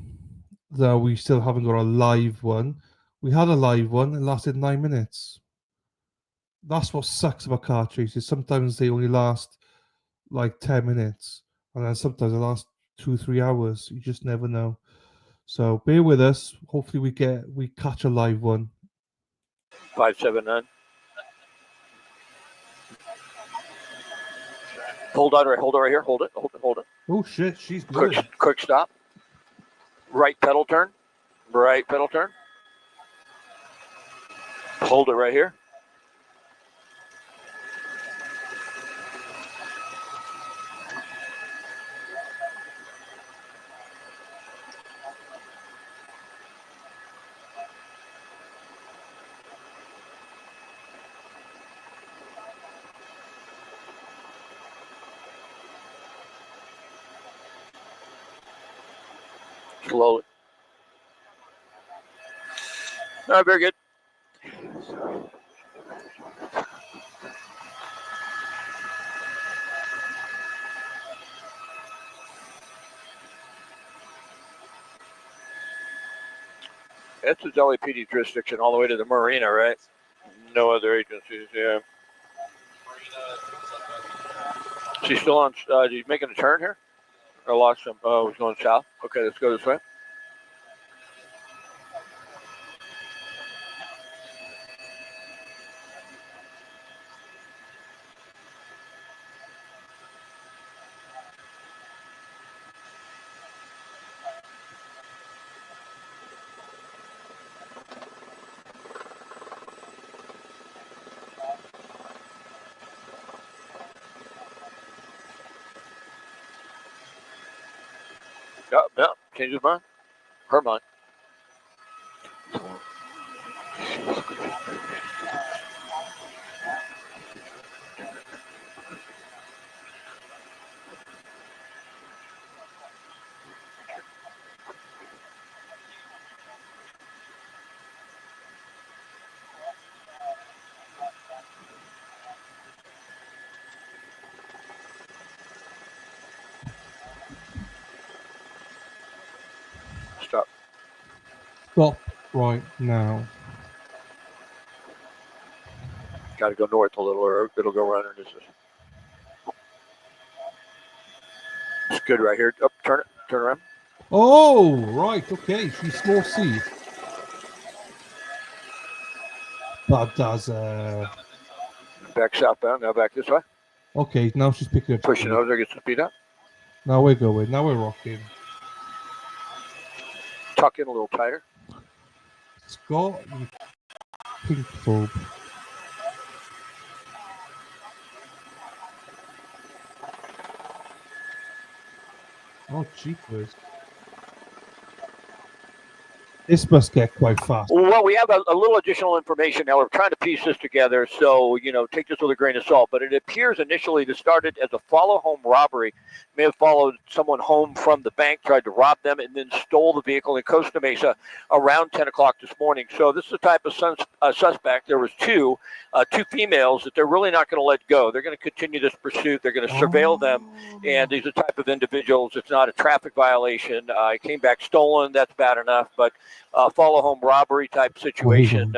that we still haven't got a live one. We had a live one, it lasted 9 minutes. That's what sucks about car chases. Sometimes they only last like 10 minutes, and then sometimes they last 2-3 hours. You just never know. So bear with us. Hopefully we catch a live one. 579. Hold it right here. Hold it. Oh shit, she's good. Quick stop. Right pedal turn. Hold it right here. Slowly. All right, very good. This is LAPD jurisdiction all the way to the marina, right? No other agencies, yeah. She's still on, you making a turn here? I lost him. Oh, he's going south. Okay, let's go this way. Yeah, change his mind. Her mind. Stop. Stop right now. Got to go north a little, or it'll go right under this. It's good right here. Up, turn around. Oh, right, okay. She's small C. That does. Back southbound. Now back this way. Okay, now she's picking up. Pushing over there, get some speed up. Now we're going. Now we're rocking. Tuck in a little tighter. Scott, you pink phobe. Oh, jeepers. This must get quite fast. Well, we have a little additional information now. We're trying to piece this together, so, take this with a grain of salt. But it appears initially this started as a follow-home robbery. May have followed someone home from the bank, tried to rob them, and then stole the vehicle in Costa Mesa around 10 o'clock this morning. So this is the type of suspect. There was two females that they're really not going to let go. They're going to continue this pursuit. They're going to surveil them, and these are the type of individuals. It's not a traffic violation. It came back stolen. That's bad enough, but follow-home robbery type situation.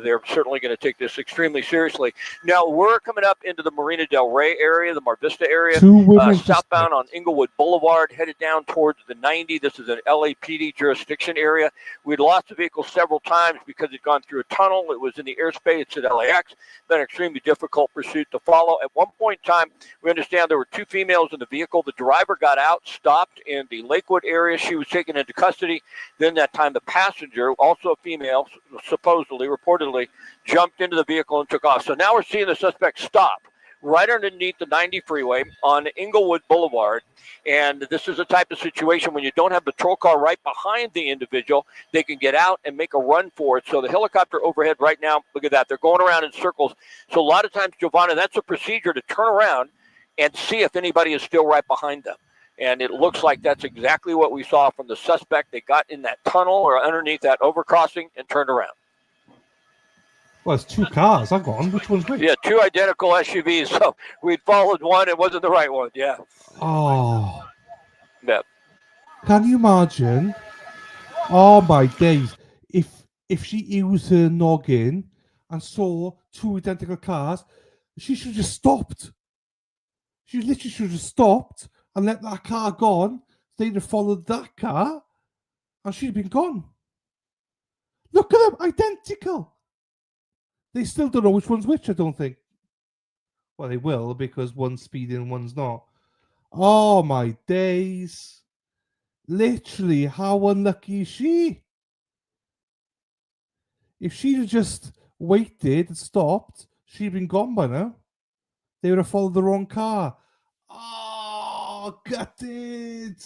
They're certainly going to take this extremely seriously. Now, we're coming up into the Marina Del Rey area, the Mar Vista area, southbound on Inglewood Boulevard, headed down towards the 90. This is an LAPD jurisdiction area. We'd lost the vehicle several times because it'd gone through a tunnel. It was in the airspace. It's at LAX. Been an extremely difficult pursuit to follow. At one point in time, we understand there were two females in the vehicle. The driver got out, stopped in the Lakewood area. She was taken into custody. Then that time, the passenger, also a female, supposedly, reportedly, jumped into the vehicle and took off. So now we're seeing the suspect stop right underneath the 90 freeway on Inglewood Boulevard. And this is a type of situation when you don't have the patrol car right behind the individual, they can get out and make a run for it. So the helicopter overhead right now, look at that, they're going around in circles. So a lot of times, Giovanna, that's a procedure to turn around and see if anybody is still right behind them. And it looks like that's exactly what we saw from the suspect. They got in that tunnel or underneath that overcrossing and turned around. Well, it's two cars. Hang on. Which one's which? Yeah, two identical SUVs. So we'd followed one. It wasn't the right one. Yeah. Oh. Yeah. Can you imagine? Oh my days! If she used her noggin and saw two identical cars, she should have just stopped. She literally should have just stopped and let that car gone. They'd have followed that car, and she'd have been gone. Look at them, identical. They still don't know which one's which. I don't think. Well, they will because one's speeding and one's not. Oh my days! Literally, how unlucky is she? If she'd have just waited and stopped, she'd have been gone by now. They would have followed the wrong car. Oh, gutted.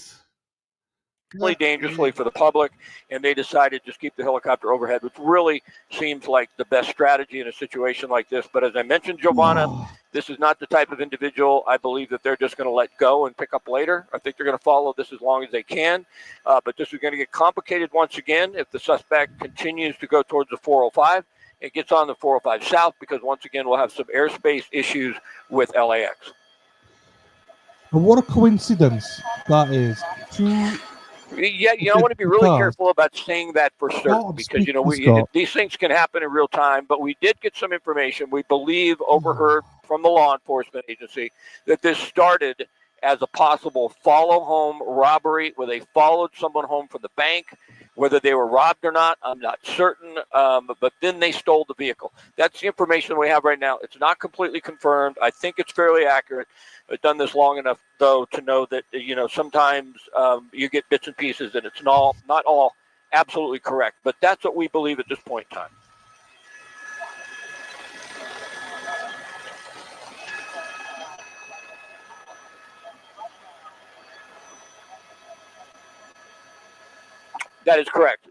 Dangerously for the public, and they decided to just keep the helicopter overhead, which really seems like the best strategy in a situation like this. But as I mentioned, Giovanna, this is not the type of individual I believe that they're just going to let go and pick up later. I think they're going to follow this as long as they can. But this is going to get complicated once again if the suspect continues to go towards the 405. It gets on the 405 South because once again we'll have some airspace issues with LAX. And what a coincidence that is. Yeah, I want to be really careful about saying that for certain because, these things can happen in real time. But we did get some information. We believe overheard from the law enforcement agency that this started as a possible follow-home robbery where they followed someone home from the bank. Whether they were robbed or not, I'm not certain. But then they stole the vehicle. That's the information we have right now. It's not completely confirmed. I think it's fairly accurate. I've done this long enough, though, to know that, sometimes you get bits and pieces and it's not all absolutely correct. But that's what we believe at this point in time. That is correct.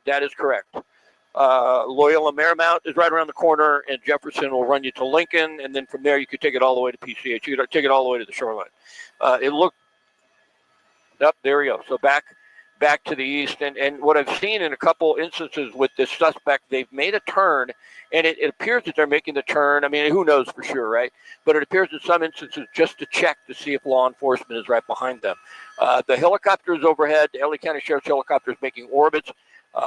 Loyola Marymount is right around the corner, and Jefferson will run you to Lincoln, and then from there you could take it all the way to PCH. You could take it all the way to the shoreline. It looked up. There we go. So back to the east, and what I've seen in a couple instances with this suspect, they've made a turn, and it appears that they're making the turn. I mean, who knows for sure, right? But it appears in some instances just to check to see if law enforcement is right behind them. The helicopter is overhead. The LA County Sheriff's helicopter is making orbits.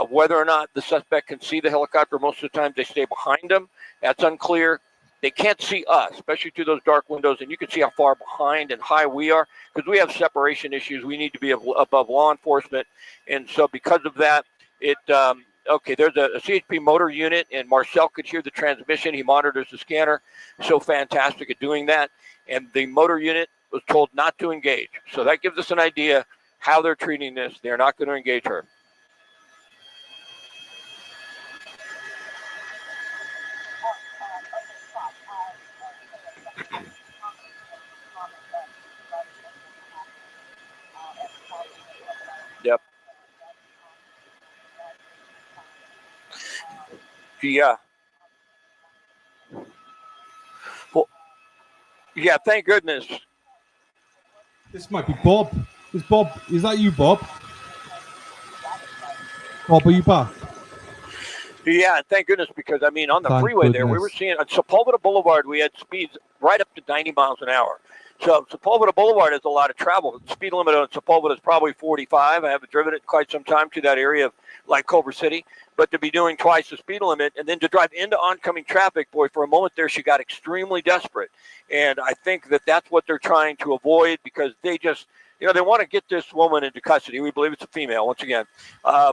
Whether or not the suspect can see the helicopter, most of the time they stay behind them. That's unclear. They can't see us, especially through those dark windows, and you can see how far behind and high we are because we have separation issues. We need to be above law enforcement, and so because of that, there's a CHP motor unit, and Marcel could hear the transmission. He monitors the scanner, so fantastic at doing that, and the motor unit was told not to engage. So that gives us an idea how they're treating this. They're not going to engage her. Yep. Yeah. Well, yeah, thank goodness. This might be Bob. Is that you, Bob? Bob, are you back? Yeah, thank goodness, because, on the freeway there, we were seeing on Sepulveda Boulevard, we had speeds right up to 90 miles an hour. So Sepulveda Boulevard has a lot of travel. The speed limit on Sepulveda is probably 45. I haven't driven it in quite some time to that area of like Culver City. But to be doing twice the speed limit and then to drive into oncoming traffic, boy, for a moment there, she got extremely desperate. And I think that that's what they're trying to avoid because they just, they want to get this woman into custody. We believe it's a female, once again.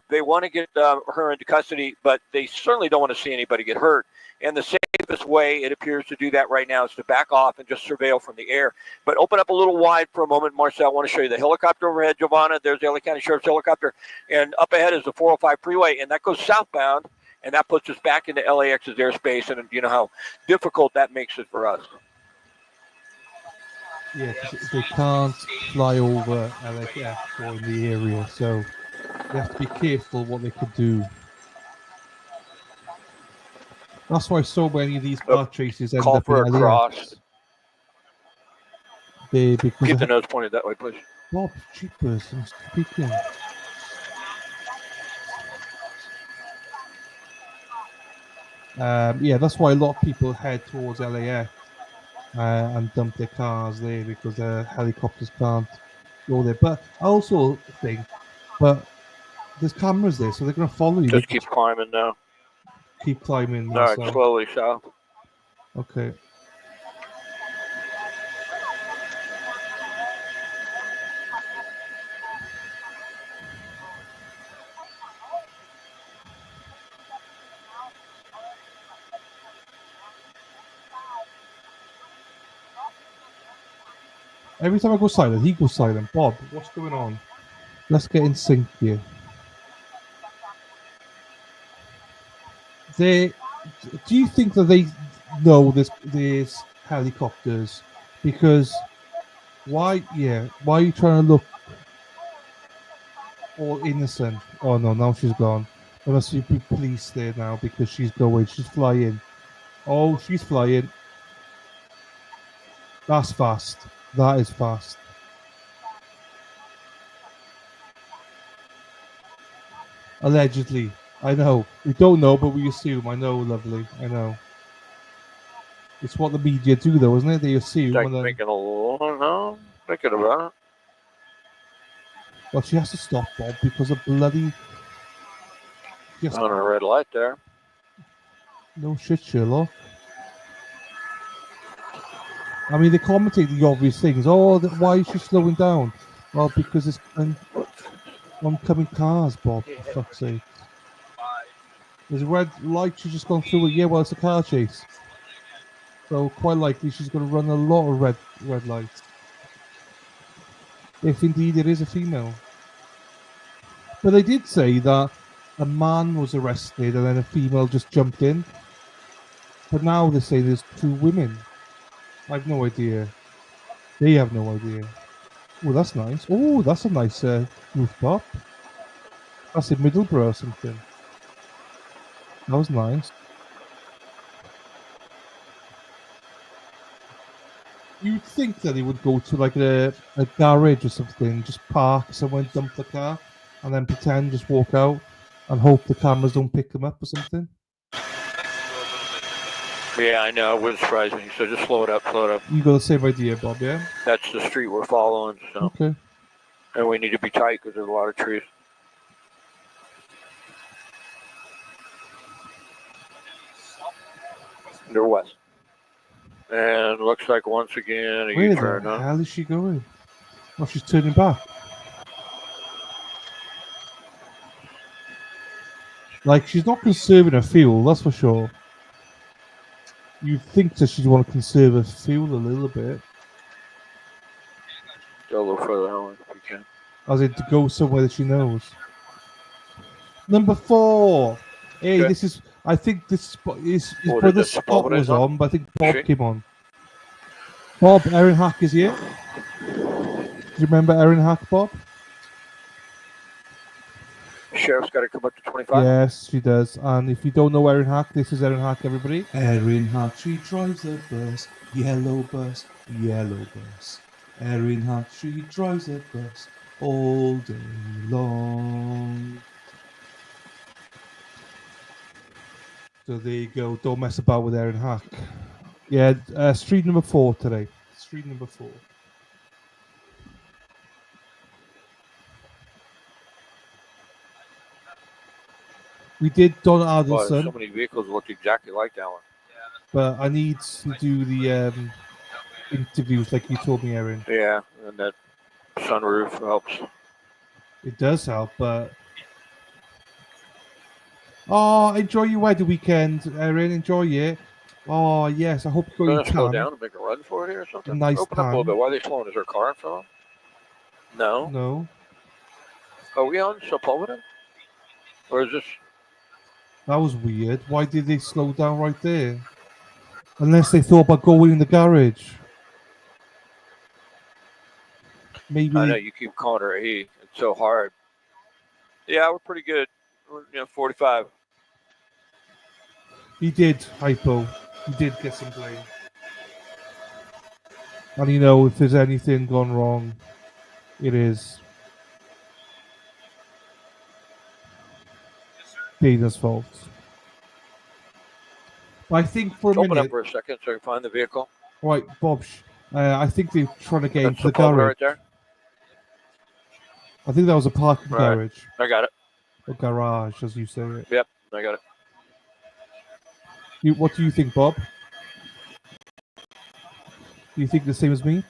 They want to get her into custody, but they certainly don't want to see anybody get hurt. And the safest way, it appears, to do that right now is to back off and just surveil from the air. But open up a little wide for a moment, Marcel. I want to show you the helicopter overhead, Giovanna. There's the LA County Sheriff's helicopter. And up ahead is the 405 freeway, and that goes southbound, and that puts us back into LAX's airspace, and you know how difficult that makes it for us. Yeah, they can't fly over LAX or in the area, so they have to be careful what they could do. That's why so many of these car chases end up in LAX. Keep the nose pointed that way, please. Bob, cheapers, I'm speaking. Yeah, that's why a lot of people head towards LAX and dump their cars there because the helicopters can't go there. But I also think, but there's cameras there, so they're going to follow you. Just keep climbing now. Keep climbing. All right, slowly south. Okay. Every time I go silent, he goes silent. Bob, what's going on? Let's get in sync here. Do you think that they know there's helicopters? Because why are you trying to look all innocent? Oh no, now she's gone. There must be police there now because she's flying. Oh, she's flying. That's fast. That is fast. Allegedly. I know. We don't know, but we assume. I know, lovely. I know. It's what the media do, though, isn't it? They assume. Thinking about it. Well, she has to stop, Bob, because of bloody... On a red light there. No shit, Sherlock. I mean, they commentate the obvious things. Oh, why is she slowing down? Well, because it's oncoming cars, Bob, for fuck's sake. There's a red light, she's just gone through it. Yeah, well, it's a car chase. So, quite likely, she's going to run a lot of red lights. If indeed it is a female. But they did say that a man was arrested and then a female just jumped in. But now they say there's 2 women. I have no idea. They have no idea. Oh, that's nice. Oh, that's a nice rooftop. That's in Middlesbrough or something. That was nice. You'd think that he would go to like a garage or something, just park somewhere, dump the car, and then pretend, just walk out, and hope the cameras don't pick them up or something. Yeah, I know. It wouldn't surprise me. So just slow it up, You got the same idea, Bob, yeah? That's the street we're following. So. Okay. And we need to be tight because there's a lot of trees. They're west. And looks like once again a Where U-turn. the hell is she going? Oh, she's turning back. Like, she's not conserving her fuel, that's for sure. You'd think that she'd want to conserve her fuel a little bit. Go a little further on if we can. As in to go somewhere that she knows. Number 4. Hey, okay. I think this is brother Scott was on, but I think Bob came on. Bob, Erin Hack is here. Do you remember Erin Hack, Bob? Sheriff's got to come up to 25. Yes, she does. And if you don't know Erin Hack, this is Erin Hack, everybody. Erin Hack, she drives a bus, yellow bus, yellow bus. Erin Hack, she drives a bus all day long. So there you go. Don't mess about with Erin Hack. Yeah, street number 4 today. Street number 4. We did Don Adelson. So many vehicles look exactly like that one. But I need to do the interviews like you told me, Erin. Yeah, and that sunroof helps. It does help, but... Oh, enjoy your wedding weekend, Erin. Enjoy it. Oh, yes. I hope you go to slow down and make a run for it here or something? Nice Open time. up a little bit. Why are they slowing? Is there a car in front of them? No. No. Are we on Sepulveda? Or is this... That was weird. Why did they slow down right there? Unless they thought about going in the garage. Maybe. I know you keep calling her E. It's so hard. Yeah, we're pretty good. We're 45. He did, Hypo. He did get some blame. And you know, if there's anything gone wrong, it is Dana's fault. I think for a Open minute. up for a second so I can find the vehicle. Right, Bob. I think they're trying to get That's into the Sepulveda garage. right there. I think that was a parking Right. garage. I got it. Or garage, as you say it. Yep, I got it. What do you think, Bob? Do you think the same as me?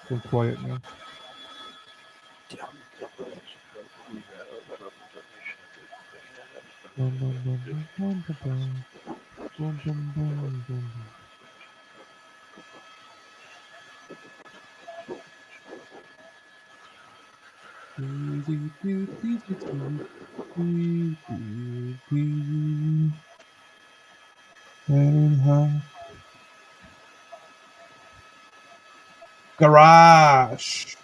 Gone quiet now. Garage.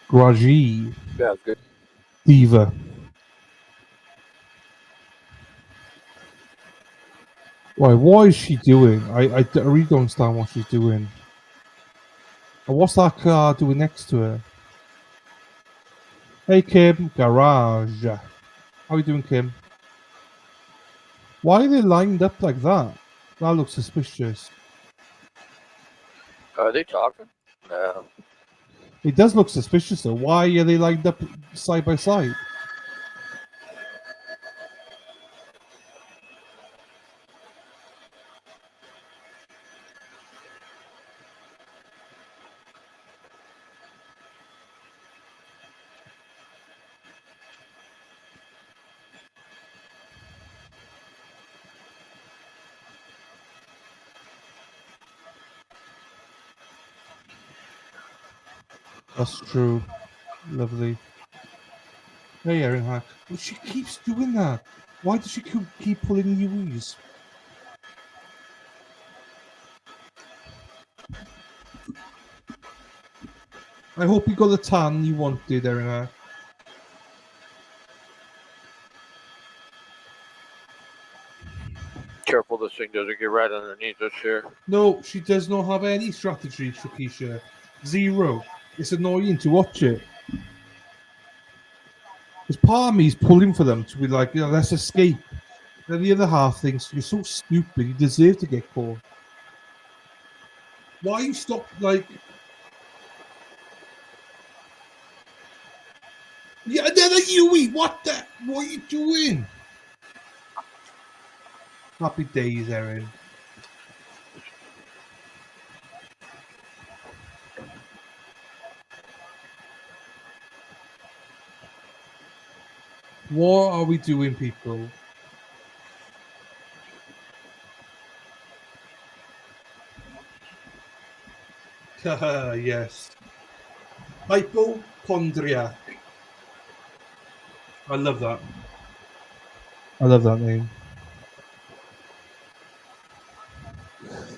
Garagey. Yeah, good. Diva. Why? What is she doing? I really don't understand what she's doing. And what's that car doing next to her? Hey, Kim. Garage. How are you doing, Kim? Why are they lined up like that? That looks suspicious. Are they talking? No. It does look suspicious, though. Why are they lined up side by side? That's true. Lovely. Hey, Erin, hi. Well, she keeps doing that. Why does she keep pulling UEs? I hope you got the tan you wanted, Erin. Careful this thing doesn't get right underneath us here. No, she does not have any strategy, Shakisha. Zero. It's annoying to watch it. Because part of me is pulling for them to be like, let's escape. Then the other half thinks, you're so stupid, you deserve to get caught. Why you stop, like... Yeah, another Yui! What are you doing? Happy days, Erin. What are we doing, people? Yes. Hypochondriac. I love that. I love that name.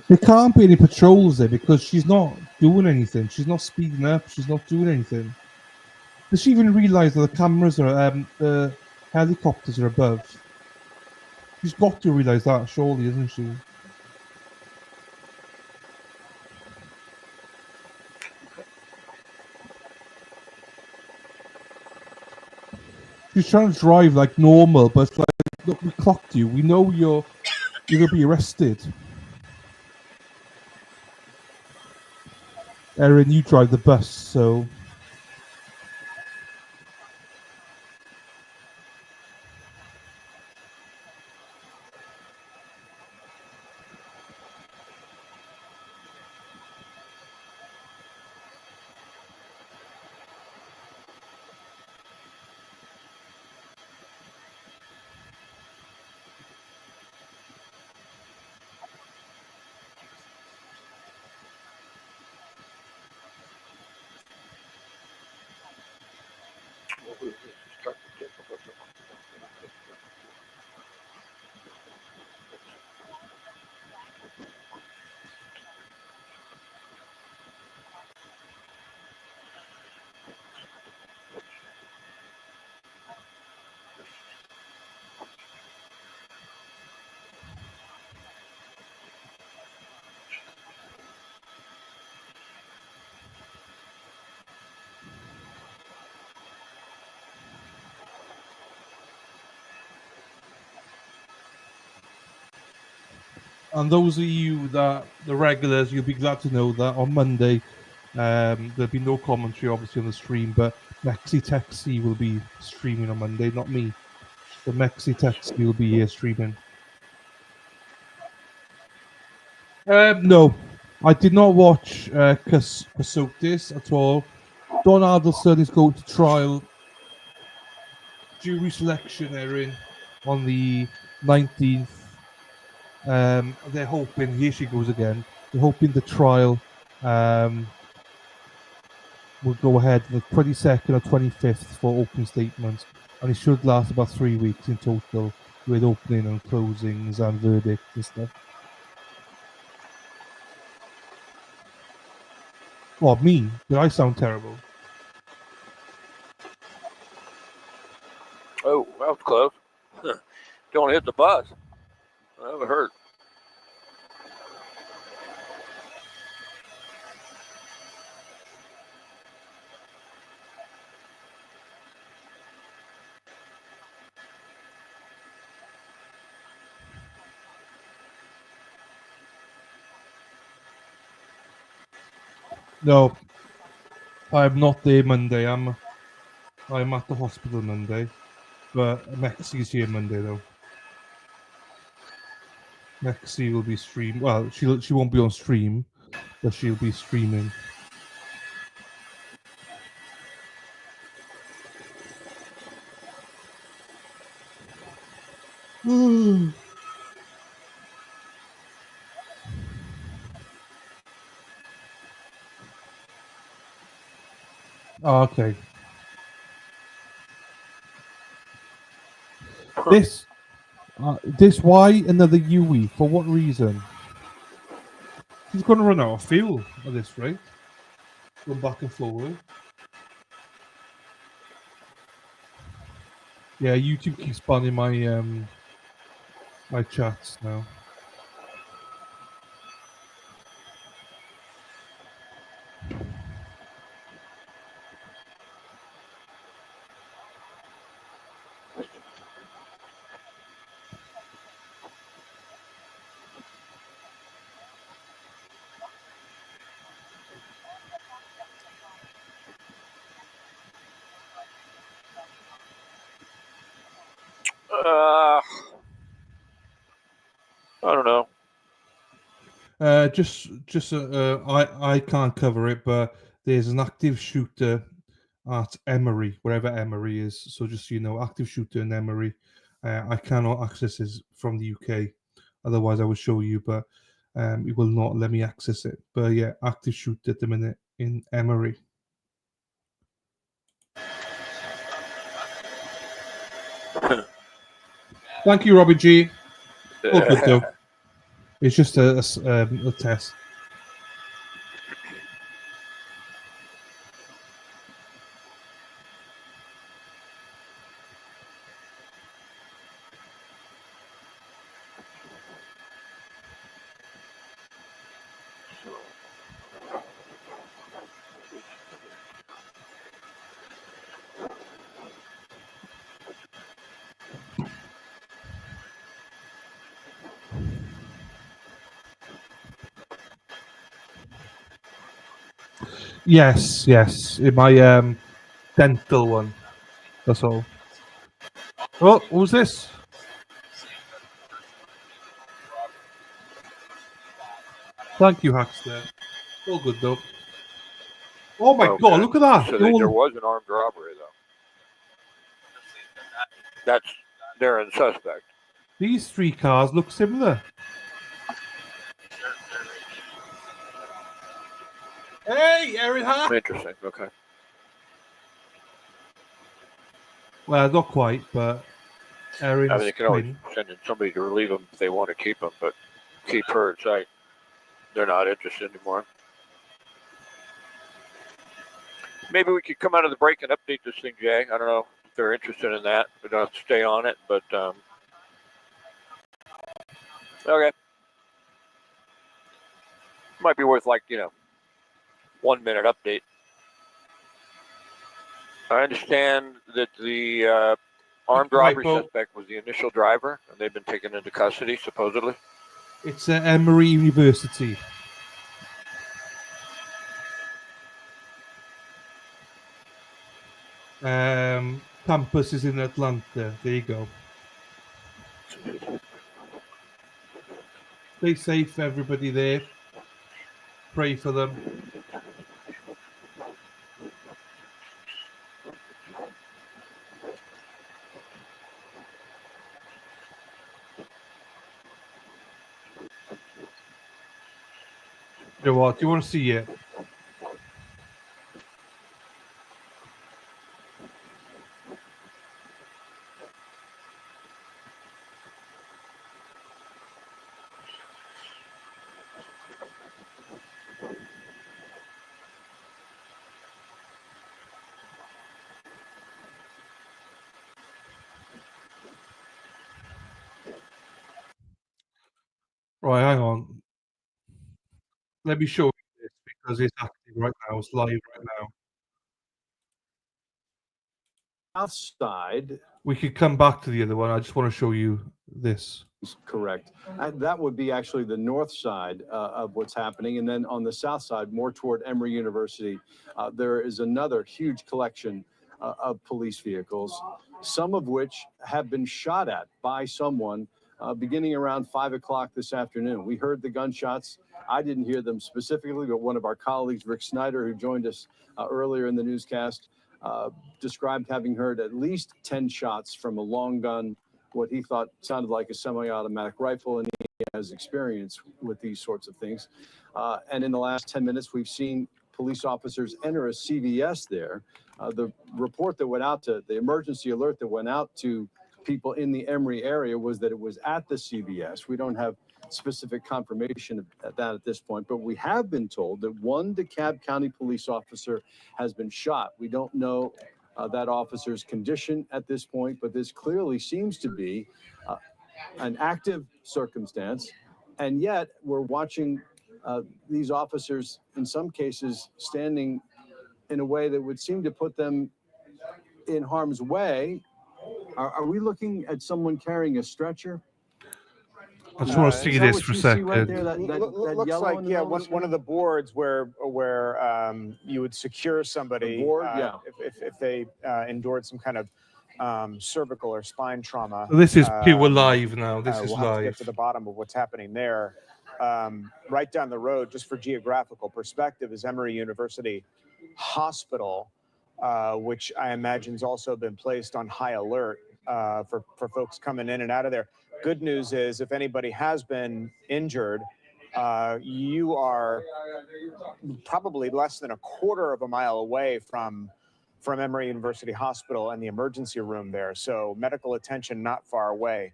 There can't be any patrols there because she's not doing anything. She's not speeding up. She's not doing anything. Does she even realise that the cameras are, the helicopters are above? She's got to realise that, surely, isn't she? She's trying to drive like normal, but it's like, look, we clocked you. We know you're gonna be arrested. Erin, you drive the bus, so... And those of you that the regulars, you'll be glad to know that on Monday there'll be no commentary, obviously, on the stream, but Mexi Texi will be streaming on Monday, not me. The Mexi Texi will be here streaming. No, I did not watch Casotis at all. Don Adelson is going to trial. Jury selection, Erin, on the 19th. They're hoping, here she goes again, they're hoping the trial will go ahead on the 22nd or 25th for opening statements, and it should last about 3 weeks in total with opening and closings and verdicts and stuff. Well, me, did I sound terrible? Oh, that was close. Don't hit the bus. That would hurt. No, I'm not there Monday. I'm at the hospital Monday, but Mexi's here Monday though. Mexi will be stream. Well, she won't be on stream, but she'll be streaming. Oh, okay. This why another UE? For what reason? He's going to run out of fuel at this rate. Going back and forward. Yeah, YouTube keeps banning my my chats now. I don't know. I can't cover it, but there's an active shooter at Emory, wherever Emory is. So just so you know, active shooter in Emory. I cannot access it from the UK, otherwise I will show you, but it will not let me access it. But yeah, active shooter at the minute in Emory. Thank you, Robbie G. All good though. It's just a test. Yes. In my dental one. That's all. Oh, what was this? Thank you, Hackster. All good though. Oh my God! Look at that. So there was an armed robbery, though. They're in suspect. These three cars look similar. Hey, Erin Hart. Interesting. Okay. Well, not quite, but Erin's I mean, they can always send in somebody to relieve them if they want to keep them, but keep her at sight. They're not interested anymore. Maybe we could come out of the break and update this thing, Jay. I don't know if they're interested in that. We don't have to stay on it, but okay. Might be worth 1 minute update. I understand that the armed robbery suspect was the initial driver, and they've been taken into custody, supposedly. It's Emory University. Campus is in Atlanta. There you go. Stay safe, everybody there. Pray for them. You know what? Do you want to see it? Right, hang on. Let me show you this because it's active right now. It's live right now. Outside. We could come back to the other one. I just want to show you this. Correct. That would be actually the north side of what's happening. And then on the south side, more toward Emory University, there is another huge collection of police vehicles, some of which have been shot at by someone beginning around 5 o'clock this afternoon. We heard the gunshots. I didn't hear them specifically, but one of our colleagues, Rick Snyder, who joined us earlier in the newscast, described having heard at least 10 shots from a long gun, what he thought sounded like a semi-automatic rifle, and he has experience with these sorts of things. And in the last 10 minutes, we've seen police officers enter a CVS there. The report that went out to, the emergency alert that went out to people in the Emory area was that it was at the CVS. We don't have specific confirmation of that at this point, but we have been told that one DeKalb County police officer has been shot. We don't know that officer's condition at this point, but this clearly seems to be an active circumstance. And yet we're watching these officers, in some cases, standing in a way that would seem to put them in harm's way. Are we looking at someone carrying a stretcher? I just want to see this for a second. Right there, that looks like, yeah, one of the boards where you would secure somebody if they endured some kind of cervical or spine trauma. So this is pure live now. This is we'll have to live. get to the bottom of what's happening there. Right down the road, just for geographical perspective, is Emory University Hospital, which I imagine has also been placed on high alert for folks coming in and out of there. Good news is, if anybody has been injured, you are probably less than a quarter of a mile away from Emory University Hospital and the emergency room there. So medical attention not far away.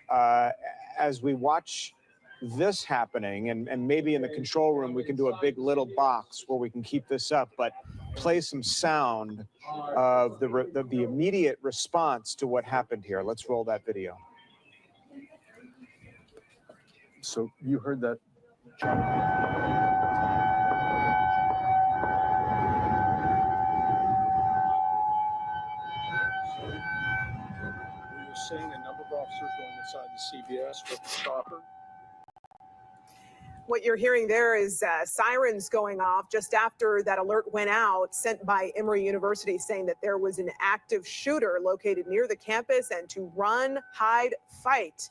As we watch this happening, and maybe in the control room we can do a big little box where we can keep this up, but play some sound of the immediate response to what happened here. Let's roll that video. So you heard that. You're seeing a number of officers going inside the CVS with the stopper. What you're hearing there is sirens going off just after that alert went out, sent by Emory University, saying that there was an active shooter located near the campus and to run, hide, fight.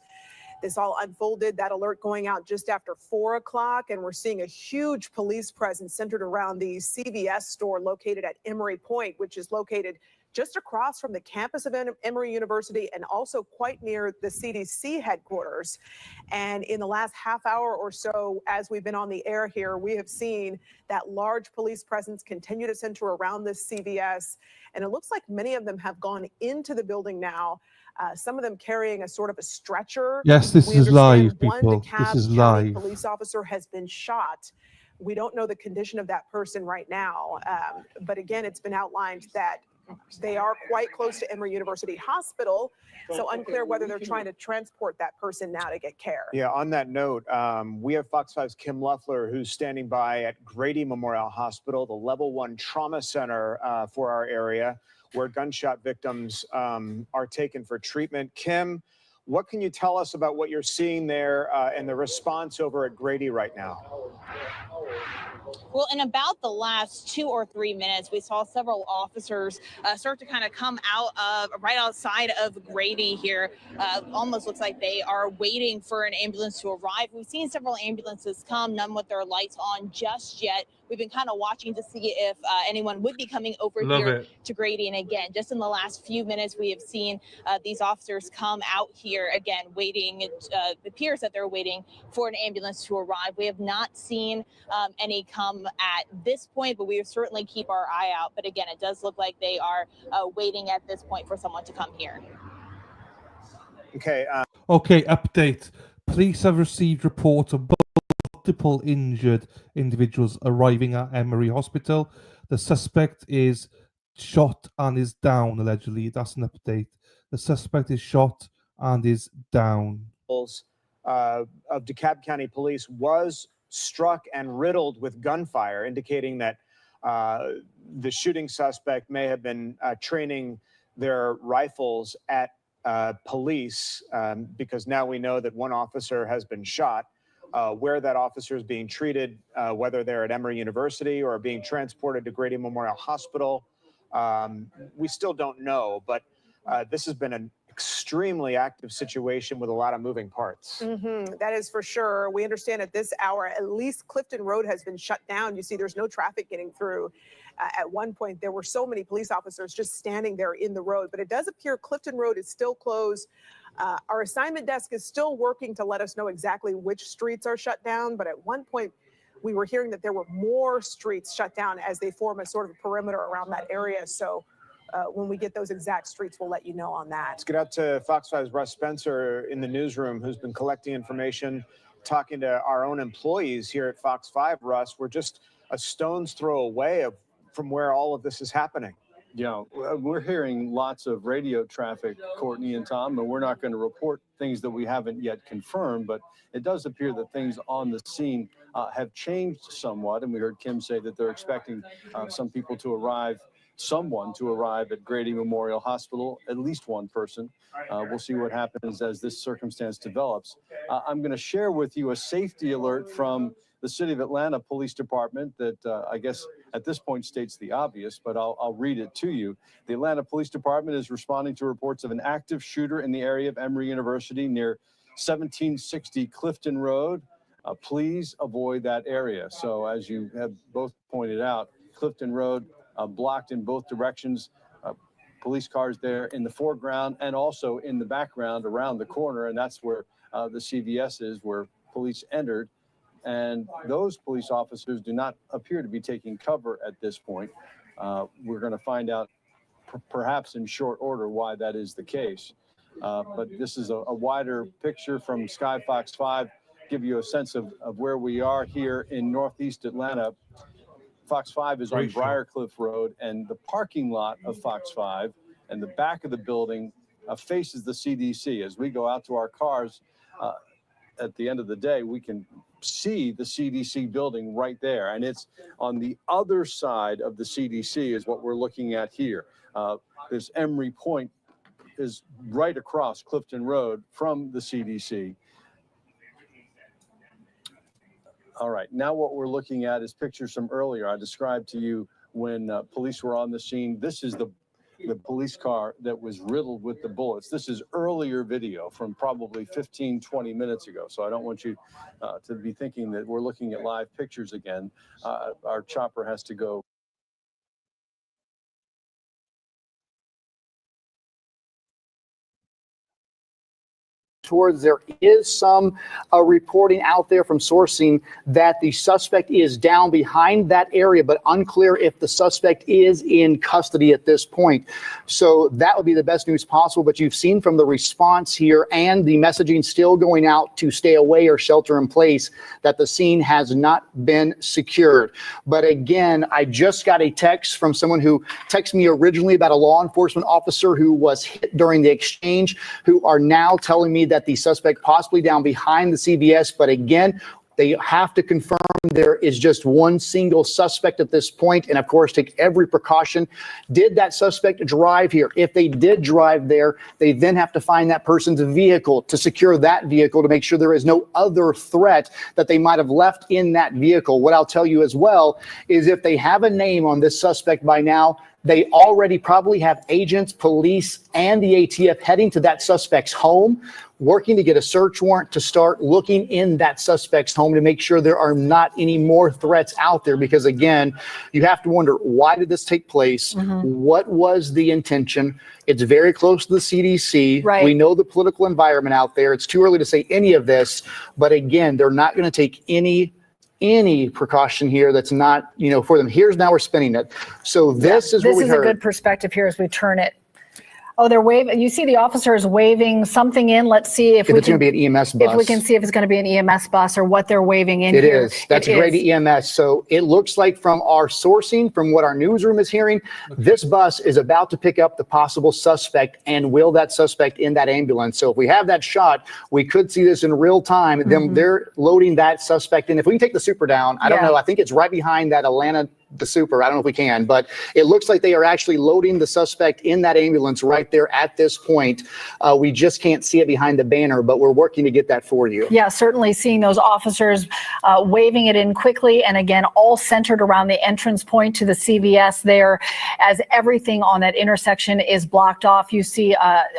This all unfolded, that alert going out just after 4 o'clock, and we're seeing a huge police presence centered around the CVS store located at Emory Point, which is located just across from the campus of Emory University and also quite near the CDC headquarters. And in the last half hour or so, as we've been on the air here, we have seen that large police presence continue to center around this CVS. And it looks like many of them have gone into the building now. Some of them carrying a sort of a stretcher. Yes, this is live, people. This is live. Police officer has been shot. We don't know the condition of that person right now. But again, it's been outlined that they are quite close to Emory University Hospital. So unclear whether they're trying to transport that person now to get care. Yeah, on that note, we have Fox 5's Kim Loeffler, who's standing by at Grady Memorial Hospital, the level 1 trauma center for our area, where gunshot victims are taken for treatment. Kim, What can you tell us about what you're seeing there and the response over at Grady right now? Well, in about the last 2 or 3 minutes, we saw several officers start to kind of come out of right outside of Grady here. Almost looks like they are waiting for an ambulance to arrive. We've seen several ambulances come, none with their lights on just yet. We've been kind of watching to see if anyone would be coming over here to Grady. And again, just in the last few minutes, we have seen these officers come out here again, waiting. It appears that they're waiting for an ambulance to arrive. We have not seen any come at this point, but we certainly keep our eye out. But again, it does look like they are waiting at this point for someone to come here. Okay. Okay, update. Police have received reports of multiple injured individuals arriving at Emory Hospital. The suspect is shot and is down, allegedly. That's an update. The suspect is shot and is down. Of DeKalb County Police was struck and riddled with gunfire, indicating that the shooting suspect may have been training their rifles at police, because now we know that one officer has been shot. Where that officer is being treated, whether they're at Emory University or being transported to Grady Memorial Hospital, we still don't know, but this has been an extremely active situation with a lot of moving parts. That is for sure. We understand at this hour, at least Clifton Road has been shut down. You see, there's no traffic getting through. At one point, there were so many police officers just standing there in the road, but it does appear Clifton Road is still closed. Our assignment desk is still working to let us know exactly which streets are shut down, but at one point, we were hearing that there were more streets shut down as they form a sort of perimeter around that area. So when we get those exact streets, we'll let you know on that. Let's get out to Fox 5's Russ Spencer in the newsroom, who's been collecting information, talking to our own employees here at Fox 5. Russ, we're just a stone's throw away from where all of this is happening. Yeah, we're hearing lots of radio traffic, Courtney and Tom, and we're not going to report things that we haven't yet confirmed, but it does appear that things on the scene have changed somewhat, and we heard Kim say that they're expecting someone to arrive at Grady Memorial Hospital, at least one person. We'll see what happens as this circumstance develops. I'm going to share with you a safety alert from the City of Atlanta Police Department that I guess at this point states the obvious, but I'll read it to you. The Atlanta Police Department is responding to reports of an active shooter in the area of Emory University near 1760 Clifton Road. Please avoid that area. So as you have both pointed out, Clifton Road blocked in both directions. Police cars there in the foreground and also in the background around the corner, and that's where the CVS is, where police entered. And those police officers do not appear to be taking cover at this point. We're going to find out perhaps in short order why that is the case. But this is a wider picture from Sky Fox 5, give you a sense of where we are here in Northeast Atlanta. Fox 5 is on Briarcliff Road, and the parking lot of Fox 5 and the back of the building faces the CDC. As we go out to our cars at the end of the day, we can see the CDC building right there, and it's on the other side of the CDC is what we're looking at here. This Emory Point is right across Clifton Road from the CDC. All right, now what we're looking at is pictures from earlier. I described to you when police were on the scene. This is the police car that was riddled with the bullets. This is earlier video from probably 15, 20 minutes ago. So I don't want you to be thinking that we're looking at live pictures again. Our chopper has to go. Towards there is some reporting out there from sourcing that the suspect is down behind that area, but unclear if the suspect is in custody at this point. So that would be the best news possible. But you've seen from the response here and the messaging still going out to stay away or shelter in place that the scene has not been secured. But again, I just got a text from someone who texted me originally about a law enforcement officer who was hit during the exchange, who are now telling me that the suspect possibly down behind the CVS. But again, They have to confirm there is just one single suspect at this point, and of course, take every precaution. Did that suspect drive here? If they did drive there, they then have to find that person's vehicle to secure that vehicle to make sure there is no other threat that they might have left in that vehicle. What I'll tell you as well is if they have a name on this suspect by now, they already probably have agents, police, and the ATF heading to that suspect's home, working to get a search warrant to start looking in that suspect's home to make sure there are not any more threats out there. Because again, you have to wonder, why did this take place? What was the intention? It's very close to the CDC. Right. We know the political environment out there. It's too early to say any of this. But again, they're not going to take any precaution here that's not, for them. Here's now we're spinning it. So this is what we heard. This is a good perspective here as we turn it. Oh, they're waving. You see the officers waving something in. Let's see if it's going to be an EMS bus. If we can see if it's going to be an EMS bus or what they're waving in It here. is. That's Grady EMS. So it looks like from our sourcing, from what our newsroom is hearing, this bus is about to pick up the possible suspect and wheel that suspect in that ambulance. So if we have that shot, we could see this in real time. Then they're loading that suspect in. If we can take the super down, I don't know. I think it's right behind that Atlanta, the super. I don't know if we can, but it looks like they are actually loading the suspect in that ambulance right there at this point. We just can't see it behind the banner, but we're working to get that for you. Yeah, certainly seeing those officers waving it in quickly. And again, all centered around the entrance point to the CVS there, as everything on that intersection is blocked off. You see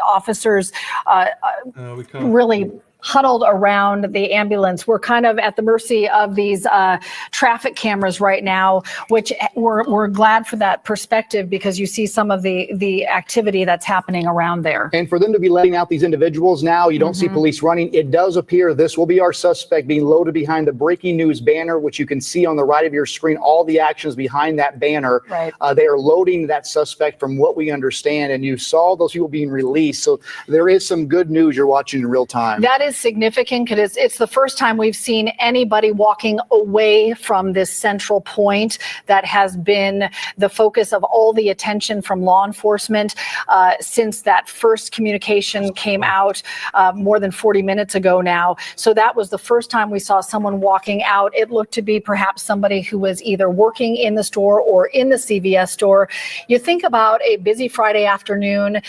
officers really huddled around the ambulance. We're kind of at the mercy of these traffic cameras right now, which we're glad for that perspective, because you see some of the activity that's happening around there. And for them to be letting out these individuals now, you don't see police running. It does appear this will be our suspect being loaded behind the breaking news banner, which you can see on the right of your screen, all the actions behind that banner. Right. They are loading that suspect from what we understand, and you saw those people being released. So there is some good news you're watching in real time. That is significant because it's the first time we've seen anybody walking away from this central point that has been the focus of all the attention from law enforcement since that first communication came out more than 40 minutes ago now. So that was the first time we saw someone walking out. It looked to be perhaps somebody who was either working in the store or in the CVS store. You think about a busy Friday afternoon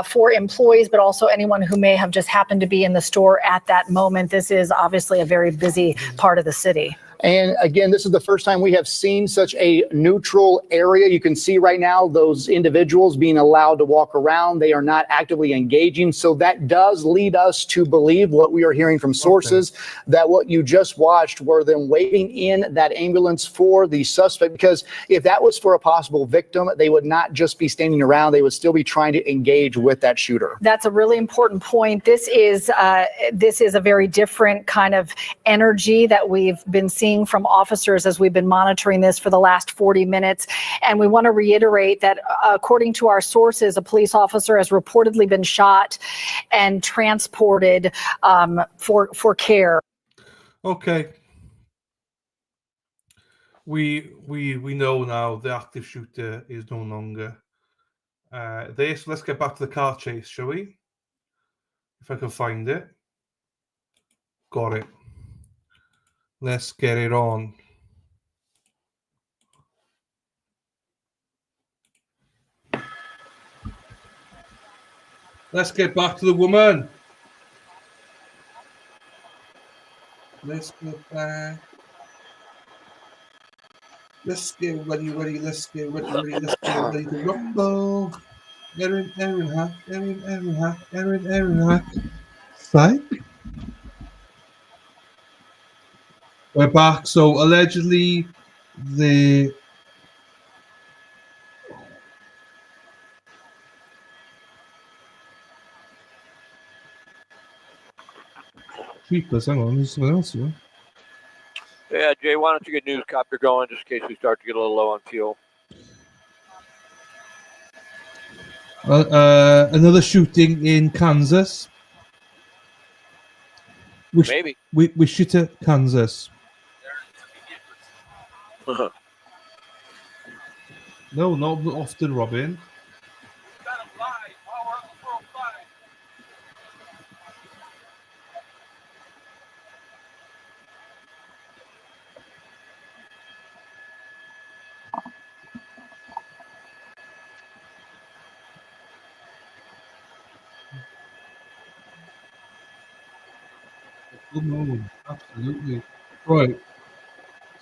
for employees, but also anyone who may have just happened to be in the store at that moment. This is obviously a very busy part of the city. And again, this is the first time we have seen such a neutral area. You can see right now those individuals being allowed to walk around. They are not actively engaging. So that does lead us to believe what we are hearing from sources, that what you just watched were them waiting in that ambulance for the suspect. Because if that was for a possible victim, they would not just be standing around. They would still be trying to engage with that shooter. That's a really important point. This is a very different kind of energy that we've been seeing from officers as we've been monitoring this for the last 40 minutes. And we want to reiterate that according to our sources, a police officer has reportedly been shot and transported for care. Okay. We know now the active shooter is no longer there. So let's get back to the car chase, shall we? If I can find it. Got it. Let's get it on. Let's get back to the woman. Let's get back. Let's get ready. Let's get ready. Let's get ready to rumble. Erin Hack. Psych. We're back. So allegedly, the Cheapers. Hang on, there's something else here. Yeah, Jay, why don't you get news copter going just in case we start to get a little low on fuel? Another shooting in Kansas. Maybe. Wichita, Kansas. No, not often, Robin. Oh, no, absolutely. Right.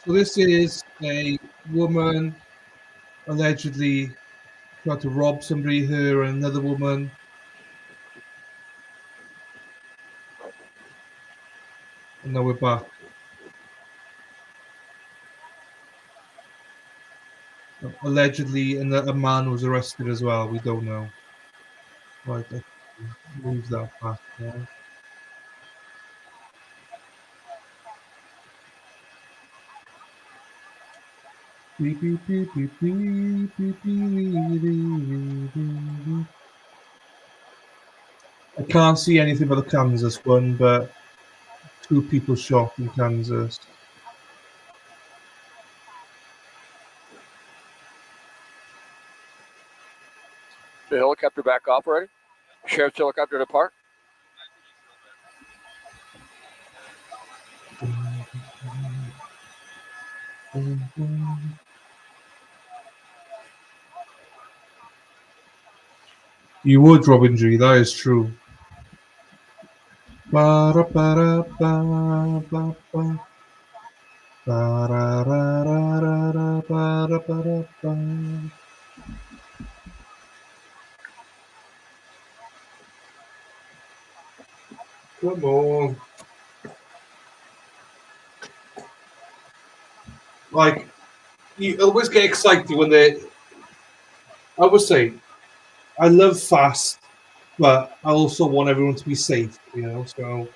So this is a woman allegedly tried to rob somebody, her and another woman. And now we're back. Allegedly, and a man was arrested as well. We don't know. Right, let's move that back now. Beep, beep, beep, beep, beep, beep, beep. I can't see anything about the Kansas one, but 2 people shot in Kansas. The helicopter back off already? Sheriff's helicopter depart? You would, Robin G. That is true. Come on. Like, you always get excited when they. I would say, I love fast, but I also want everyone to be safe, you know, so.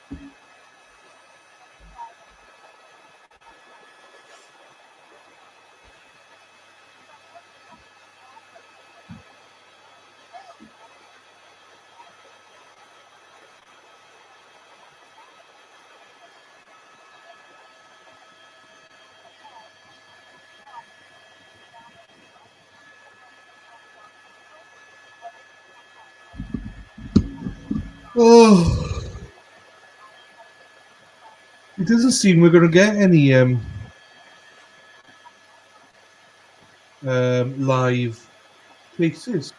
Oh, it doesn't seem we're going to get any live cases.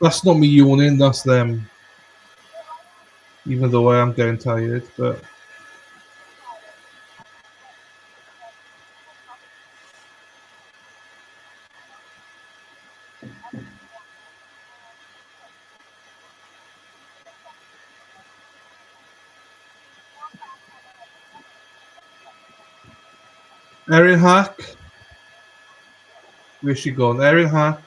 That's not me yawning, that's them. Even though I am getting tired, but. Erin Hack. Where's she gone? Erin Hack.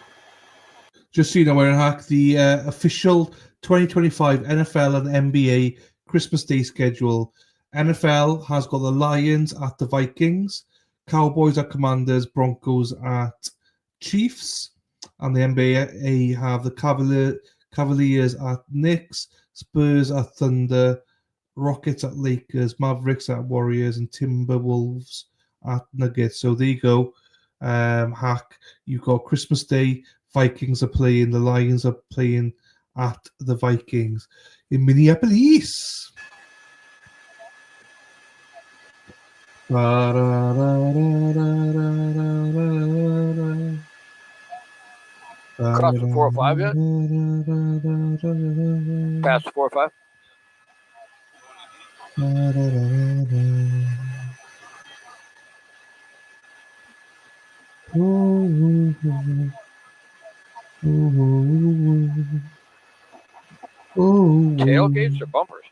Just so you know, Erin Hack, the official 2025 NFL and NBA Christmas Day schedule. NFL has got the Lions at the Vikings, Cowboys at Commanders, Broncos at Chiefs, and the NBA have the Cavaliers at Knicks, Spurs at Thunder, Rockets at Lakers, Mavericks at Warriors, and Timberwolves at Nuggets. So there you go. Hack, you've got Christmas Day, Vikings are playing, the Lions are playing at the Vikings in Minneapolis. Cross the 405 yet? Past the 405? Tailgates or bumpers?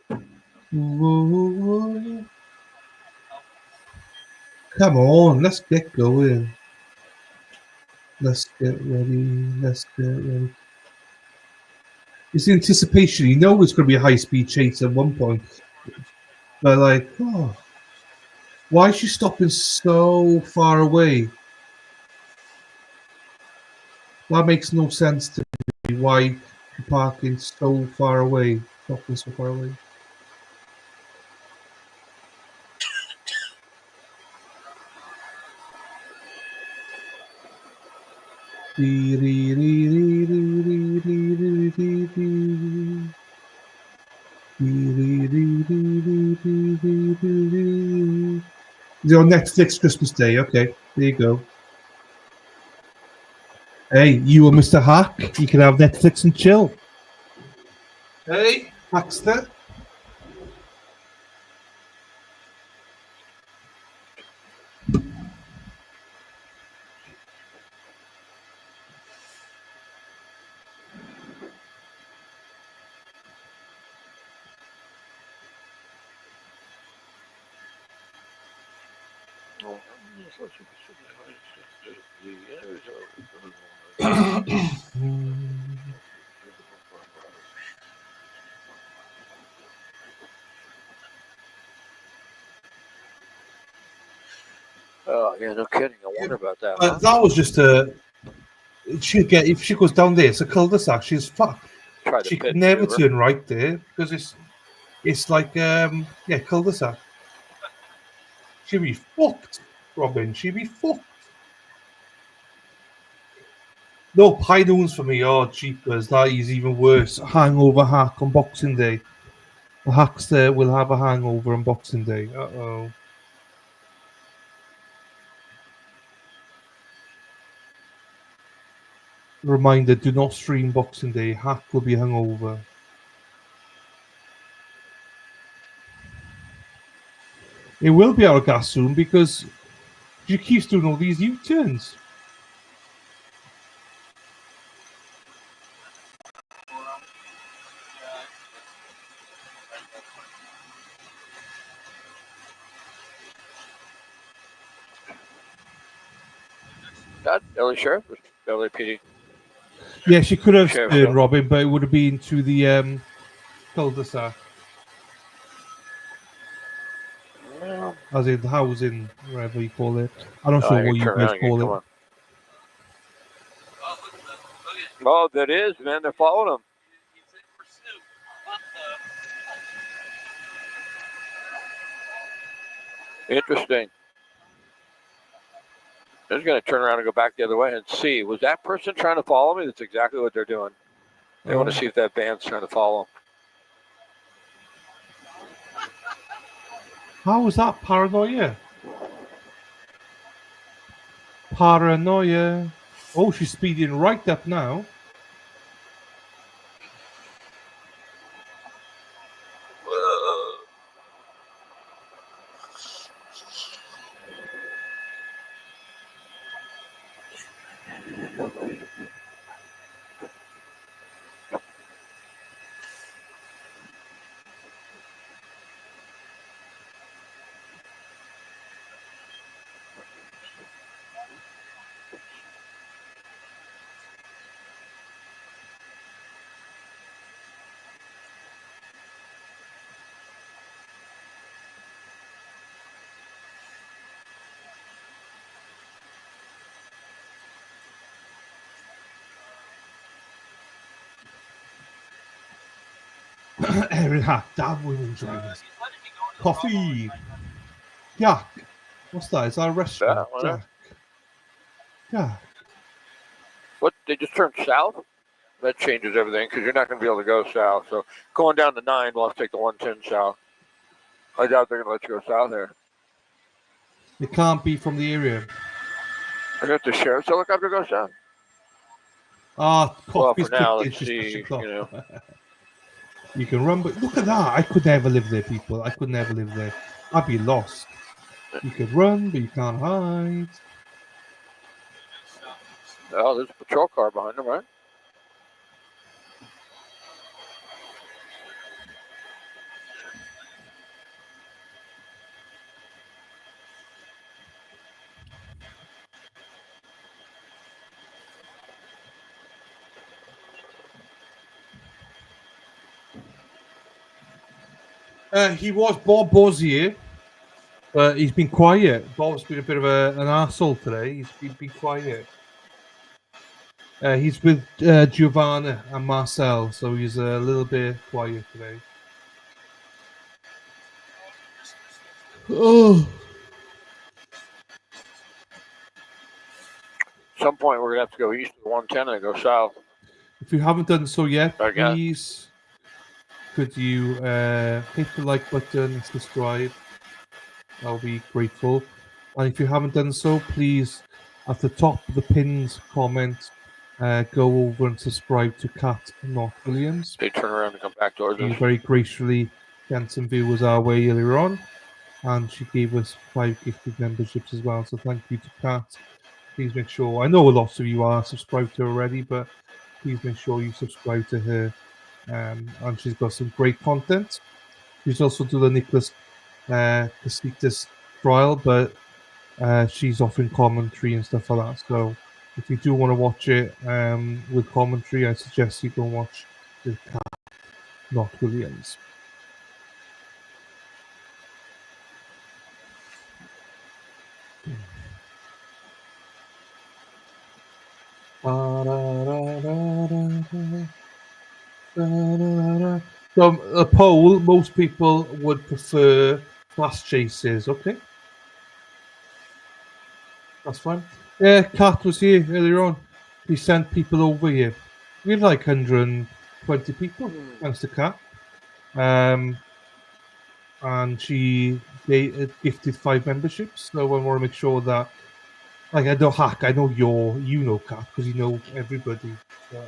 Come on, let's get going. Let's get ready. Let's get ready. It's the anticipation. You know it's going to be a high-speed chase at one point. But like, oh, why is she stopping so far away? That makes no sense to me. Why parking so far away? Stopping so far away. on Netflix Christmas Day. Okay, there you go. Hey, you and Mr. Hack, you can have Netflix and chill. Hey, Hackster. Oh, yeah, no kidding. I wonder about that. Huh? That was just a. She'd get if she goes down there. It's a cul-de-sac. She's fucked. She could never turn right there because it's like cul-de-sac. She'd be fucked, Robin. She'd be fucked. No, pie noons for me. Oh, jeepers, that is even worse. Hangover hack on Boxing Day. The hackster will have a hangover on Boxing Day. Uh-oh. Reminder, do not stream Boxing Day. Hack will be hungover. It will be out of gas soon because she keeps doing all these U-turns. That LA Sheriff or LAPD? Yeah, she could have Sheriff, turned Robin, but it would have been to the cul-de-sac. As in the housing, whatever you call it. I'm not sure what you guys call it. Oh, that is, man. They're following him. Interesting. They're going to turn around and go back the other way and see. Was that person trying to follow me? That's exactly what they're doing. They want to see if that band's trying to follow. How was that paranoia? Paranoia. Oh, she's speeding right up now. Erin Hack, damn women drivers. Coffee. Jack. What's that? Is that a restaurant? Jack. Jack. What? They just turned south? That changes everything because you're not going to be able to go south. So going down the 9, we'll have to take the 110 south. I doubt they're going to let you go south there. It can't be from the area. I got the sheriff's helicopter go south. Coffee's well, for now, let's see, You can run, but look at that. I could never live there, people. I could never live there. I'd be lost. You could run, but you can't hide. Oh, there's a patrol car behind them, right? He was Bob was here, but he's been quiet. Bob's been a bit of an arsehole today. He's been quiet. He's with Giovanna and Marcel, so he's a little bit quiet today. some point we're going to have to go east of 110 and go south. If you haven't done so yet, I guess. please could you hit the like button and subscribe? I'll be grateful. And if you haven't done so, please, at the top of the pinned comment, go over and subscribe to Kat Not Williams. They turn around and come back towards She us. very graciously sent some viewers our way earlier on, and she gave us 5 gifted memberships as well. So thank you to Kat. Please make sure, I know a lot of you are subscribed to her already, but please make sure you subscribe to her. And she's got some great content. She's also doing the Nicholas Casitas trial, but she's offering commentary and stuff like that. So if you do want to watch it with commentary, I suggest you go and watch with Kat Not Williams. From a poll, most people would prefer fast chases. Okay, that's fine. Yeah, Kat was here earlier on. He sent people over here. We had like 120 people, thanks to Kat. And she gifted 5 memberships. So I want to make sure that, like, I know Hack, I know you know Kat because you know everybody. So.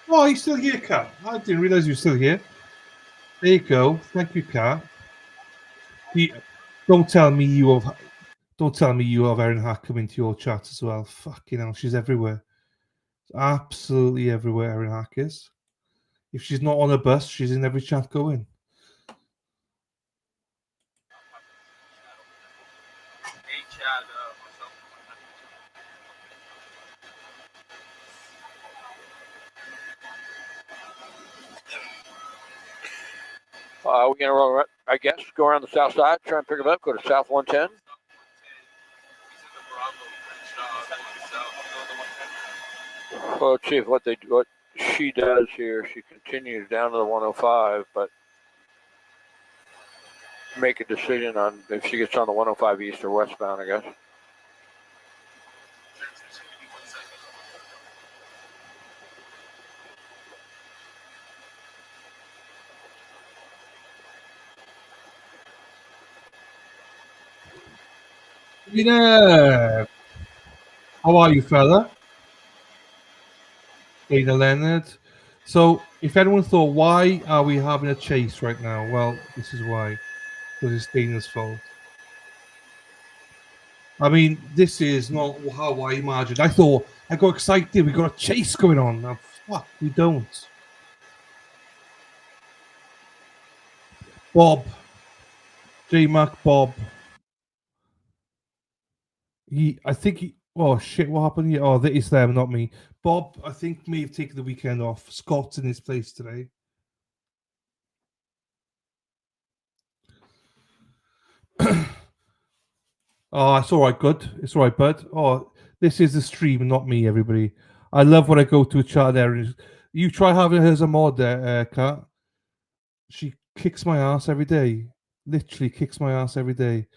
Oh, he's still here, Kat. I didn't realize you were still here. There you go. Thank you, Kat. Don't tell me you have Erin Hack come into your chat as well. Fucking hell, she's everywhere. Absolutely everywhere Erin Hack is. If she's not on a bus, she's in every chat going. We're going to roll, I guess, go around the south side, try and pick it up, go to south 110. Well, let's see what she does here. She continues down to the 105, but make a decision on if she gets on the 105 east or westbound, I guess. Dana, how are you, fella? Dana Leonard. So, if anyone thought, why are we having a chase right now? Well, this is why. Because it's Dana's fault. I mean, this is not how I imagined. I thought, I got excited. We got a chase going on. Now, fuck, we don't. Bob. J-Mac Bob. Oh shit, what happened here? Oh, it's them, not me. Bob, I think, may have taken the weekend off. Scott's in his place today. Oh, it's all right, good. It's all right, bud. Oh, this is the stream, not me, everybody. I love when I go to a chat there. You try having her as a mod there, Kat. She kicks my ass every day. Literally kicks my ass every day.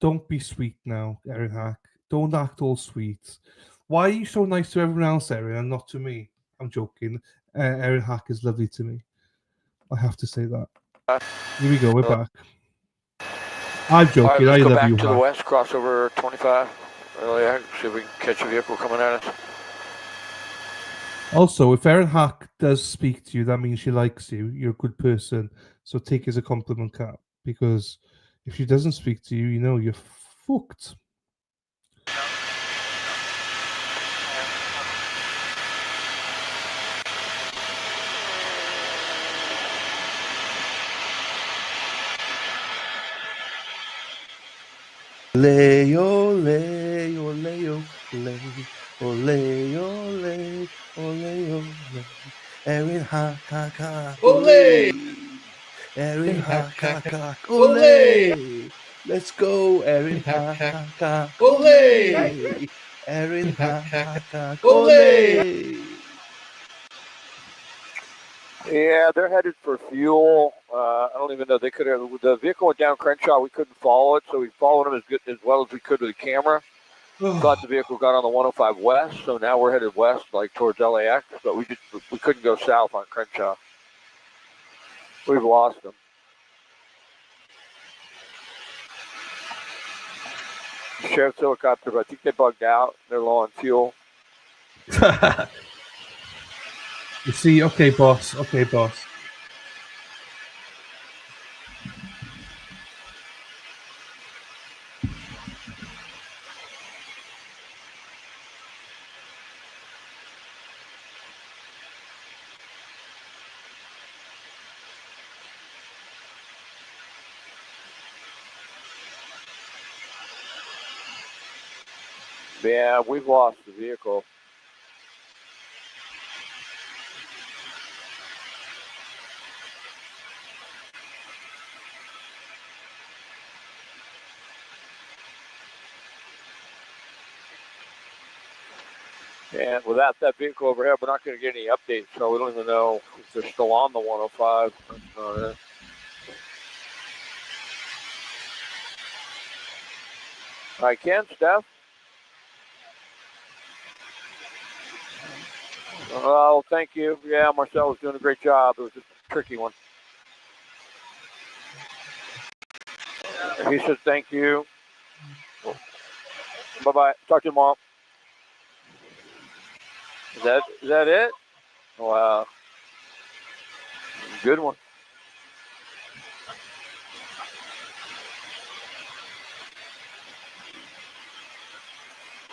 Don't be sweet now, Erin Hack. Don't act all sweet. Why are you so nice to everyone else, Erin, and not to me? I'm joking. Erin Hack is lovely to me. I have to say that. Here we go. We're back. I'm joking. Right, I let's go love back you, to Hack. the west, cross over 25. Really, see if we can catch a vehicle coming at us. Also, if Erin Hack does speak to you, that means she likes you. You're a good person. So take it as a compliment, Kat. Because if she doesn't speak to you, you know you're fucked. Ole, ole, ole, ole, ole, ole, ole, Erin Hakaka. Ole! Erin Hakaka. Ole! Let's go, Erin Hakaka. Ole! Erin Hakaka. Ole! Yeah, they're headed for fuel. I don't even know. They could have. The vehicle went down Crenshaw. We couldn't follow it, so we followed them as well as we could with the camera. Thought the vehicle got on the 105 west, so now we're headed west, like towards LAX. But we couldn't go south on Crenshaw. We've lost them. Sheriff's helicopter, but I think they bugged out. They're low on fuel. You see, okay, boss. Okay, boss. Yeah, we've lost the vehicle. And without that vehicle overhead, we're not going to get any updates, so we don't even know if they're still on the 105. That's not it. All right, Ken, Steph. Oh, thank you. Yeah, Marcel was doing a great job. It was just a tricky one. He said thank you. Bye-bye. Talk to you tomorrow. Is that it? Wow. Good one.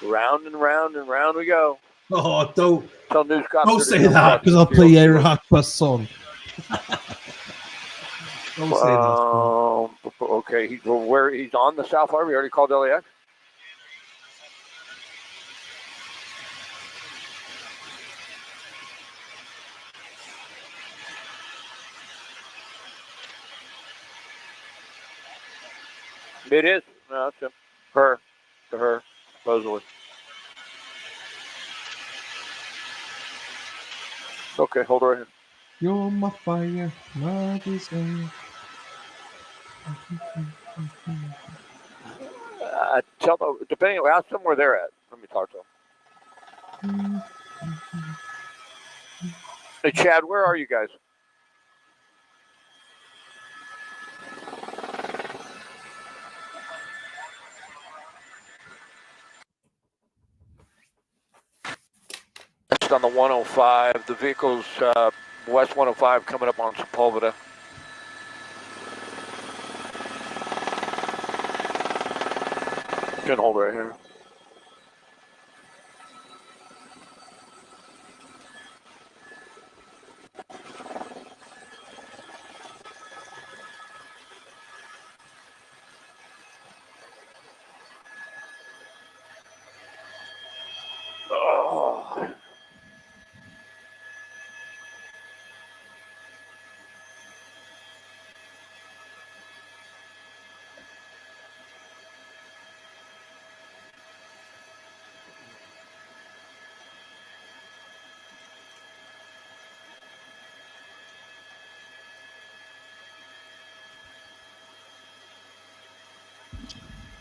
Round and round and round we go. Oh, don't say to that because I'll play Aaron Hackbus song. Don't say that. Okay, he's on the South Harbor. We already called LAX. It is. No, it's him. Her. To her, supposedly. Okay, hold her right here. You're my fire, my desire. Tell them, depending, ask them where they're at. Let me talk to them. Hey, Chad, where are you guys? Just on the 105. The vehicle's west 105 coming up on Sepulveda. Can hold right here. Oh.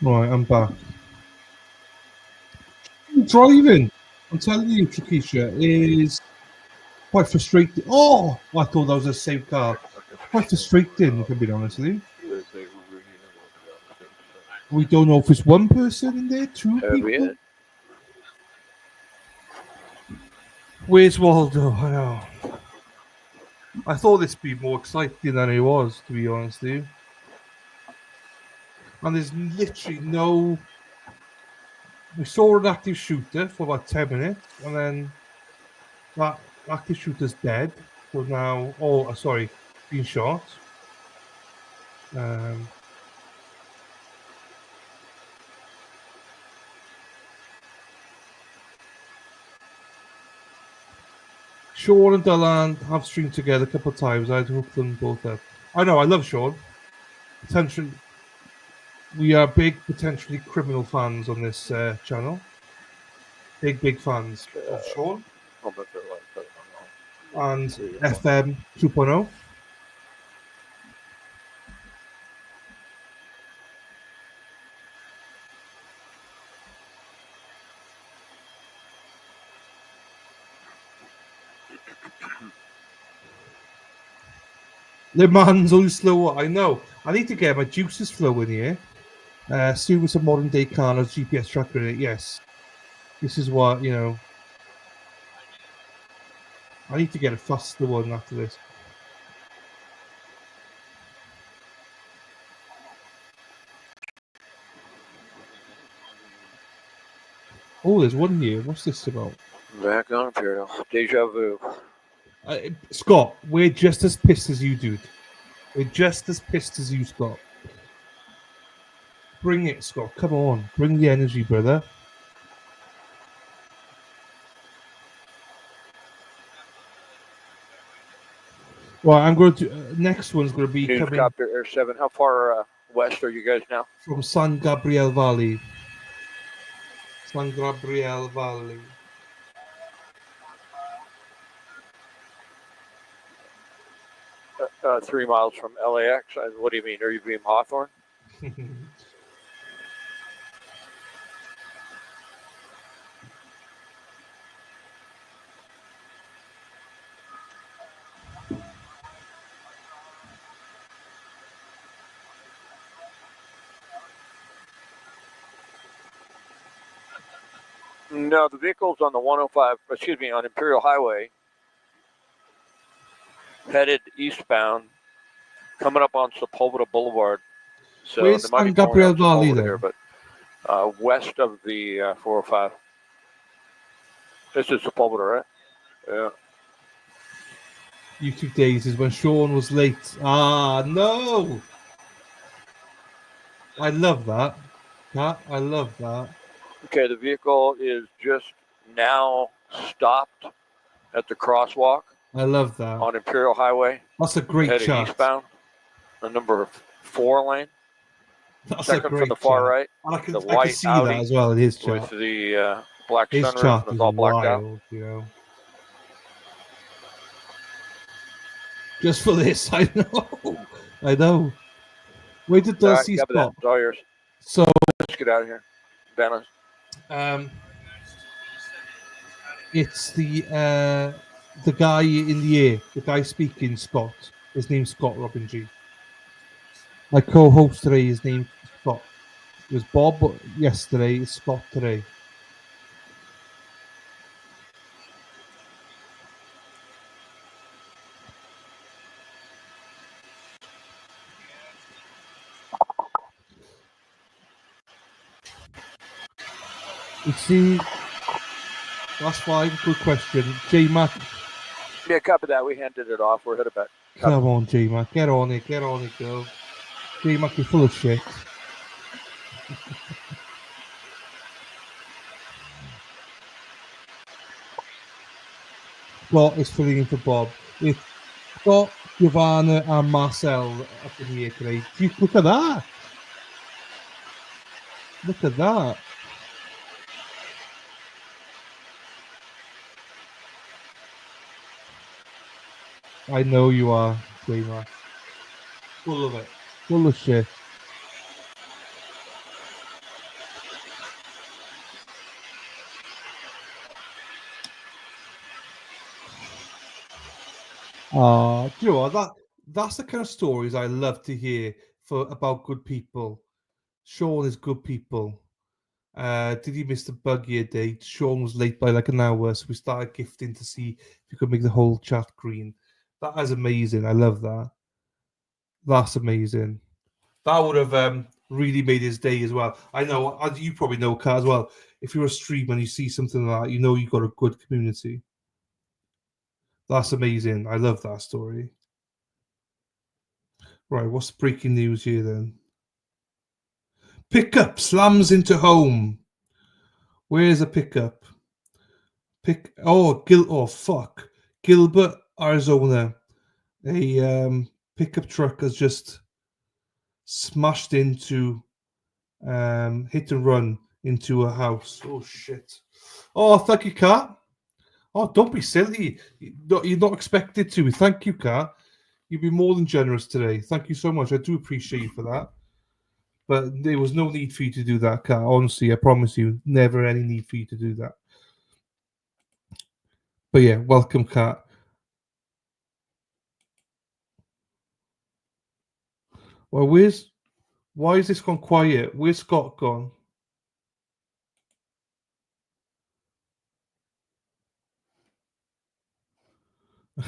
Right, I'm back. Driving, I'm telling you, Trakisha, is quite frustrating. Oh, I thought that was the same car. Quite frustrating, if I'm being honest with you. We don't know if it's one person in there, two people. Where's Waldo? I know. I thought this would be more exciting than it was, to be honest with you. And there's literally no... We saw an active shooter for about 10 minutes, and then that active shooter's dead. So now... Oh, sorry, being shot. Sean and Dylan have streamed together a couple of times. I'd hook them both up. I know, I love Sean. Potentially, we are big, potentially criminal fans on this channel. Big fans of Sean. And FM 2.0. Le Mans only slower. I know. I need to get my juices flowing here. Stew with some modern day cars, GPS tracker in it. Yes. This is what, you know. I need to get a faster one after this. Oh, there's one here. What's this about? Back on Imperial. Deja vu. Scott, we're just as pissed as you, dude. We're just as pissed as you, Scott. Bring it, Scott. Come on. Bring the energy, brother. Well, I'm going to. Next one's going to be coming Newscopter Air 7. How far west are you guys now? from San Gabriel Valley. San Gabriel Valley. 3 miles from LAX. What do you mean? Are you being Hawthorne? No, the vehicle's on the 105, excuse me, on Imperial Highway, headed eastbound, coming up on Sepulveda Boulevard. So Where's there might San be pulling Gabriel up Valley Sepulveda then? here, but west of the 405. This is Sepulveda, right? Yeah. YouTube days is when Sean was late. Ah, no! I love that. I love that. Okay, the vehicle is just now stopped at the crosswalk I love that. on Imperial Highway. That's a great headed shot. eastbound, the number 4 lane. That's Second a great from the far shot. right. And I can the white see Audi that as well in his with chart. the black His sunroof chart and is it's all blacked out. wild, you know. Just for this, I know. I know. Where did All right, Dulcie copy that. stop? It's all yours. So, Let's get out of here. Dennis. It's the guy in the air, the guy speaking, Scott. His name's Scott Robin G. My co-host today, his name's Scott. It was Bob yesterday, it's Scott today. You see, that's fine. Good question. J-Mac. Yeah, copy that. We handed it off. We're headed back. Come on, J-Mac. Get on it, girl. J-Mac, you're full of shit. Scott is filling in for Bob. It's Scott, Giovanna, and Marcel up in here today. Look at that. Look at that. I know you are, J-Mac. Full of it. Full of shit. Do you know what? That's the kind of stories I love to hear about good people. Sean is good people. Did you miss the buggy a day? Sean was late by like an hour, so we started gifting to see if you could make the whole chat green. That is amazing. I love that. That's amazing. That would have really made his day as well. I know, you probably know, Kat, as well. If you're a streamer and you see something like that, you know you've got a good community. That's amazing. I love that story. Right, what's the breaking news here then? Pickup slams into home. Where's a pickup? Oh, fuck. Gilbert, Arizona. A pickup truck has just smashed into, hit and run into a house. Oh, shit. Oh, thank you, Kat. Oh, don't be silly. You're not expected to. Thank you, Kat. You've been more than generous today. Thank you so much. I do appreciate you for that. But there was no need for you to do that, Kat. Honestly, I promise you, never any need for you to do that. But yeah, welcome, Kat. Well, why is this gone quiet? Where's Scott gone?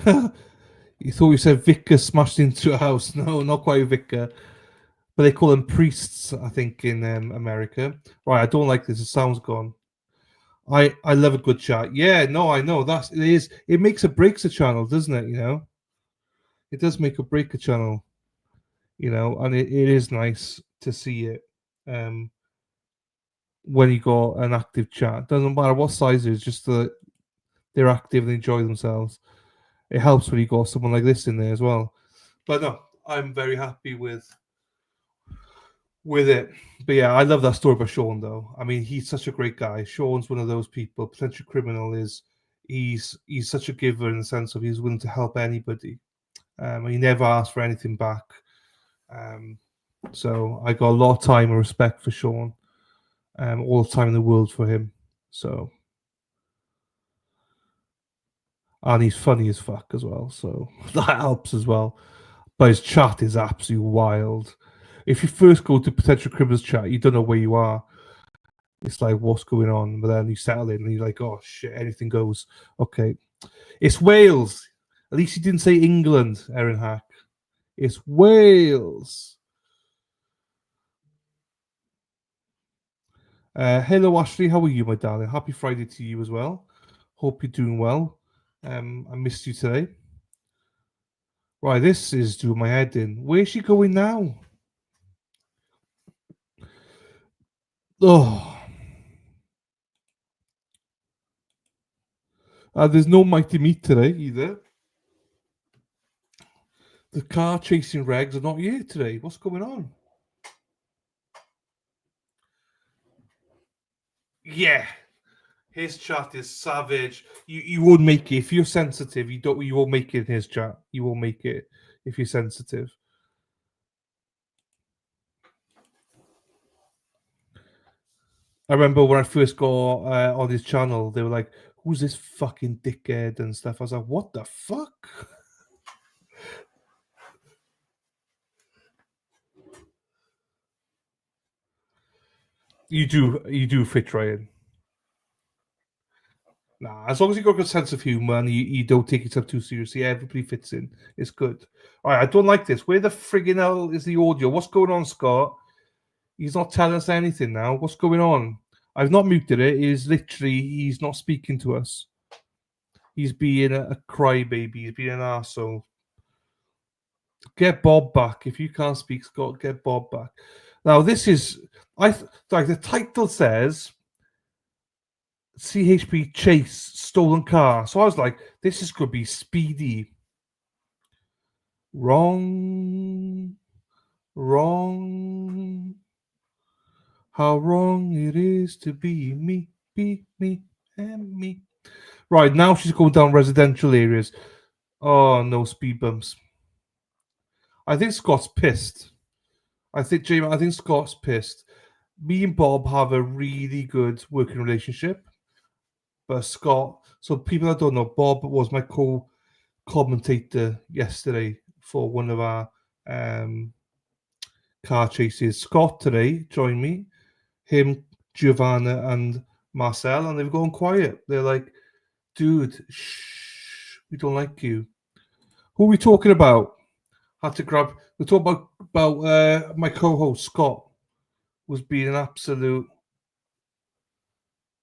You thought you said vicar smashed into a house. No, not quite a vicar. But they call them priests, I think, in America. Right, I don't like this. The sound's gone. I love a good chat. Yeah, no, I know. It is. It makes or breaks a channel, doesn't it? You know? It does make or break a channel. You know, and it is nice to see it. When you got an active chat. Doesn't matter what size it is, just that they're active and enjoy themselves. It helps when you got someone like this in there as well. But no, I'm very happy with it. But yeah, I love that story about Sean though. I mean, he's such a great guy. Sean's one of those people. Potential criminal is he's such a giver in the sense of he's willing to help anybody. He never asked for anything back. So I got a lot of time and respect for Sean. All the time in the world for him. So, and he's funny as fuck as well. So that helps as well. But his chat is absolutely wild. If you first go to potential criminals chat, you don't know where you are. It's like, what's going on? But then you settle in and you're like, oh shit, anything goes. Okay. It's Wales. At least he didn't say England, Erin Hack. It's Wales. Hello, Ashley. How are you, my darling? Happy Friday to you as well. Hope you're doing well. I missed you today. Right, this is doing my head in. Where's she going now? Oh. There's no Mighty Meat today either. The car chasing regs are not here today. What's going on? Yeah. His chat is savage. You won't make it if you're sensitive. You won't make it in his chat. You won't make it if you're sensitive. I remember when I first got on his channel, they were like, "Who's this fucking dickhead?" and stuff. I was like, "What the fuck?" You do fit right in. Nah, as long as you got a good sense of humor and you don't take yourself too seriously, everybody fits in. It's good. All right, I don't like this. Where the friggin' hell is the audio? What's going on, Scott? He's not telling us anything now. What's going on? I've not muted it. He's not speaking to us. He's being a crybaby. He's being an arsehole. Get Bob back. If you can't speak, Scott, get Bob back. Now, this is... like the title says... CHP chase stolen car. So I was like, this is going to be speedy. Wrong. How wrong it is to be me, and me. Right, now she's going down residential areas. Oh, no speed bumps. I think Scott's pissed. I think Scott's pissed. Me and Bob have a really good working relationship. But Scott, so people that don't know, Bob was my co-commentator yesterday for one of our car chases. Scott today joined me, him, Giovanna, and Marcel, and they've gone quiet. They're like, dude, shh, we don't like you. Who are we talking about? Had to grab. We're talking about my co-host Scott was being an absolute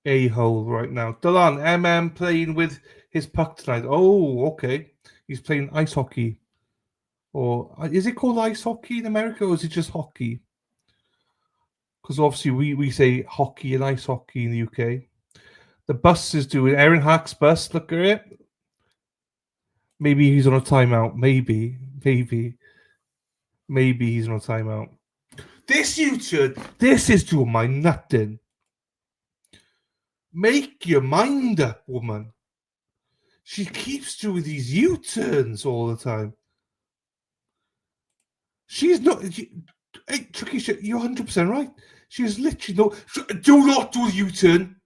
a-hole right now. Delan, MM playing with his puck tonight. Oh, okay. He's playing ice hockey. Or is it called ice hockey in America, or is it just hockey? Because obviously we say hockey and ice hockey in the UK. The bus is doing Erin Hack's bus. Look at it. Maybe he's on a timeout. Maybe he's on a timeout. This U-turn, this is doing my nutting. Make your mind up, woman. She keeps doing these U-turns all the time. She's not. Hey, Tricky, you're 100% right. She's literally not. Do not do the U-turn.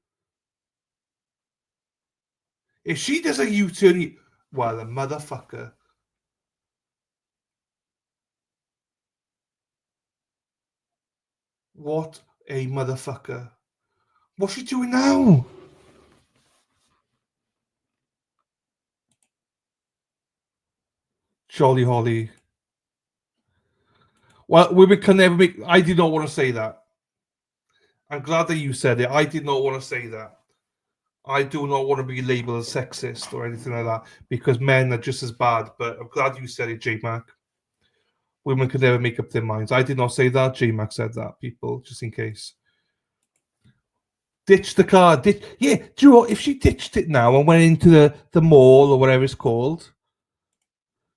If she does a U-turn, well, a motherfucker. What a motherfucker. What's she doing now? Jolly Holly. Well, women can never make... I did not want to say that. I'm glad that you said it. I did not want to say that. I do not want to be labeled as sexist or anything like that because men are just as bad. But I'm glad you said it, J-Mac. Women can never make up their minds. I did not say that. J-Mac said that, people, just in case. Ditch the car. Yeah, do you know what? If she ditched it now and went into the mall or whatever it's called,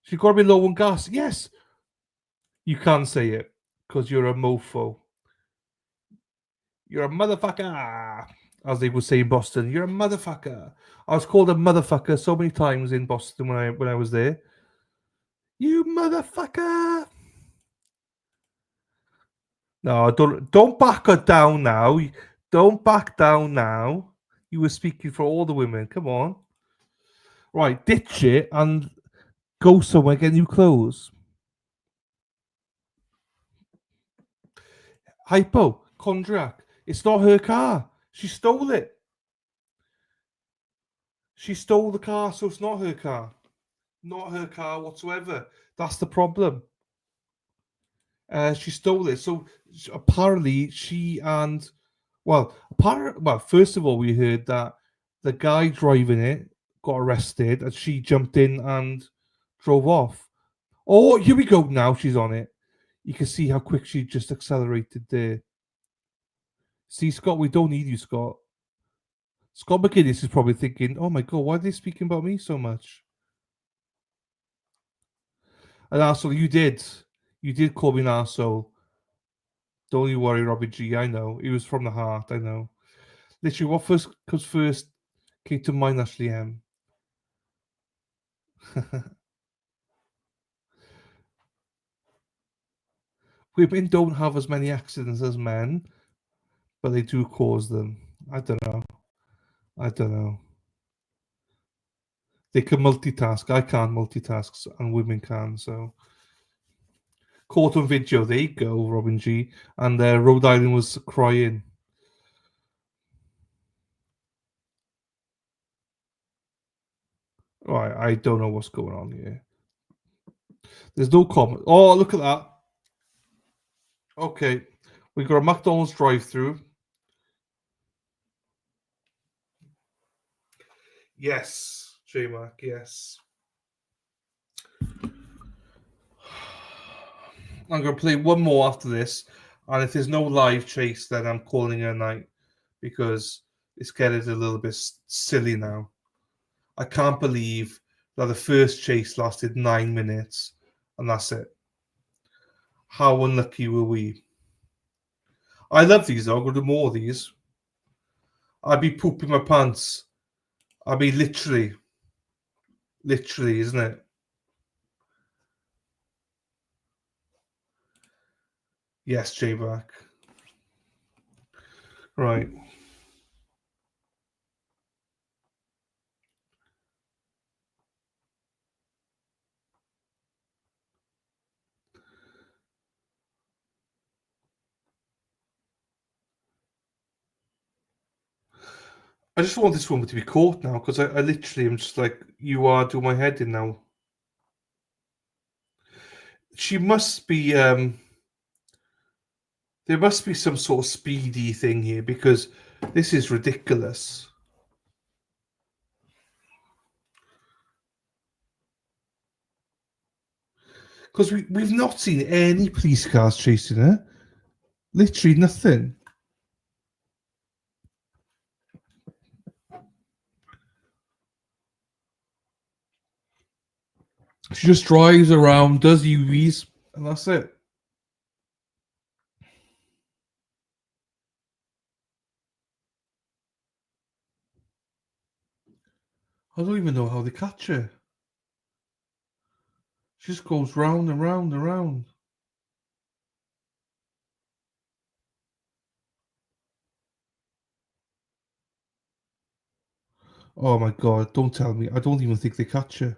she's got to be low on gas. Yes. You can't say it because you're a mofo. You're a motherfucker, as they would say in Boston. You're a motherfucker. I was called a motherfucker so many times in Boston when I was there. You motherfucker. No, don't back her down now. Don't back down now. You were speaking for all the women. Come on. Right, ditch it and go somewhere, get new clothes. Hypochondriac. It's not her car. She stole it. She stole the car, so it's not her car. Not her car whatsoever. That's the problem. She stole it. So apparently she and... Well, first of all, we heard that the guy driving it got arrested and she jumped in and drove off. Oh, here we go now. She's on it. You can see how quick she just accelerated there. See, Scott, we don't need you, Scott. Scott McGinnis is probably thinking, oh my God, why are they speaking about me so much? An arsehole, you did. You did call me an arsehole. Don't you worry, Robbie G. I know. It was from the heart, I know. Literally, what first comes first came to mind, Ashley M. Women don't have as many accidents as men, but they do cause them. I don't know. They can multitask. I can't multitask, and women can, so... Caught on video. There you go, Robin G. And Rhode Island was crying. Right, I don't know what's going on here. There's no comment. Oh, look at that. Okay, we got a McDonald's drive-through. Yes, J-Mac, yes. I'm going to play one more after this, and if there's no live chase, then I'm calling it a night because it's getting a little bit silly now. I can't believe that the first chase lasted 9 minutes, and that's it. How unlucky were we? I love these, though. I'm going to do more of these. I'd be pooping my pants. I'd be literally, isn't it? Yes, J-Back. Right. I just want this woman to be caught now because I literally am just like, you are doing my head in now. She must be, there must be some sort of speedy thing here because this is ridiculous. Because we've not seen any police cars chasing her. Literally nothing. She just drives around, does UVs, and that's it. I don't even know how they catch her. She just goes round and round and round. Oh my god, don't tell me. I don't even think they catch her.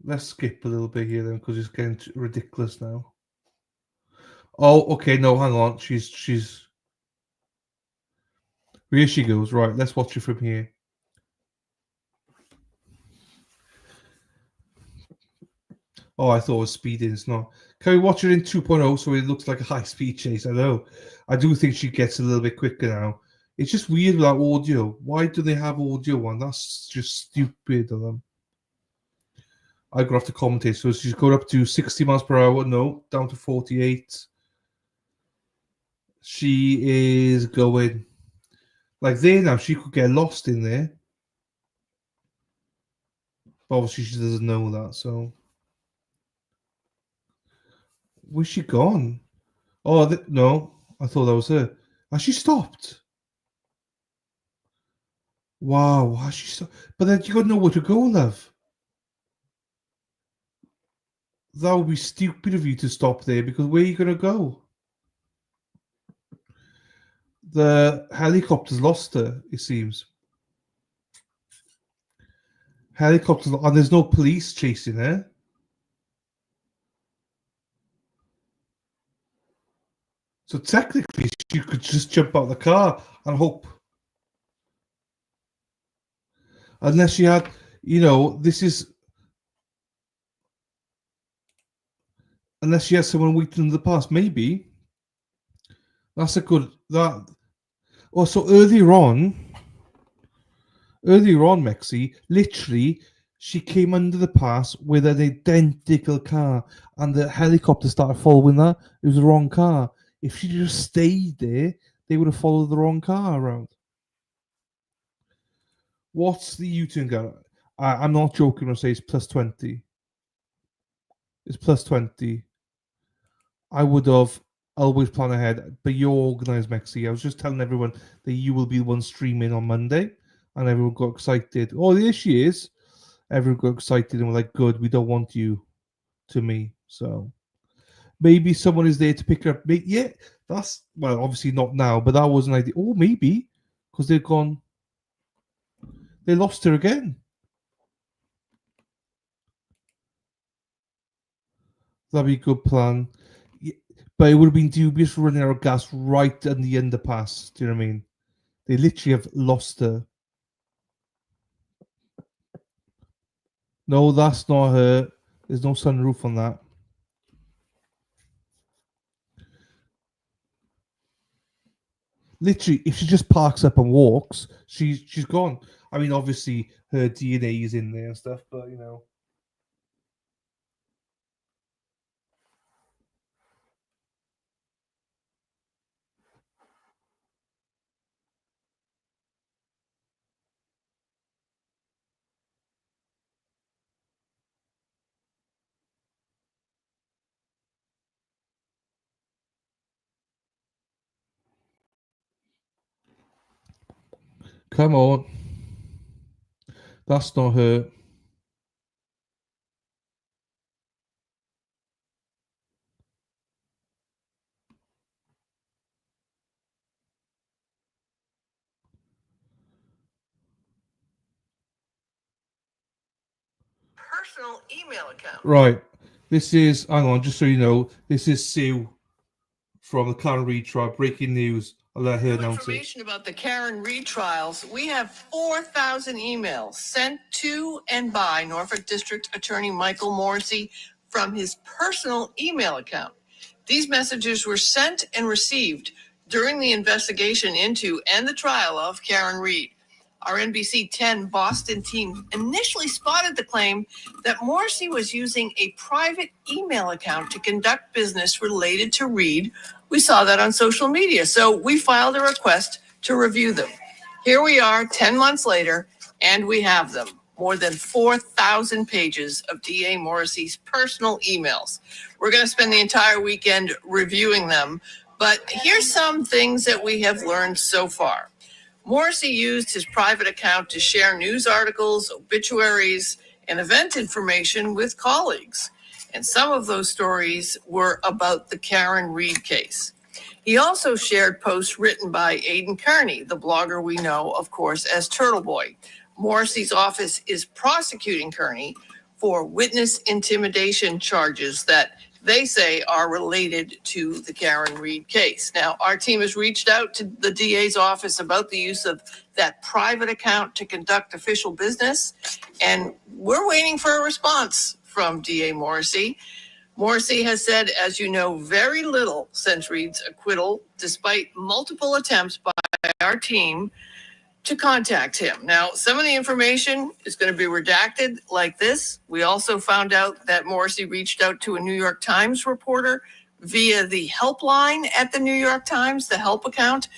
Let's skip a little bit here then, because it's getting ridiculous now. Oh, okay, no, hang on. She's here she goes. Right, let's watch it from here. Oh, I thought it was speeding. It's not. Can we watch it in 2.0 so it looks like a high-speed chase? I know. I do think she gets a little bit quicker now. It's just weird without audio. Why do they have audio on? That's just stupid of them. I got off the commentator. So she's going up to 60 miles per hour. No, down to 48. She is going like there now. She could get lost in there. But obviously, she doesn't know that. So, where's she gone? Oh, no. I thought that was her. Has she stopped? Wow, has she stopped? But then you got nowhere to go, love. That would be stupid of you to stop there because where are you going to go? The helicopter's lost her, it seems. Helicopters, and there's no police chasing her. So technically, she could just jump out of the car and hope. Unless she had, this is. Unless she has someone waiting in the past, maybe. That's a good. That. Oh, so earlier on, Mexi, literally, she came under the pass with an identical car, and the helicopter started following that. It was the wrong car. If she just stayed there, they would have followed the wrong car around. What's the U-turn gun? I'm not joking when I say it's plus 20. It's plus 20. I would have always planned ahead, but you're organised, Mexi. I was just telling everyone that you will be the one streaming on Monday, and everyone got excited. Oh, there she is. Everyone got excited and were like, good, we don't want you to me. So maybe someone is there to pick her up. Yeah, that's, well, obviously not now, but that was an idea. Oh, maybe, because they've gone, they lost her again. That'd be a good plan. Yeah, but it would have been dubious running out of gas right in the underpass. Do you know what I mean? They literally have lost her. No, that's not her. There's no sunroof on that. Literally, if she just parks up and walks, she's gone. I mean, obviously her DNA is in there and stuff, but come on. That's not her. Personal email account. Right. This is, hang on, just so you know, this is Sue from the Karen Reed trial. Breaking news. I'll let her announce it. Information about the Karen Reed trials. We have 4,000 emails sent to and by Norfolk District Attorney Michael Morrissey from his personal email account. These messages were sent and received during the investigation into and the trial of Karen Reed. Our NBC 10 Boston team initially spotted the claim that Morrissey was using a private email account to conduct business related to Reed. We saw that on social media, so we filed a request to review them. Here we are 10 months later, and we have them. More than 4,000 pages of DA Morrissey's personal emails. We're going to spend the entire weekend reviewing them, but here's some things that we have learned so far. Morrissey used his private account to share news articles, obituaries, and event information with colleagues. And some of those stories were about the Karen Reed case. He also shared posts written by Aidan Kearney, the blogger we know, of course, as Turtle Boy. Morrissey's office is prosecuting Kearney for witness intimidation charges that they say are related to the Karen Reed case. Now, our team has reached out to the DA's office about the use of that private account to conduct official business, and we're waiting for a response from DA Morrissey. Morrissey has said, as you know, very little since Reed's acquittal, despite multiple attempts by our team to contact him. Now, some of the information is going to be redacted like this. We also found out that Morrissey reached out to a New York Times reporter via the helpline at the New York Times, the help account.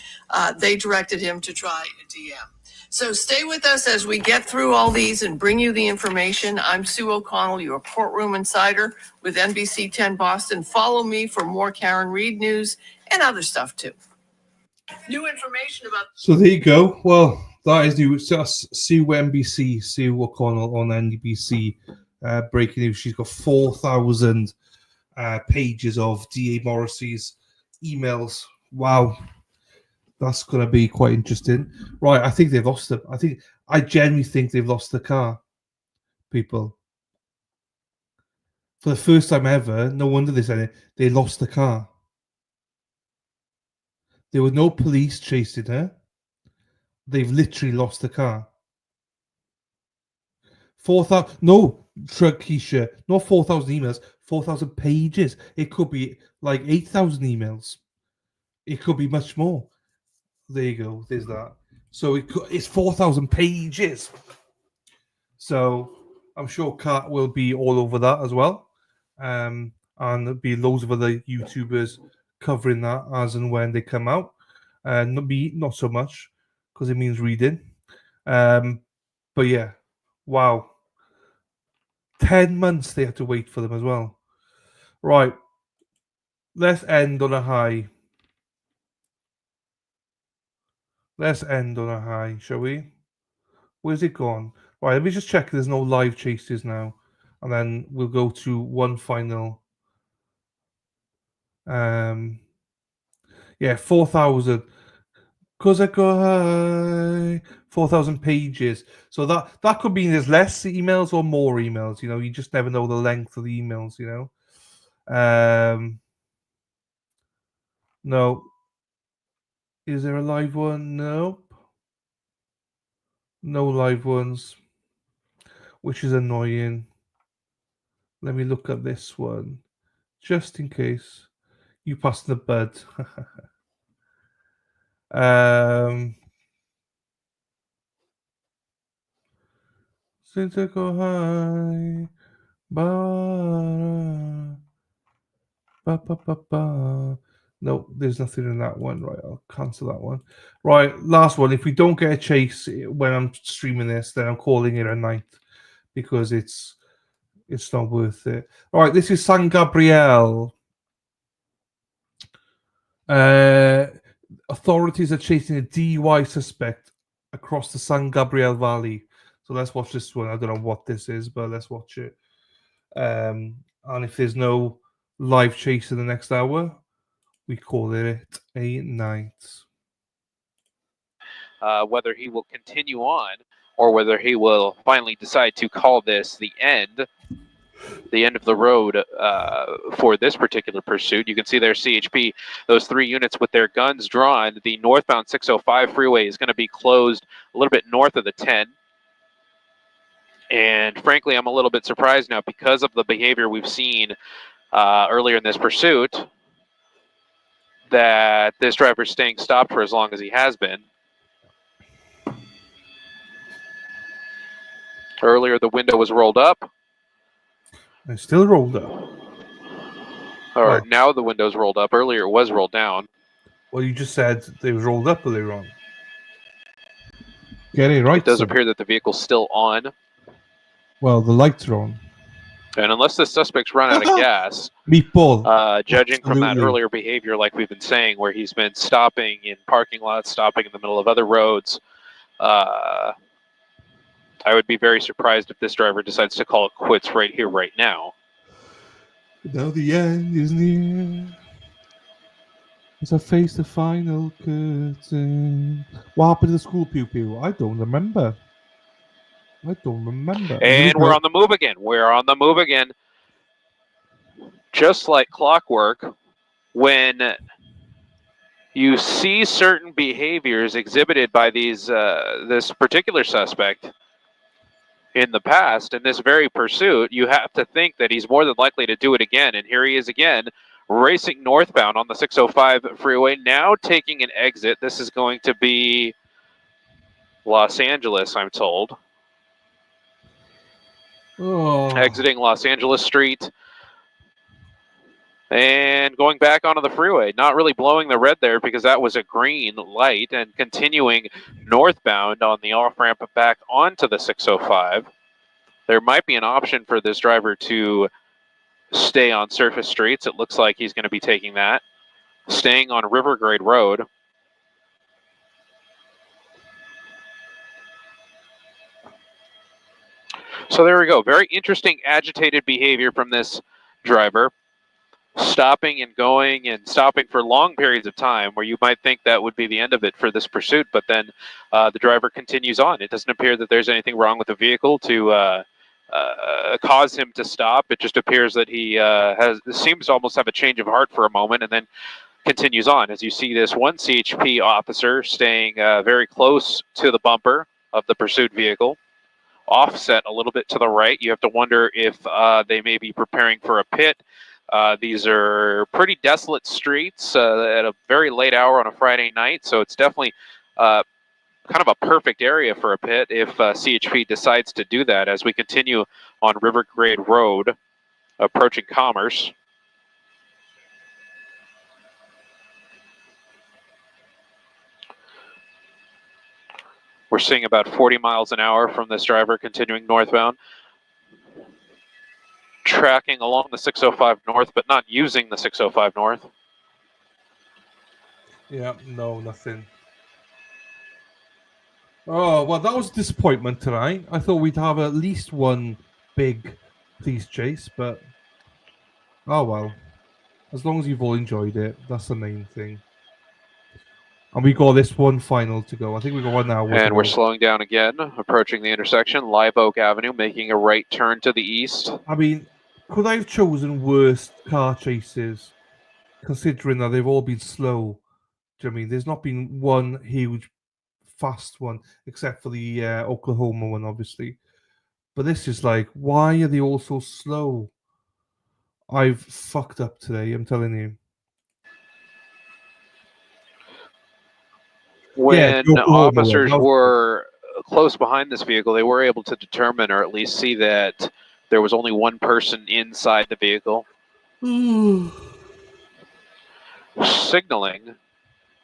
They directed him to try a DM. So stay with us as we get through all these and bring you the information. I'm Sue O'Connell, your courtroom insider with NBC 10 Boston. Follow me for more Karen Reed news and other stuff too. New information about. So there you go. Well, that is new. Sue NBC, Sue O'Connell on NBC, breaking news. She's got 4,000 pages of DA Morrissey's emails. Wow, that's going to be quite interesting. Right, I think they've lost it. I genuinely think they've lost the car, people. For the first time ever, no wonder they said it. They lost the car. There were no police chasing her. They've literally lost the car. 4,000, no, Keisha, not 4,000 emails, 4,000 pages. It could be like 8,000 emails. It could be much more. There you go. There's that. So it's 4,000 pages. So I'm sure Kat will be all over that as well. And there'll be loads of other YouTubers covering that as and when they come out. Not so much because it means reading. But yeah, wow. 10 months they had to wait for them as well. Right. Let's end on a high. Shall we? Where's it gone? Right, let me just check there's no live chases now. And then we'll go to one final. Yeah, 4,000. Cause I go high. 4,000 pages. So that could mean there's less emails or more emails. You know, you just never know the length of the emails. You know. No. Is there a live one? Nope. No live ones, which is annoying. Let me look at this one, just in case. You passed the bud. Since I go high, no, there's nothing in that one. Right, I'll cancel that one. Right, last one. If we don't get a chase when I'm streaming this, then I'm calling it a night because it's not worth it. All right, this is San Gabriel. Authorities are chasing a DUI suspect across the San Gabriel Valley. So let's watch this one. I don't know what this is, but let's watch it. And if there's no live chase in the next hour, we call it a night. Whether he will continue on or whether he will finally decide to call this the end of the road for this particular pursuit. You can see there CHP, those 3 units with their guns drawn. The northbound 605 freeway is going to be closed a little bit north of the 10. And frankly, I'm a little bit surprised now because of the behavior we've seen earlier in this pursuit that this driver's staying stopped for as long as he has been. Earlier, the window was rolled up. It's still rolled up. Or now the window's rolled up. Earlier, it was rolled down. Well, you just said they was rolled up earlier on. Get it right. It does son. appear that the vehicle's still on. Well, the lights are on. And unless the suspect's run out of gas, Meatball. judging from that Absolutely. earlier behavior, like we've been saying, where he's been stopping in parking lots, stopping in the middle of other roads, I would be very surprised if this driver decides to call it quits right here, right now. Now the end is near. As I face the final curtain. What happened to the school pew? I don't remember. And we're on the move again. We're on the move again. Just like clockwork, when you see certain behaviors exhibited by these this particular suspect in the past, in this very pursuit, you have to think that he's more than likely to do it again. And here he is again, racing northbound on the 605 freeway, now taking an exit. This is going to be Los Angeles, I'm told. Exiting Los Angeles Street and going back onto the freeway. Not really blowing the red there because that was a green light, and continuing northbound on the off-ramp back onto the 605. There might be an option for this driver to stay on surface streets. It looks like he's going to be taking that. Staying on River Grade Road. So there we go. Very interesting agitated behavior from this driver. Stopping and going and stopping for long periods of time, where you might think that would be the end of it for this pursuit, but then the driver continues on. It doesn't appear that there's anything wrong with the vehicle to cause him to stop. It just appears that he seems to almost have a change of heart for a moment, and then continues on. As you see this one CHP officer staying very close to the bumper of the pursuit vehicle, offset a little bit to the right. You have to wonder if they may be preparing for a pit. These are pretty desolate streets at a very late hour on a Friday night, so it's definitely kind of a perfect area for a pit if CHP decides to do that, as we continue on River Grade Road, approaching Commerce. We're seeing about 40 miles an hour from this driver continuing northbound. Tracking along the 605 north, but not using the 605 north. Yeah, no, nothing. Oh, well, that was a disappointment tonight. I thought we'd have at least one big police chase, but oh well. As long as you've all enjoyed it, that's the main thing. And we got this one final to go. I think we got 1 hour. And we're slowing down again, approaching the intersection, Live Oak Avenue, making a right turn to the east. I mean, could I have chosen worse car chases, considering that they've all been slow? Do you know what I mean? There's not been one huge fast one, except for the Oklahoma one, obviously. But this is like, why are they all so slow? I've fucked up today, I'm telling you. When officers were close behind this vehicle, they were able to determine, or at least see, that there was only one person inside the vehicle. Signaling,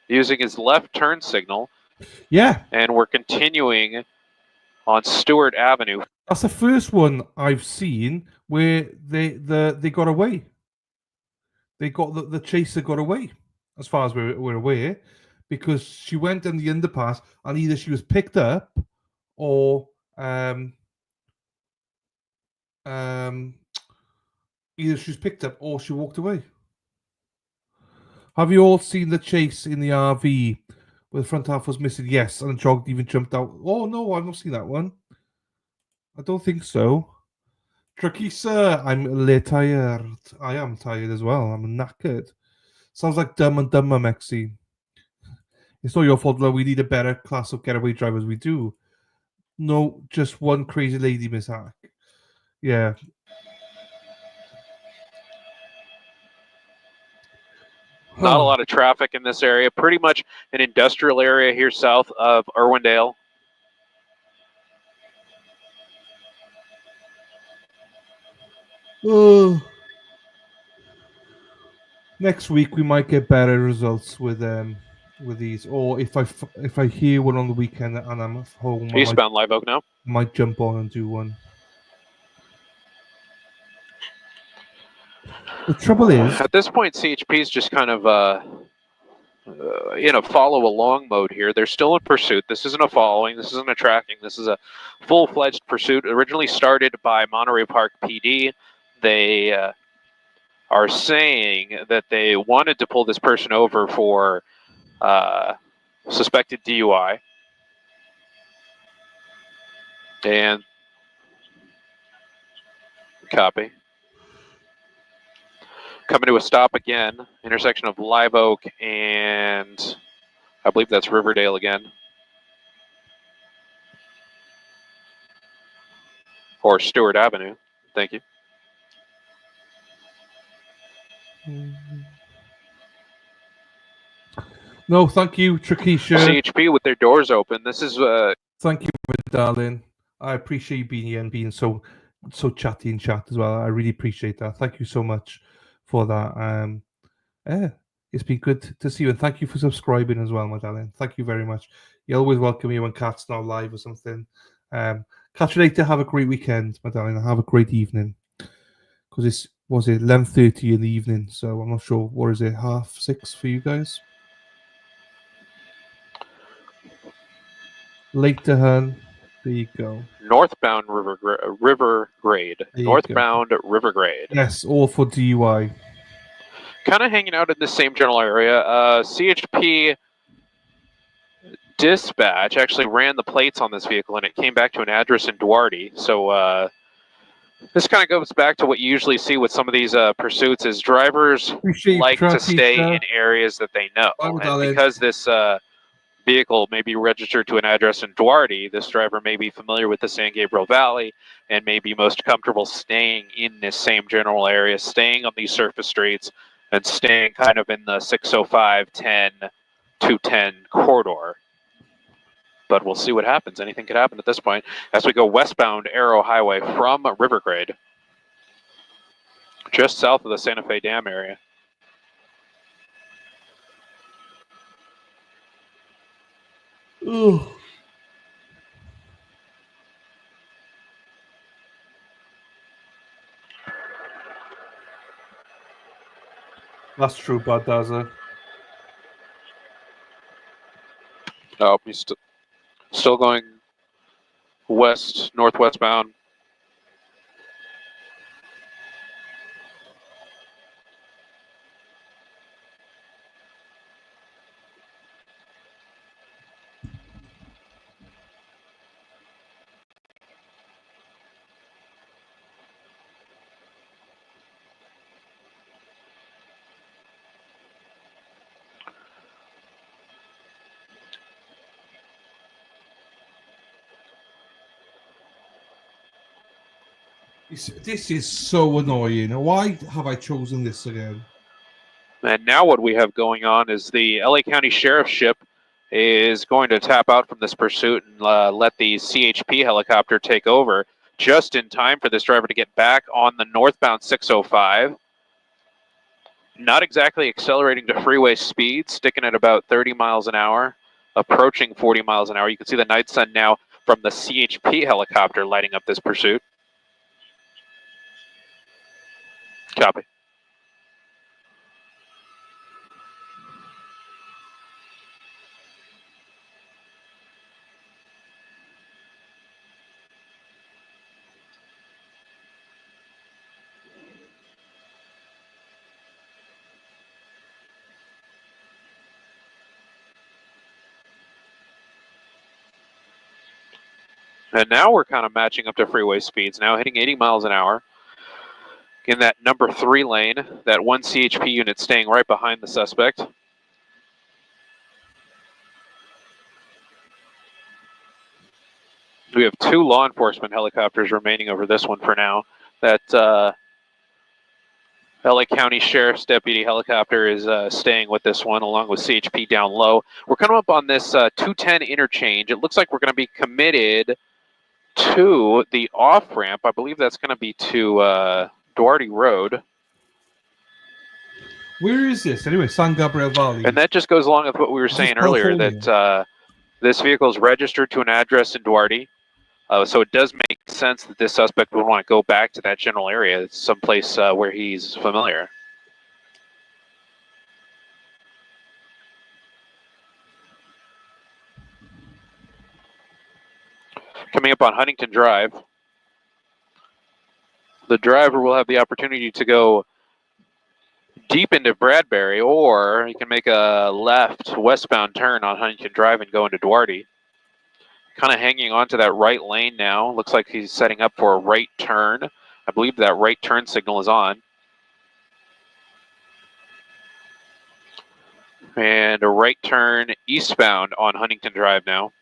using his left turn signal. Yeah. And we're continuing on Stewart Avenue. That's the first one I've seen where they got away. They got the chaser got away, as far as we're aware, because she went in the underpass and either she was picked up or either she was picked up or she walked away. Have you all seen the chase in the RV where the front half was missing? Yes, and the dog even jumped out. Oh no, I've not seen that one. I don't think so. Tricky sir, I'm a little tired. I am tired as well. I'm knackered. Sounds like Dumb and Dumber, Mexi. It's not your fault, though. We need a better class of getaway drivers. We do. No, just one crazy lady, Miss Hack. Yeah. Not a lot of traffic in this area. Pretty much an industrial area here south of Irwindale. Next week we might get better results with with these, or if I hear one on the weekend and I'm at home, Eastbound Live Oak now. Might jump on and do one. The trouble is, at this point, CHP is just kind of in a follow along mode here. They're still in pursuit. This isn't a following. This isn't a tracking. This is a full-fledged pursuit. Originally started by Monterey Park PD. They are saying that they wanted to pull this person over for suspected DUI. And copy. Coming to a stop again, intersection of Live Oak and I believe that's Riverdale again. Or Stewart Avenue. Thank you. No, thank you, Trakisha. CHP with their doors open. This is Thank you, darling. I appreciate you being here and being so chatty in chat as well. I really appreciate that. Thank you so much for that. Yeah, it's been good to see you, and thank you for subscribing as well, my darling. Thank you very much. You're always welcome here when Kat's not live or something. Catch you later. Have a great weekend, my darling. Have a great evening. Because it's 11:30 in the evening, so I'm not sure. What is it? 6:30 for you guys? Later, hun. There you go. northbound River Grade. Northbound River Grade. Yes, all for DUI. Kind of hanging out in the same general area. CHP dispatch actually ran the plates on this vehicle, and it came back to an address in Duarte. So this kind of goes back to what you usually see with some of these pursuits is drivers like to stay in areas that they know. And because this vehicle may be registered to an address in Duarte, this driver may be familiar with the San Gabriel Valley and may be most comfortable staying in this same general area, staying on these surface streets, and staying kind of in the 605, 10, 210 corridor. But we'll see what happens. Anything could happen at this point as we go westbound Arrow Highway from Rivergrade, just south of the Santa Fe Dam area. Ooh. That's true, Bud Dazzler. Oh, he's still going northwest bound. This is so annoying. Why have I chosen this again? And now what we have going on is the LA County Sheriff's Ship is going to tap out from this pursuit and let the CHP helicopter take over just in time for this driver to get back on the northbound 605. Not exactly accelerating to freeway speed, sticking at about 30 miles an hour, approaching 40 miles an hour. You can see the night sun now from the CHP helicopter lighting up this pursuit. Copy. And now we're kind of matching up to freeway speeds, now hitting 80 miles an hour. In that number 3 lane, that one CHP unit staying right behind the suspect. We have 2 law enforcement helicopters remaining over this one for now. That LA County Sheriff's Deputy helicopter is staying with this one along with CHP down low. We're coming up on this 210 interchange. It looks like we're going to be committed to the off-ramp. I believe that's going to be to Duarte Road. Where is this? Anyway, San Gabriel Valley. And that just goes along with what we were saying earlier, that this vehicle is registered to an address in Duarte. So it does make sense that this suspect would want to go back to that general area. It's someplace where he's familiar. Coming up on Huntington Drive, the driver will have the opportunity to go deep into Bradbury, or he can make a left westbound turn on Huntington Drive and go into Duarte. Kind of hanging onto that right lane now. Looks like he's setting up for a right turn. I believe that right turn signal is on. And a right turn eastbound on Huntington Drive now.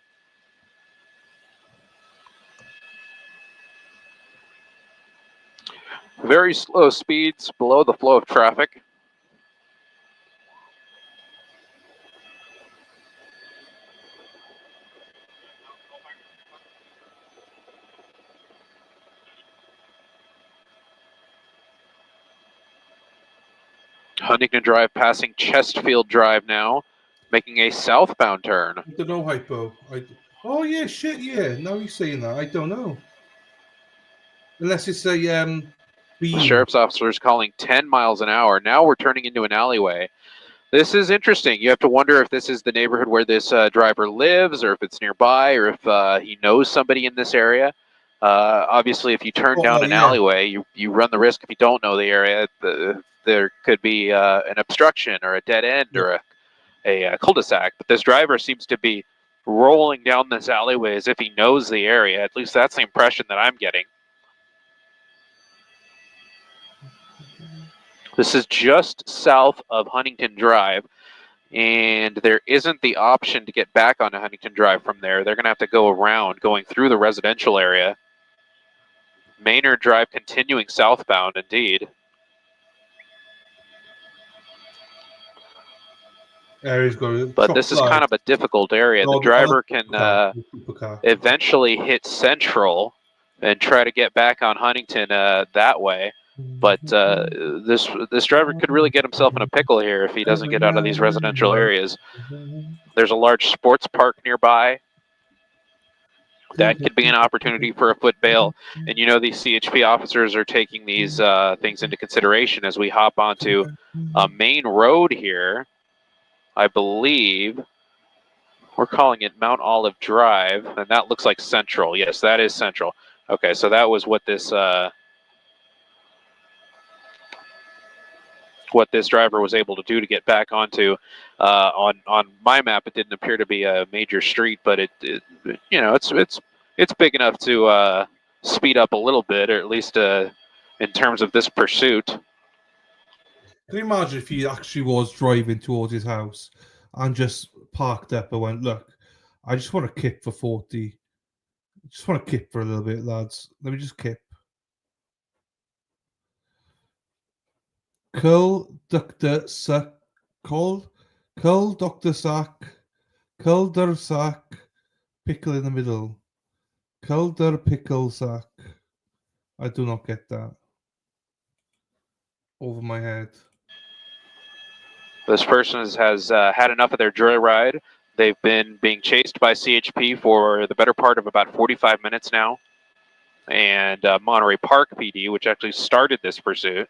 Very slow speeds below the flow of traffic. Huntington Drive passing Chesterfield Drive now, making a southbound turn. I don't know, Hypo. Oh, yeah, shit, yeah. Now you're saying that. I don't know. Unless it's a beam. The sheriff's officer is calling 10 miles an hour. Now we're turning into an alleyway. This is interesting. You have to wonder if this is the neighborhood where this driver lives, or if it's nearby, or if he knows somebody in this area. Obviously, if you turn down an alleyway, you run the risk, if you don't know the area, there could be an obstruction or a dead end or a cul-de-sac. But this driver seems to be rolling down this alleyway as if he knows the area. At least that's the impression that I'm getting. This is just south of Huntington Drive, and there isn't the option to get back onto Huntington Drive from there. They're going to have to go around, going through the residential area. Maynard Drive continuing southbound, indeed. But this is kind of a difficult area. The driver can eventually hit Central and try to get back on Huntington that way. But this driver could really get himself in a pickle here if he doesn't get out of these residential areas. There's a large sports park nearby. That could be an opportunity for a foot bail. And you know, these CHP officers are taking these things into consideration as we hop onto a main road here. I believe we're calling it Mount Olive Drive, and that looks like Central. Yes, that is Central. Okay, so that was what this driver was able to do to get back onto. On my map, it didn't appear to be a major street, but it you know, it's big enough to speed up a little bit, or at least in terms of this pursuit. Can you imagine if he actually was driving towards his house and just parked up and went, look, I just want to kip for 40. I just want to kip for a little bit, lads. Let me just kip. Curl, Dr. Sack, curl, Dr. Sack, curl, der Sack, pickle in the middle. Curl, der pickle sack. I do not get that. Over my head. This person has had enough of their joyride. They've been being chased by CHP for the better part of about 45 minutes now. And Monterey Park PD, which actually started this pursuit.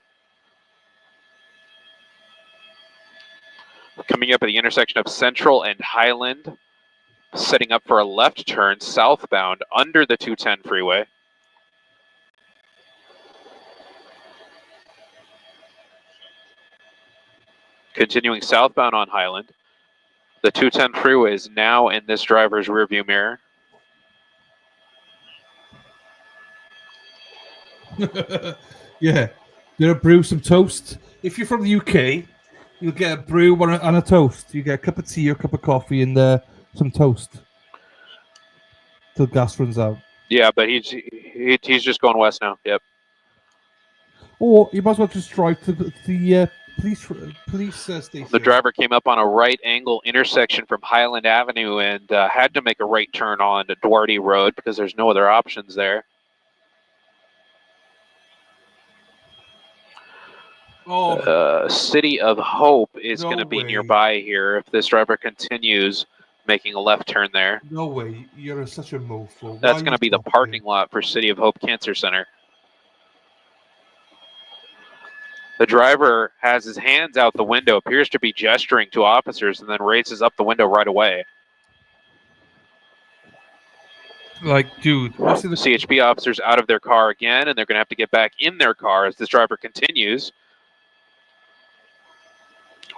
Coming up at the intersection of Central and Highland, setting up for a left turn southbound under the 210 freeway. Continuing southbound on Highland. The 210 freeway is now in this driver's rearview mirror. Yeah, you're gonna brew some toast. If you're from the UK, you'll get a brew and a toast. You get a cup of tea or a cup of coffee and some toast till gas runs out. Yeah, but he's just going west now. Yep. Or you might as well just drive to the police station. The driver came up on a right angle intersection from Highland Avenue and had to make a right turn on to Duarte Road because there's no other options there. City of Hope is No going to be way. nearby here if this driver continues making a left turn there. No way. You're such a mofo. Why That's are going you to be the stopping? parking lot for City of Hope Cancer Center. The driver has his hands out the window, appears to be gesturing to officers, and then raises up the window right away. Like, dude, what's The CHP officers out of their car again, and they're going to have to get back in their car as this driver continues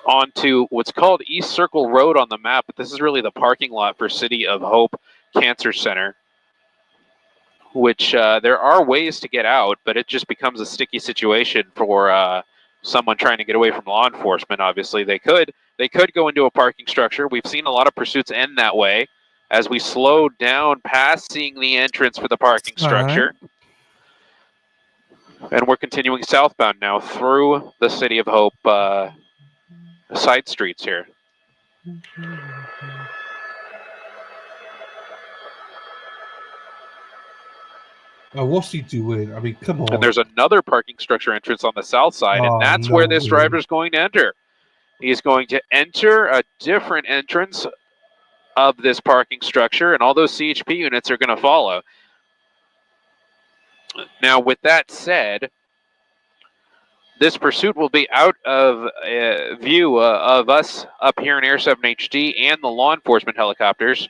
onto what's called East Circle Road on the map, but this is really the parking lot for City of Hope Cancer Center, which there are ways to get out, but it just becomes a sticky situation for someone trying to get away from law enforcement. Obviously, they could go into a parking structure. We've seen a lot of pursuits end that way as we slow down past seeing the entrance for the parking structure. And we're continuing southbound now through the City of Hope side streets here. What's he doing? I mean, come on. And there's another parking structure entrance on the south side, and that's where this driver is going to enter. He's going to enter a different entrance of this parking structure, and all those CHP units are going to follow. Now, with that said, this pursuit will be out of view of us up here in Air 7 HD and the law enforcement helicopters.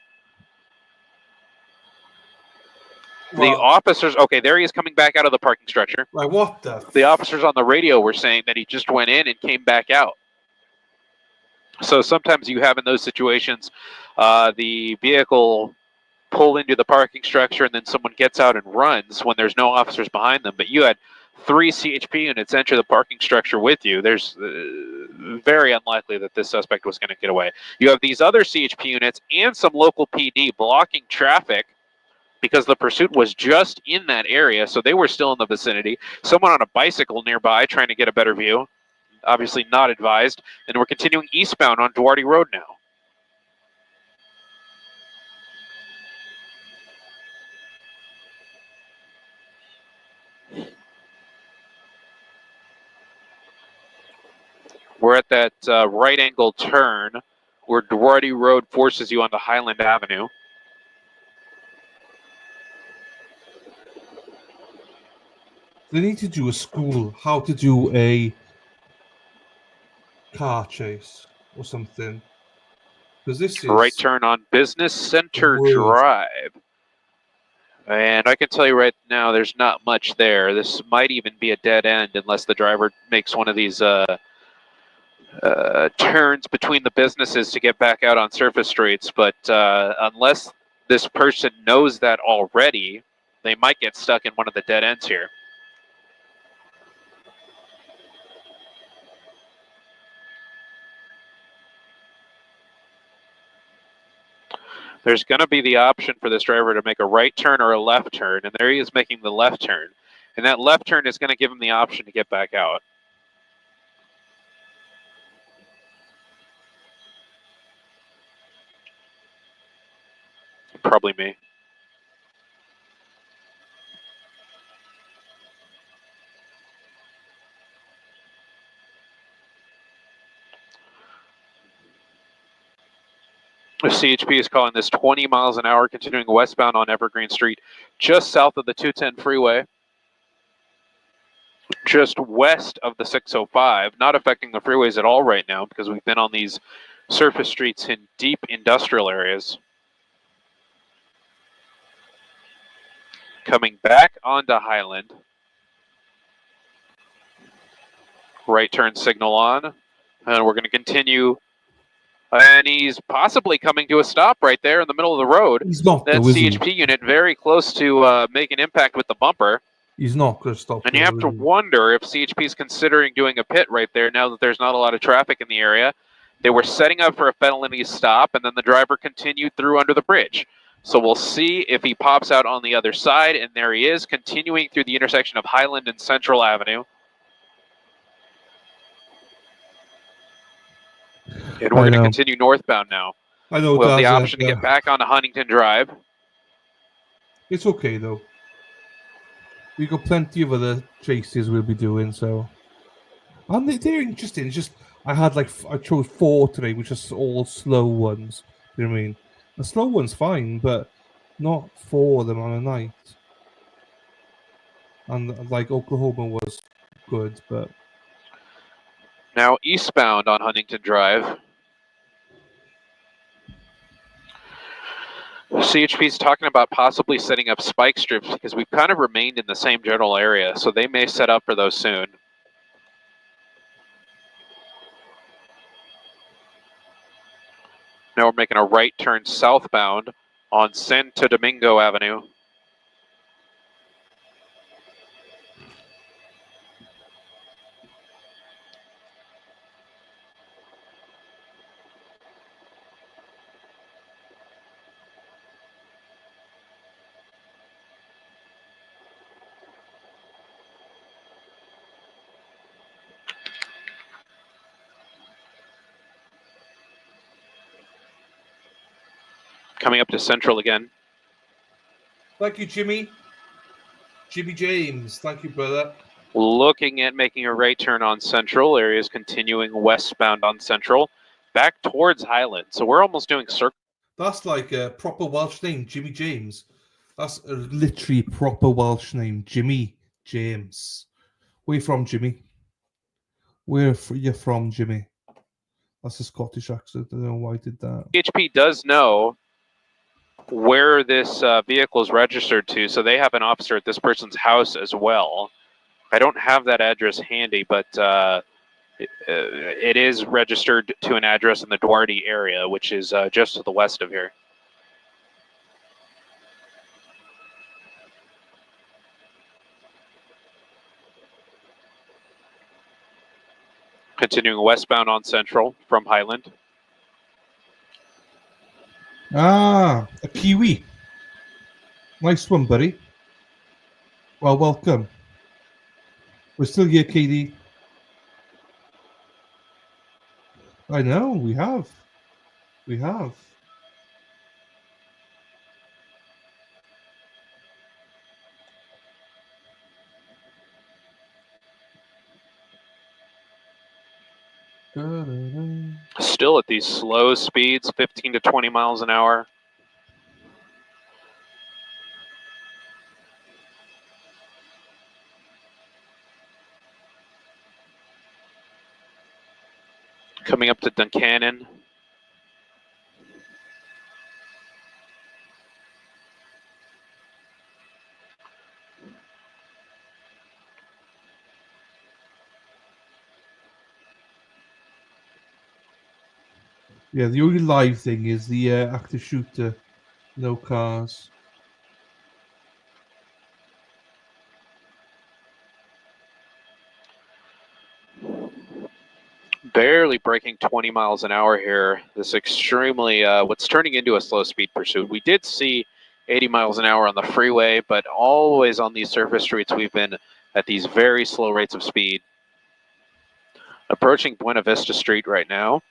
The officers, okay, there he is coming back out of the parking structure. Like, what the? The officers on the radio were saying that he just went in and came back out. So sometimes you have in those situations, the vehicle pull into the parking structure and then someone gets out and runs when there's no officers behind them. But you had 3 CHP units enter the parking structure with you. There's very unlikely that this suspect was going to get away. You have these other CHP units and some local PD blocking traffic because the pursuit was just in that area, so they were still in the vicinity. Someone on a bicycle nearby trying to get a better view. Obviously not advised. And we're continuing eastbound on Duarte Road now. We're at that right angle turn where Duarte Road forces you onto Highland Avenue. They need to do a school, how to do a car chase or something. Because this is... Right turn on Business Center Drive. And I can tell you right now, there's not much there. This might even be a dead end unless the driver makes one of these turns between the businesses to get back out on surface streets. But unless this person knows that already, they might get stuck in one of the dead ends here. There's going to be the option for this driver to make a right turn or a left turn, and there he is making the left turn. And that left turn is going to give him the option to get back out. Probably me. The CHP is calling this 20 miles an hour, continuing westbound on Evergreen Street, just south of the 210 freeway, just west of the 605, not affecting the freeways at all right now because we've been on these surface streets in deep industrial areas. Coming back onto Highland. Right turn signal on, and we're going to continue. And he's possibly coming to a stop right there in the middle of the road. He's not. That CHP unit very close to making impact with the bumper. He's not going to stop. And you have to wonder if CHP is considering doing a pit right there now that there's not a lot of traffic in the area. They were setting up for a felony stop, and then the driver continued through under the bridge. So we'll see if he pops out on the other side, and there he is, continuing through the intersection of Highland and Central Avenue. And we're going to continue northbound now. I know. We'll have the option to get back onto Huntington Drive. It's okay, though. We've got plenty of other chases we'll be doing, so... And they're interesting. It's just I chose 4 today, which are all slow ones. You know what I mean? The slow one's fine, but not 4 of them on a night. And like Oklahoma was good, but Now eastbound on Huntington Drive. CHP is talking about possibly setting up spike strips because we've kind of remained in the same general area, so they may set up for those soon. Now we're making a right turn southbound on Santo Domingo Avenue. Coming up to Central again. thank you, Jimmy. Jimmy James, thank you, brother. Looking at making a right turn on Central. Areas continuing westbound on Central. Back towards Highland. So we're almost doing circle. That's like a proper Welsh name, Jimmy James. That's a literally proper Welsh name, Jimmy James. Where you from, Jimmy? Where you from, Jimmy? That's a Scottish accent. I don't know why I did that. HP does know where this vehicle is registered to, so they have an officer at this person's house as well. I don't have that address handy, but it is registered to an address in the Duarte area, which is just to the west of here. Continuing westbound on Central from Highland. Ah, a Kiwi. Nice one, buddy. Well, welcome. We're still here, KD. I know, we have. We have. Still at these slow speeds, 15 to 20 miles an hour. Coming up to Duncannon. Yeah, the only live thing is the active shooter, no cars. Barely breaking 20 miles an hour here. This extremely, what's turning into a slow speed pursuit. We did see 80 miles an hour on the freeway, but always on these surface streets, we've been at these very slow rates of speed. Approaching Buena Vista Street right now.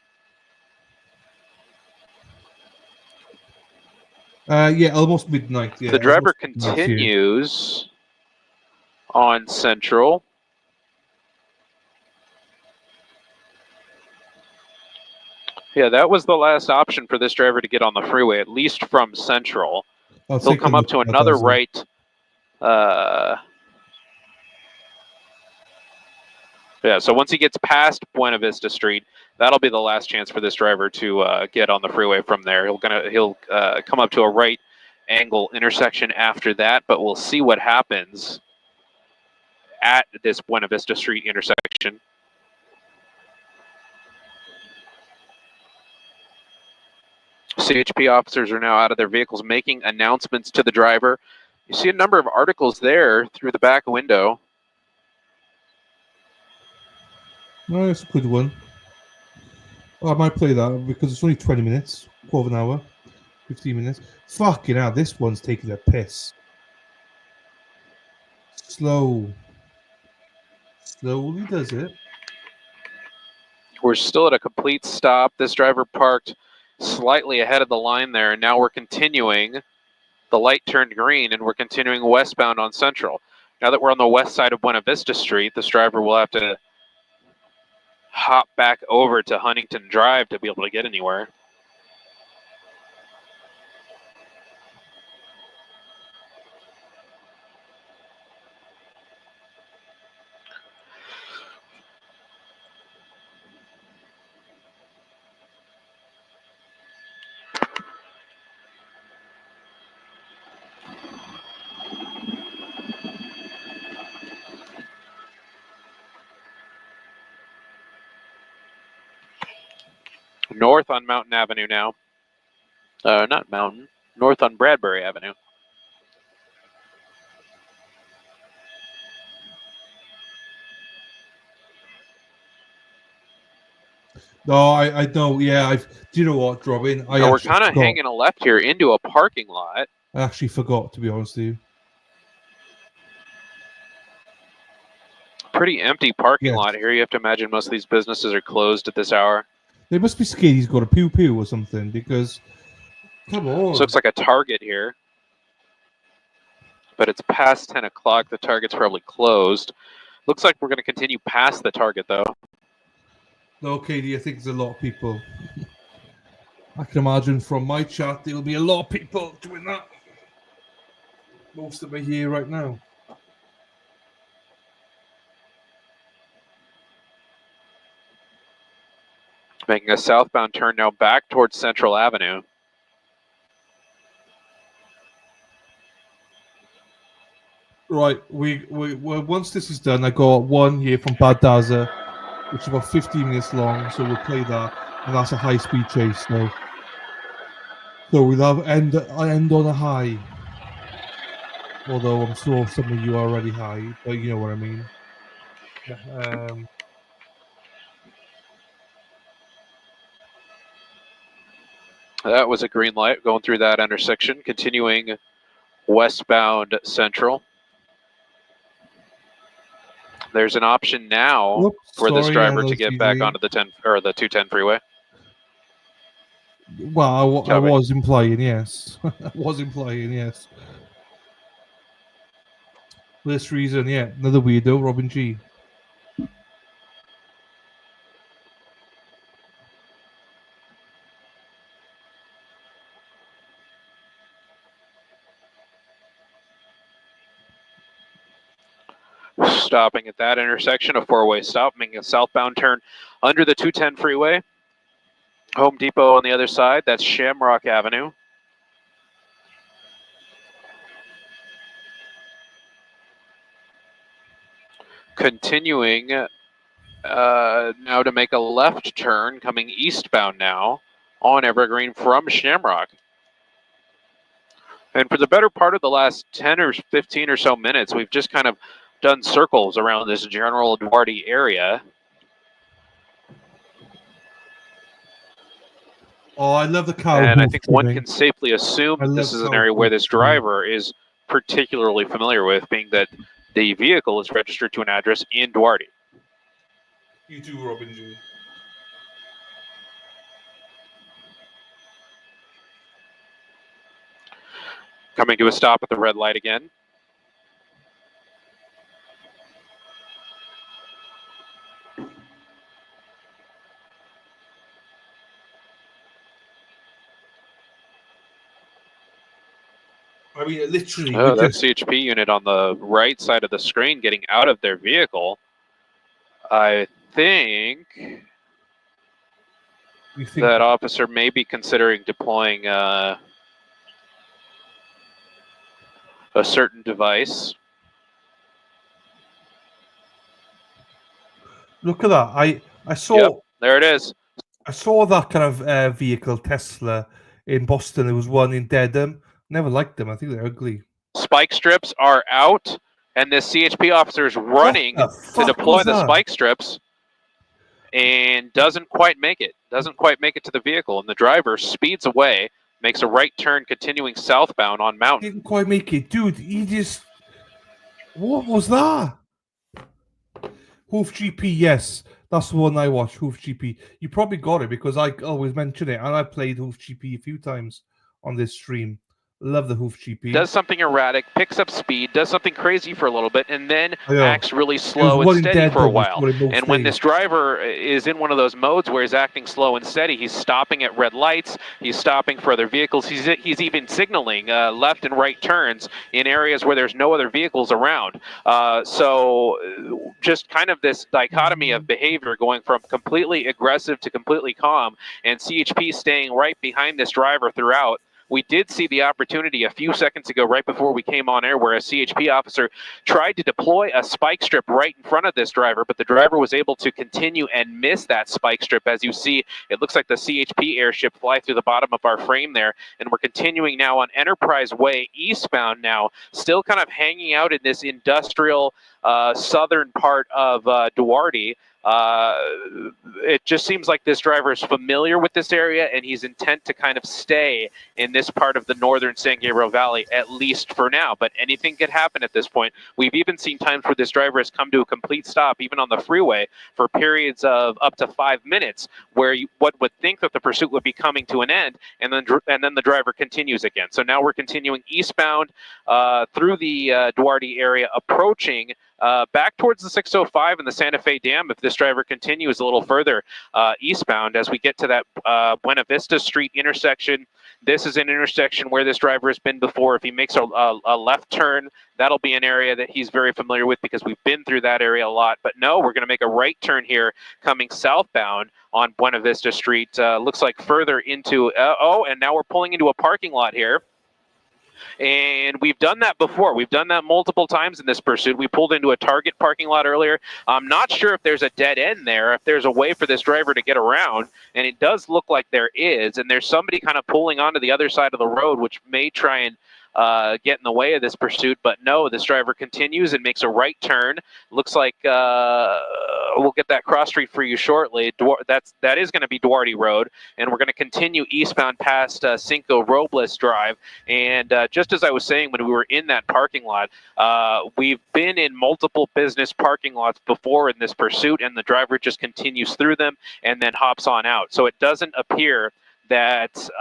Yeah, almost midnight. Yeah, the driver continues on Central. Yeah, that was the last option for this driver to get on the freeway, at least from Central. He'll come up to another right. Yeah, so once he gets past Buena Vista Street, that'll be the last chance for this driver to get on the freeway from there. He'll come up to a right angle intersection after that, but we'll see what happens at this Buena Vista Street intersection. CHP officers are now out of their vehicles making announcements to the driver. You see a number of articles there through the back window. No, it's a good one. Oh, I might play that because it's only 20 minutes, quarter of an hour, 15 minutes. Fucking hell, this one's taking a piss. Slowly does it. We're still at a complete stop. This driver parked slightly ahead of the line there, and now we're continuing. The light turned green, and we're continuing westbound on Central. Now that we're on the west side of Buena Vista Street, this driver will have to hop back over to Huntington Drive to be able to get anywhere. North on Mountain Avenue now. Not Mountain. North on Bradbury Avenue. No, I know. Yeah, do you know what, Robin? We're kind of hanging a left here into a parking lot. I actually forgot, to be honest with you. Pretty empty parking lot here. You have to imagine most of these businesses are closed at this hour. They must be scared he's got a pew-pew or something, because, come on. This looks like a Target here. But it's past 10 o'clock. The Target's probably closed. Looks like we're going to continue past the Target, though. No, Katie, I think there's a lot of people. I can imagine from my chat there will be a lot of people doing that. Most of them are here right now. Making a southbound turn now back towards Central Avenue. Right, we once this is done, I got one here from Bad Daza, which is about 15 minutes long, so we'll play that, and that's a high-speed chase now. So we'll have end on a high. Although I'm sure some of you are already high, but you know what I mean. That was a green light going through that intersection, continuing westbound Central. There's an option now for this driver to get back onto the 210 freeway. Well, I was implying, yes. I was implying, yes. For this reason, yeah, another weirdo, Robin G. Stopping at that intersection, a four-way stop, making a southbound turn under the 210 freeway. Home Depot on the other side, that's Shamrock Avenue. Continuing now to make a left turn, coming eastbound now on Evergreen from Shamrock. And for the better part of the last 10 or 15 or so minutes, we've just kind of done circles around this general Duarte area. Oh, I love the car. And I think one can safely assume that this is an area where this driver is particularly familiar with, being that the vehicle is registered to an address in Duarte. You too, Robin G. Coming to a stop at the red light again. I mean, literally. Oh, that CHP unit on the right side of the screen getting out of their vehicle. I think that officer may be considering deploying a certain device. Look at that. I saw. Yep, there it is. I saw that kind of vehicle, Tesla, in Boston. There was one in Dedham. Never liked them. I think they're ugly. Spike strips are out, and this CHP officer is running to deploy the spike strips and doesn't quite make it. Doesn't quite make it to the vehicle, and the driver speeds away, makes a right turn, continuing southbound on Mountain. Didn't quite make it. Dude, he just... What was that? Hoof GP, yes. That's the one I watched, Hoof GP. You probably got it because I always mention it, and I played Hoof GP a few times on this stream. Love the Hoof GP. Does something erratic, picks up speed, does something crazy for a little bit, and then Yeah. acts really slow and steady for a while. And when days. this driver is in one of those modes where he's acting slow and steady, he's stopping at red lights, he's stopping for other vehicles, he's even signaling left and right turns in areas where there's no other vehicles around. So just kind of this dichotomy of behavior going from completely aggressive to completely calm, and CHP staying right behind this driver throughout. We did see the opportunity a few seconds ago, right before we came on air, where a CHP officer tried to deploy a spike strip right in front of this driver, but the driver was able to continue and miss that spike strip. As you see, it looks like the CHP airship fly through the bottom of our frame there, and we're continuing now on Enterprise Way eastbound now, still kind of hanging out in this industrial southern part of Duarte. It just seems like this driver is familiar with this area, and he's intent to kind of stay in this part of the northern San Gabriel Valley, at least for now. But anything could happen at this point. We've even seen times where this driver has come to a complete stop, even on the freeway, for periods of up to 5 minutes, where one would think that the pursuit would be coming to an end, and then the driver continues again. So now we're continuing eastbound through the Duarte area, approaching back towards the 605 and the Santa Fe Dam if this driver continues a little further eastbound as we get to that Buena Vista Street intersection. This is an intersection where this driver has been before. If he makes a left turn, that'll be an area that he's very familiar with because we've been through that area a lot. But no, we're going to make a right turn here coming southbound on Buena Vista Street. Looks like further into, and now we're pulling into a parking lot here. And we've done that before. We've done that multiple times in this pursuit. We pulled into a Target parking lot earlier. I'm not sure if there's a dead end there, if there's a way for this driver to get around, and it does look like there is, and there's somebody kind of pulling onto the other side of the road, which may try and get in the way of this pursuit. But no, this driver continues and makes a right turn. Looks like we'll get that cross street for you shortly. That is going to be Duarte Road, and we're going to continue eastbound past Cinco Robles Drive. And just as I was saying when we were in that parking lot, we've been in multiple business parking lots before in this pursuit, and the driver just continues through them and then hops on out. So it doesn't appear that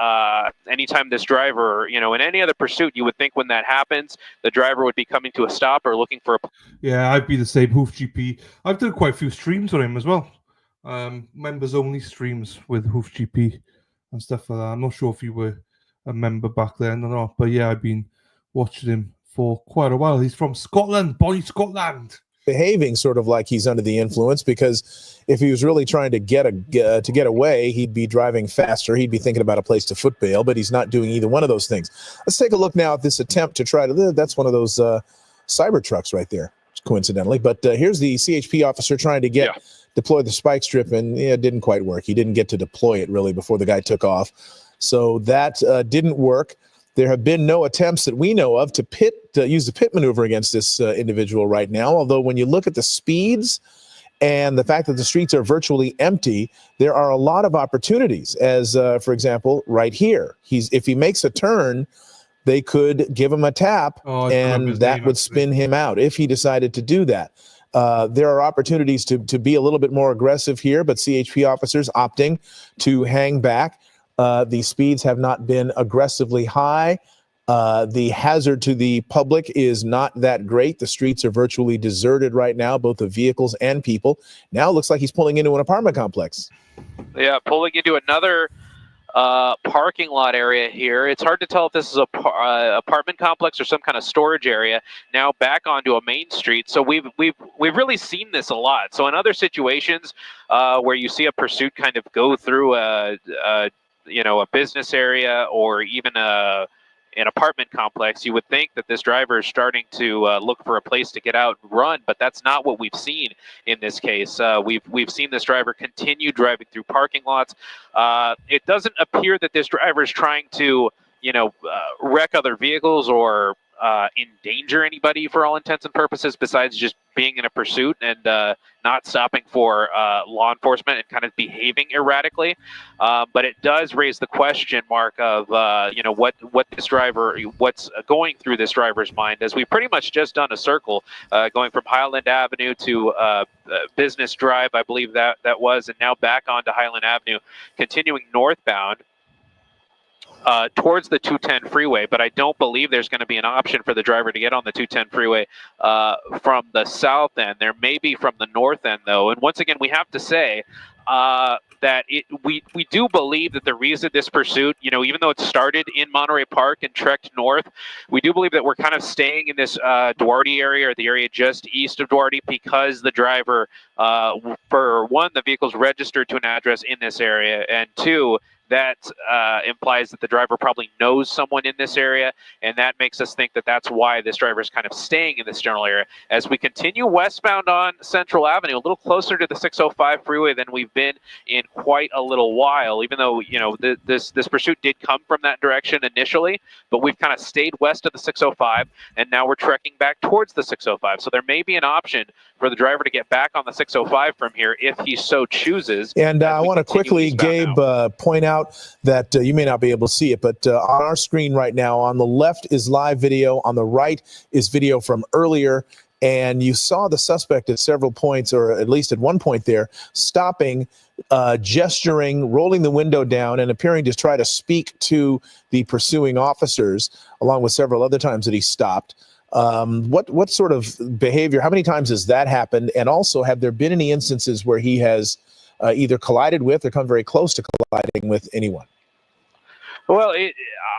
anytime this driver, in any other pursuit, you would think when that happens, the driver would be coming to a stop or looking for a... Yeah, I'd be the same. Hoof GP. I've done quite a few streams on him as well. Members only streams with Hoof GP and stuff like that. I'm not sure if you were a member back then or not, but yeah, I've been watching him for quite a while. He's from Scotland, boy, Scotland. Behaving sort of like he's under the influence, because if he was really trying to get away, he'd be driving faster. He'd be thinking about a place to foot bail, but he's not doing either one of those things. Let's take a look now at this attempt to try to live. That's one of those cyber trucks right there, coincidentally. But here's the CHP officer trying to deploy the spike strip, and it didn't quite work. He didn't get to deploy it really before the guy took off. So that didn't work. There have been no attempts that we know of to use the pit maneuver against this individual right now. Although when you look at the speeds and the fact that the streets are virtually empty, there are a lot of opportunities. As for example, right here, if he makes a turn, they could give him a tap, and that would spin him out if he decided to do that. There are opportunities to be a little bit more aggressive here, but CHP officers opting to hang back. The speeds have not been aggressively high. The hazard to the public is not that great. The streets are virtually deserted right now, both of vehicles and people. Now it looks like he's pulling into an apartment complex. Yeah, pulling into another parking lot area here. It's hard to tell if this is a apartment complex or some kind of storage area. Now back onto a main street. So we've really seen this a lot. So in other situations where you see a pursuit kind of go through a business area or even an apartment complex, you would think that this driver is starting to look for a place to get out and run, but that's not what we've seen in this case. We've seen this driver continue driving through parking lots. It doesn't appear that this driver is trying to, wreck other vehicles or endanger anybody for all intents and purposes, besides just being in a pursuit and not stopping for law enforcement and kind of behaving erratically. But it does raise the question mark of what's going through this driver's mind, as we've pretty much just done a circle going from Highland Avenue to Business Drive, I believe that was, and now back onto Highland Avenue, continuing northbound. towards the 210 freeway, but I don't believe there's going to be an option for the driver to get on the 210 freeway from the south end. There may be from the north end, though. And once again, we have to say that we do believe that the reason this pursuit, even though it started in Monterey Park and trekked north, we do believe that we're kind of staying in this Duarte area, or the area just east of Duarte, because the driver, for one, the vehicle's registered to an address in this area, and two, that implies that the driver probably knows someone in this area, and that makes us think that that's why this driver is kind of staying in this general area. As we continue westbound on Central Avenue, a little closer to the 605 freeway than we've been in quite a little while, even though, this pursuit did come from that direction initially, but we've kind of stayed west of the 605, and now we're trekking back towards the 605. So there may be an option for the driver to get back on the 605 from here if he so chooses. And I want to quickly, Gabe, point out that you may not be able to see it, but on our screen right now, on the left is live video, on the right is video from earlier, and you saw the suspect at several points, or at least at one point there, stopping, gesturing, rolling the window down, and appearing to try to speak to the pursuing officers, along with several other times that he stopped. What sort of behavior, how many times has that happened? And also, have there been any instances where he has either collided with or come very close to colliding with anyone? Well,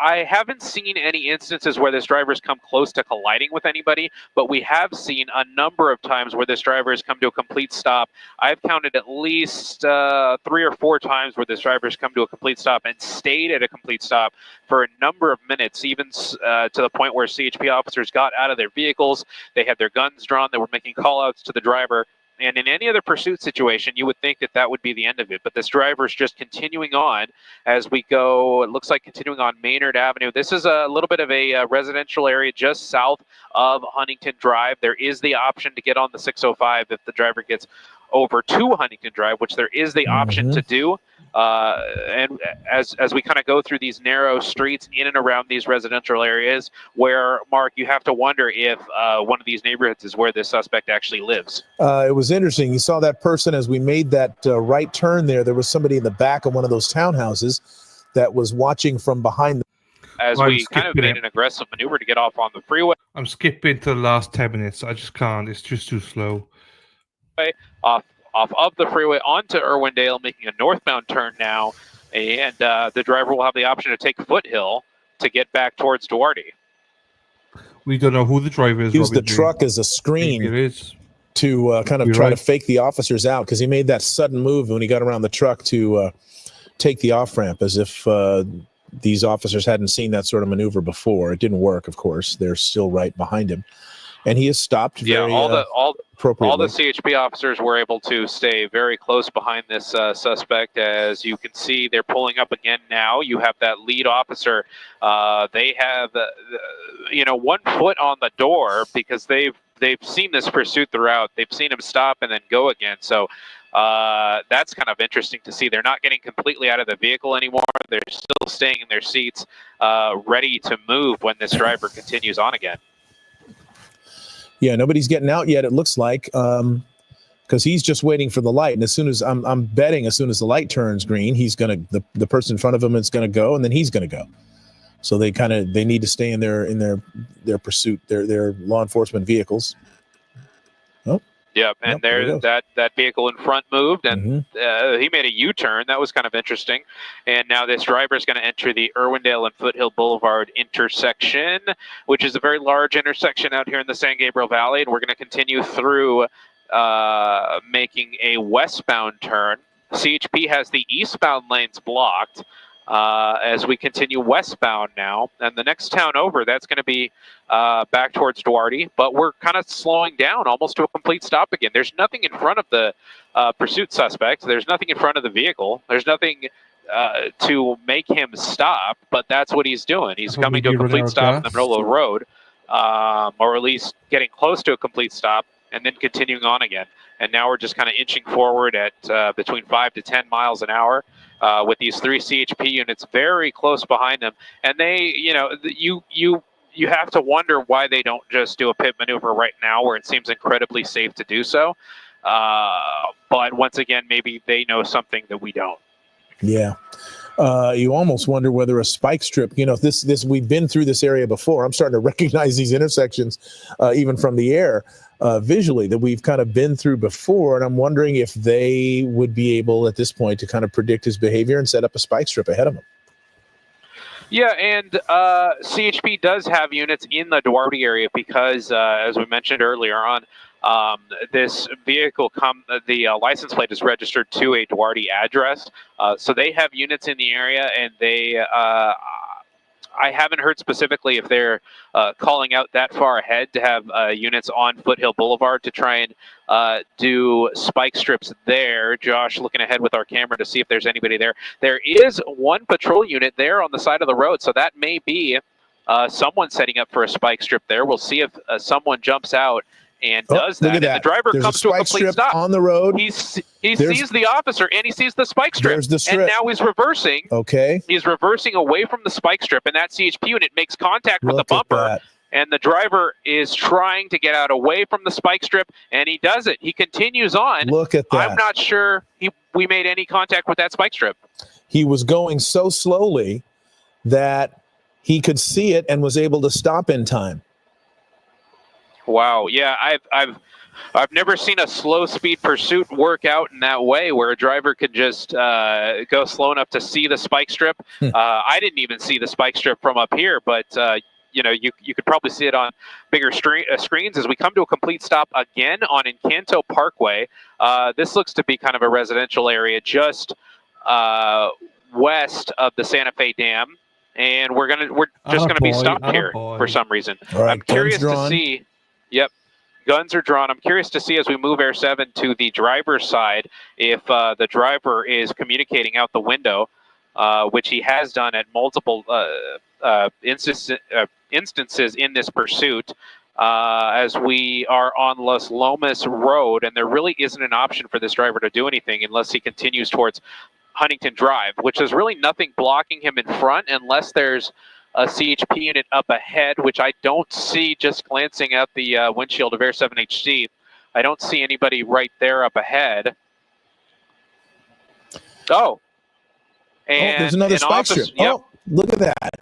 I haven't seen any instances where this driver has come close to colliding with anybody, but we have seen a number of times where this driver has come to a complete stop. I've counted at least 3 or 4 times where this driver has come to a complete stop and stayed at a complete stop for a number of minutes, even to the point where CHP officers got out of their vehicles. They had their guns drawn. They were making call-outs to the driver. And in any other pursuit situation, you would think that that would be the end of it. But this driver is just continuing on as we go. It looks like continuing on Maynard Avenue. This is a little bit of a residential area just south of Huntington Drive. There is the option to get on the 605 if the driver gets over to Huntington Drive, which there is the option to do. And as we kind of go through these narrow streets in and around these residential areas where, Mark, you have to wonder if one of these neighborhoods is where this suspect actually lives. It was interesting. You saw that person as we made that right turn there. There was somebody in the back of one of those townhouses that was watching from behind. As we kind of made an aggressive maneuver to get off on the freeway. I'm skipping to the last 10 minutes. I just can't. It's just too slow. Off of the freeway onto Irwindale, making a northbound turn now, and the driver will have the option to take Foothill to get back towards Duarte. We don't know who the driver is. Use the truck as a screen to kind of try to fake the officers out, because he made that sudden move when he got around the truck to take the off-ramp, as if these officers hadn't seen that sort of maneuver before. It didn't work, of course. They're still right behind him. And he has stopped very appropriately. All the CHP officers were able to stay very close behind this suspect. As you can see, they're pulling up again now. You have that lead officer. They have, 1 foot on the door because they've seen this pursuit throughout. They've seen him stop and then go again. So that's kind of interesting to see. They're not getting completely out of the vehicle anymore. They're still staying in their seats, ready to move when this driver continues on again. Yeah, nobody's getting out yet, it looks like, because he's just waiting for the light. And as soon as I'm betting, as soon as the light turns green, he's gonna the person in front of him is gonna go, and then he's gonna go. So they need to stay in their pursuit, their law enforcement vehicles. Oh. Yep, and that vehicle in front moved, and he made a U-turn. That was kind of interesting. And now this driver is going to enter the Irwindale and Foothill Boulevard intersection, which is a very large intersection out here in the San Gabriel Valley. And we're going to continue through making a westbound turn. CHP has the eastbound lanes blocked as we continue westbound now. And the next town over, that's going to be back towards Duarte, but we're kind of slowing down almost to a complete stop again. There's nothing in front of the pursuit suspect. There's nothing in front of the vehicle. There's nothing to make him stop, but that's what he's doing. He's coming to a complete stop in the middle of the road, or at least getting close to a complete stop, and then continuing on again. And now we're just kind of inching forward at between 5 to 10 miles an hour. With these 3 CHP units very close behind them, and they, you have to wonder why they don't just do a pit maneuver right now, where it seems incredibly safe to do so. But once again, maybe they know something that we don't. Yeah. You almost wonder whether a spike strip, this we've been through this area before. I'm starting to recognize these intersections even from the air visually that we've kind of been through before. And I'm wondering if they would be able at this point to kind of predict his behavior and set up a spike strip ahead of him. Yeah, and CHP does have units in the Duarte area because, as we mentioned earlier on, this vehicle, the license plate is registered to a Duarte address. So they have units in the area, and they, I haven't heard specifically if they're calling out that far ahead to have units on Foothill Boulevard to try and do spike strips there. Josh looking ahead with our camera to see if there's anybody there. There is one patrol unit there on the side of the road, so that may be someone setting up for a spike strip there. We'll see if someone jumps out and does that. And the driver comes to a complete stop on the road. He sees the officer and he sees the spike strip. There's the strip. And now he's reversing. Okay. He's reversing away from the spike strip, and that CHP unit makes contact with the bumper. And the driver is trying to get out away from the spike strip, and he does it. He continues on. Look at that. I'm not sure we made any contact with that spike strip. He was going so slowly that he could see it and was able to stop in time. Wow. Yeah, I've never seen a slow speed pursuit work out in that way, where a driver could just go slow enough to see the spike strip. I didn't even see the spike strip from up here, but you could probably see it on bigger screens as we come to a complete stop again on Encanto Parkway. This looks to be kind of a residential area just west of the Santa Fe Dam, and we're just gonna be stopped here for some reason. Right, I'm curious to see. Yep. Guns are drawn. I'm curious to see as we move Air 7 to the driver's side if the driver is communicating out the window, which he has done at multiple instances in this pursuit. As we are on Los Lomas Road, and there really isn't an option for this driver to do anything unless he continues towards Huntington Drive, which is really nothing blocking him in front unless there's a CHP unit up ahead, which I don't see just glancing at the windshield of Air 7HC. I don't see anybody right there up ahead. Oh. And there's another spike strip. Yep. Oh, look at that.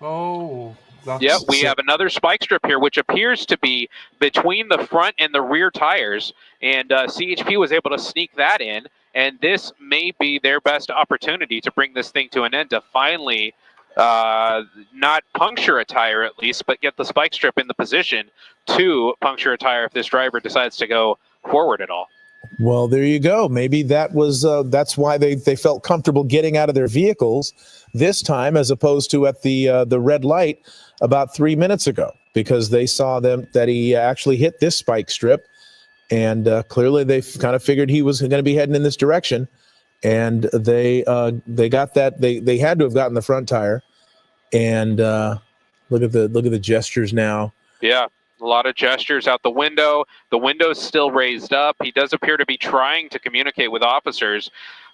Oh. Yep, we have another spike strip here, which appears to be between the front and the rear tires. And CHP was able to sneak that in. And this may be their best opportunity to bring this thing to an end, to finally not puncture a tire at least, but get the spike strip in the position to puncture a tire if this driver decides to go forward at all. Well, there you go. Maybe that was that's why they felt comfortable getting out of their vehicles this time as opposed to at the red light about 3 minutes ago, because they saw that he actually hit this spike strip, and clearly they kind of figured he was going to be heading in this direction, and they got that they had to have gotten the front tire. And look at the gestures now. Yeah, a lot of gestures out the window. The window's still raised up. He does appear to be trying to communicate with officers,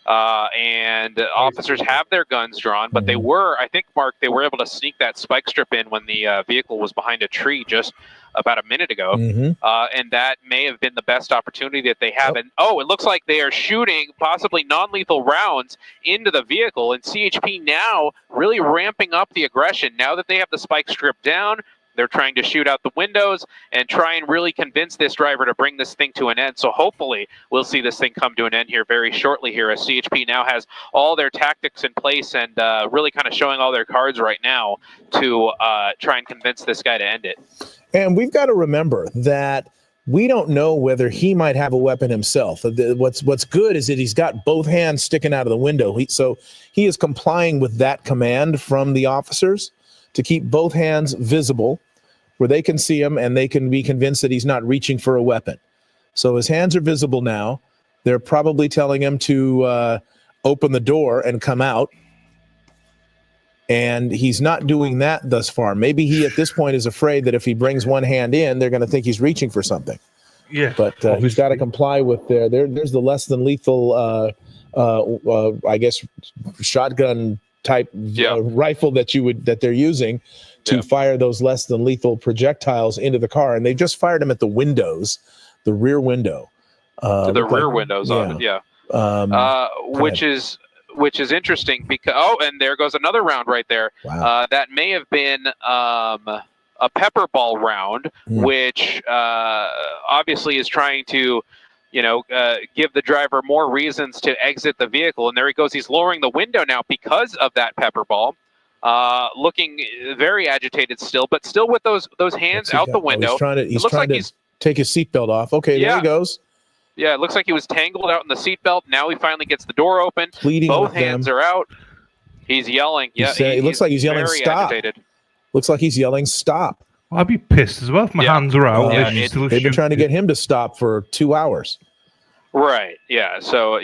and officers have their guns drawn. But they were, I think, Mark, they were able to sneak that spike strip in when the vehicle was behind a tree just about a minute ago. And that may have been the best opportunity that they have. And it looks like they are shooting possibly non-lethal rounds into the vehicle, and CHP now really ramping up the aggression. Now that they have the spike strip down, they're trying to shoot out the windows and try and really convince this driver to bring this thing to an end. So hopefully we'll see this thing come to an end here very shortly here, as CHP now has all their tactics in place and really kind of showing all their cards right now to try and convince this guy to end it. And we've got to remember that we don't know whether he might have a weapon himself. What's good is that he's got both hands sticking out of the window. So he is complying with that command from the officers to keep both hands visible where they can see him and they can be convinced that he's not reaching for a weapon. So his hands are visible now. They're probably telling him to open the door and come out. And he's not doing that thus far. Maybe he, at this point, is afraid that if he brings one hand in, they're going to think he's reaching for something. Yeah. But he's got to comply with there's the less than lethal, I guess, shotgun type rifle that they're using to fire those less than lethal projectiles into the car. And they just fired them at the windows, the rear window. To the rear windows of it, which is which is interesting because and there goes another round right there. Wow. That may have been a pepper ball round, which obviously is trying to, give the driver more reasons to exit the vehicle. And there he goes. He's lowering the window now because of that pepper ball. Looking very agitated still, but still with those hands out the window. He's trying to take his seatbelt off. Okay, there he goes. Yeah, it looks like he was tangled out in the seatbelt. Now he finally gets the door open. Pleading Both with hands them. are out. He's yelling. It looks like he's yelling very stop. agitated. Looks like he's yelling stop. I'd be pissed as well if my hands are out. They've been trying to get him to stop for 2 hours. Right. Yeah. So,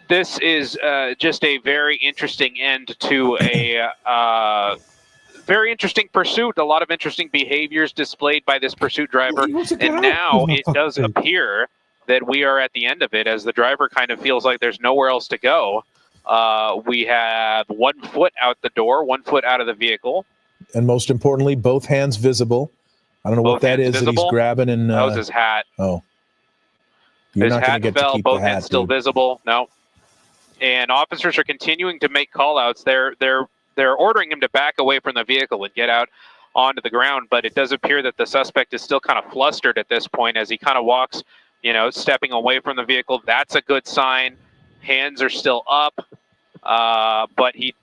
this is just a very interesting end to a very interesting pursuit. A lot of interesting behaviors displayed by this pursuit driver. And now it does appear that we are at the end of it, as the driver kind of feels like there's nowhere else to go. We have 1 foot out the door, 1 foot out of the vehicle. And most importantly, both hands visible. I don't know what that is that he's grabbing. And that was his hat. Oh. You're his not gonna hat get to fell, keep both the hat, hands still dude. visible. No. And officers are continuing to make call-outs. They're ordering him to back away from the vehicle and get out onto the ground, but it does appear that the suspect is still kind of flustered at this point as he kind of walks, stepping away from the vehicle. That's a good sign. Hands are still up, but he's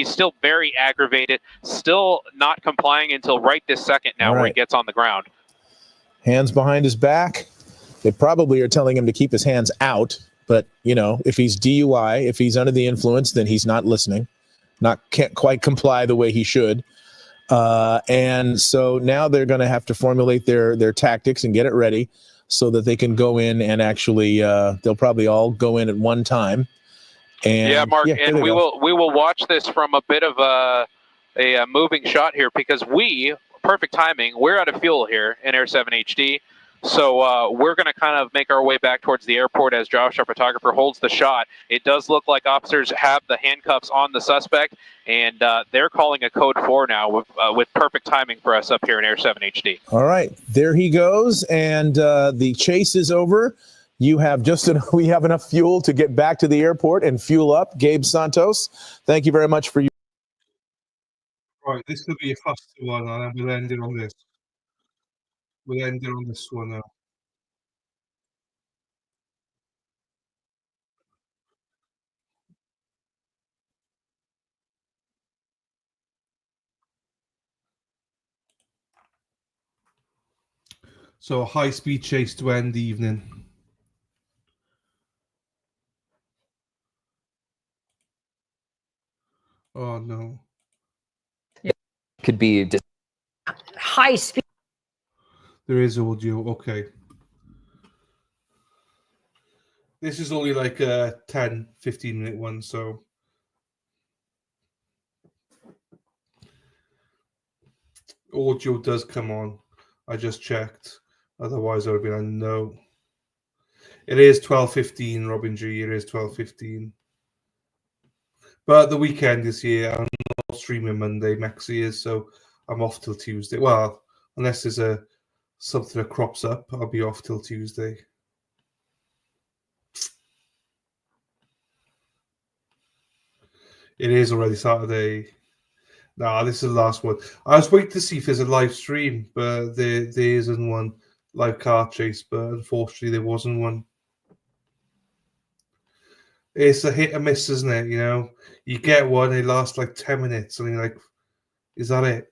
still very aggravated, still not complying until right this second now, where he gets on the ground. Hands behind his back. They probably are telling him to keep his hands out, but, if he's DUI, if he's under the influence, then he's not listening. Can't quite comply the way he should. And so now they're going to have to formulate their tactics and get it ready so that they can go in and actually, they'll probably all go in at one time. And yeah, Mark, and we will watch this from a bit of a moving shot here, because perfect timing, we're out of fuel here in Air 7 HD. So we're going to kind of make our way back towards the airport as Josh, our photographer, holds the shot. It does look like officers have the handcuffs on the suspect, and they're calling a code 4 now with perfect timing for us up here in Air 7 HD. All right, there he goes, and the chase is over. We have enough fuel to get back to the airport and fuel up. Gabe Santos, thank you very much for you. Right, this will be a faster one, and then we'll end it on this. We'll end it on this one now. So a high-speed chase to end the evening. Oh no. Could be high speed. There is audio. Okay. This is only like a 10, 15-minute one, so. Audio does come on. I just checked. Otherwise, I would have been like, no. It is 12:15, Robin G. It is 12:15. But the weekend is here. I'm not streaming Monday. Maxi is, so I'm off till Tuesday. Well, unless there's something that crops up, I'll be off till Tuesday. It is already Saturday. Nah, this is the last one. I was waiting to see if there's a live stream, but there isn't one. Live car chase, but unfortunately there wasn't one. It's a hit and miss, isn't it? You get one, it lasts like 10 minutes, and you're like, is that it?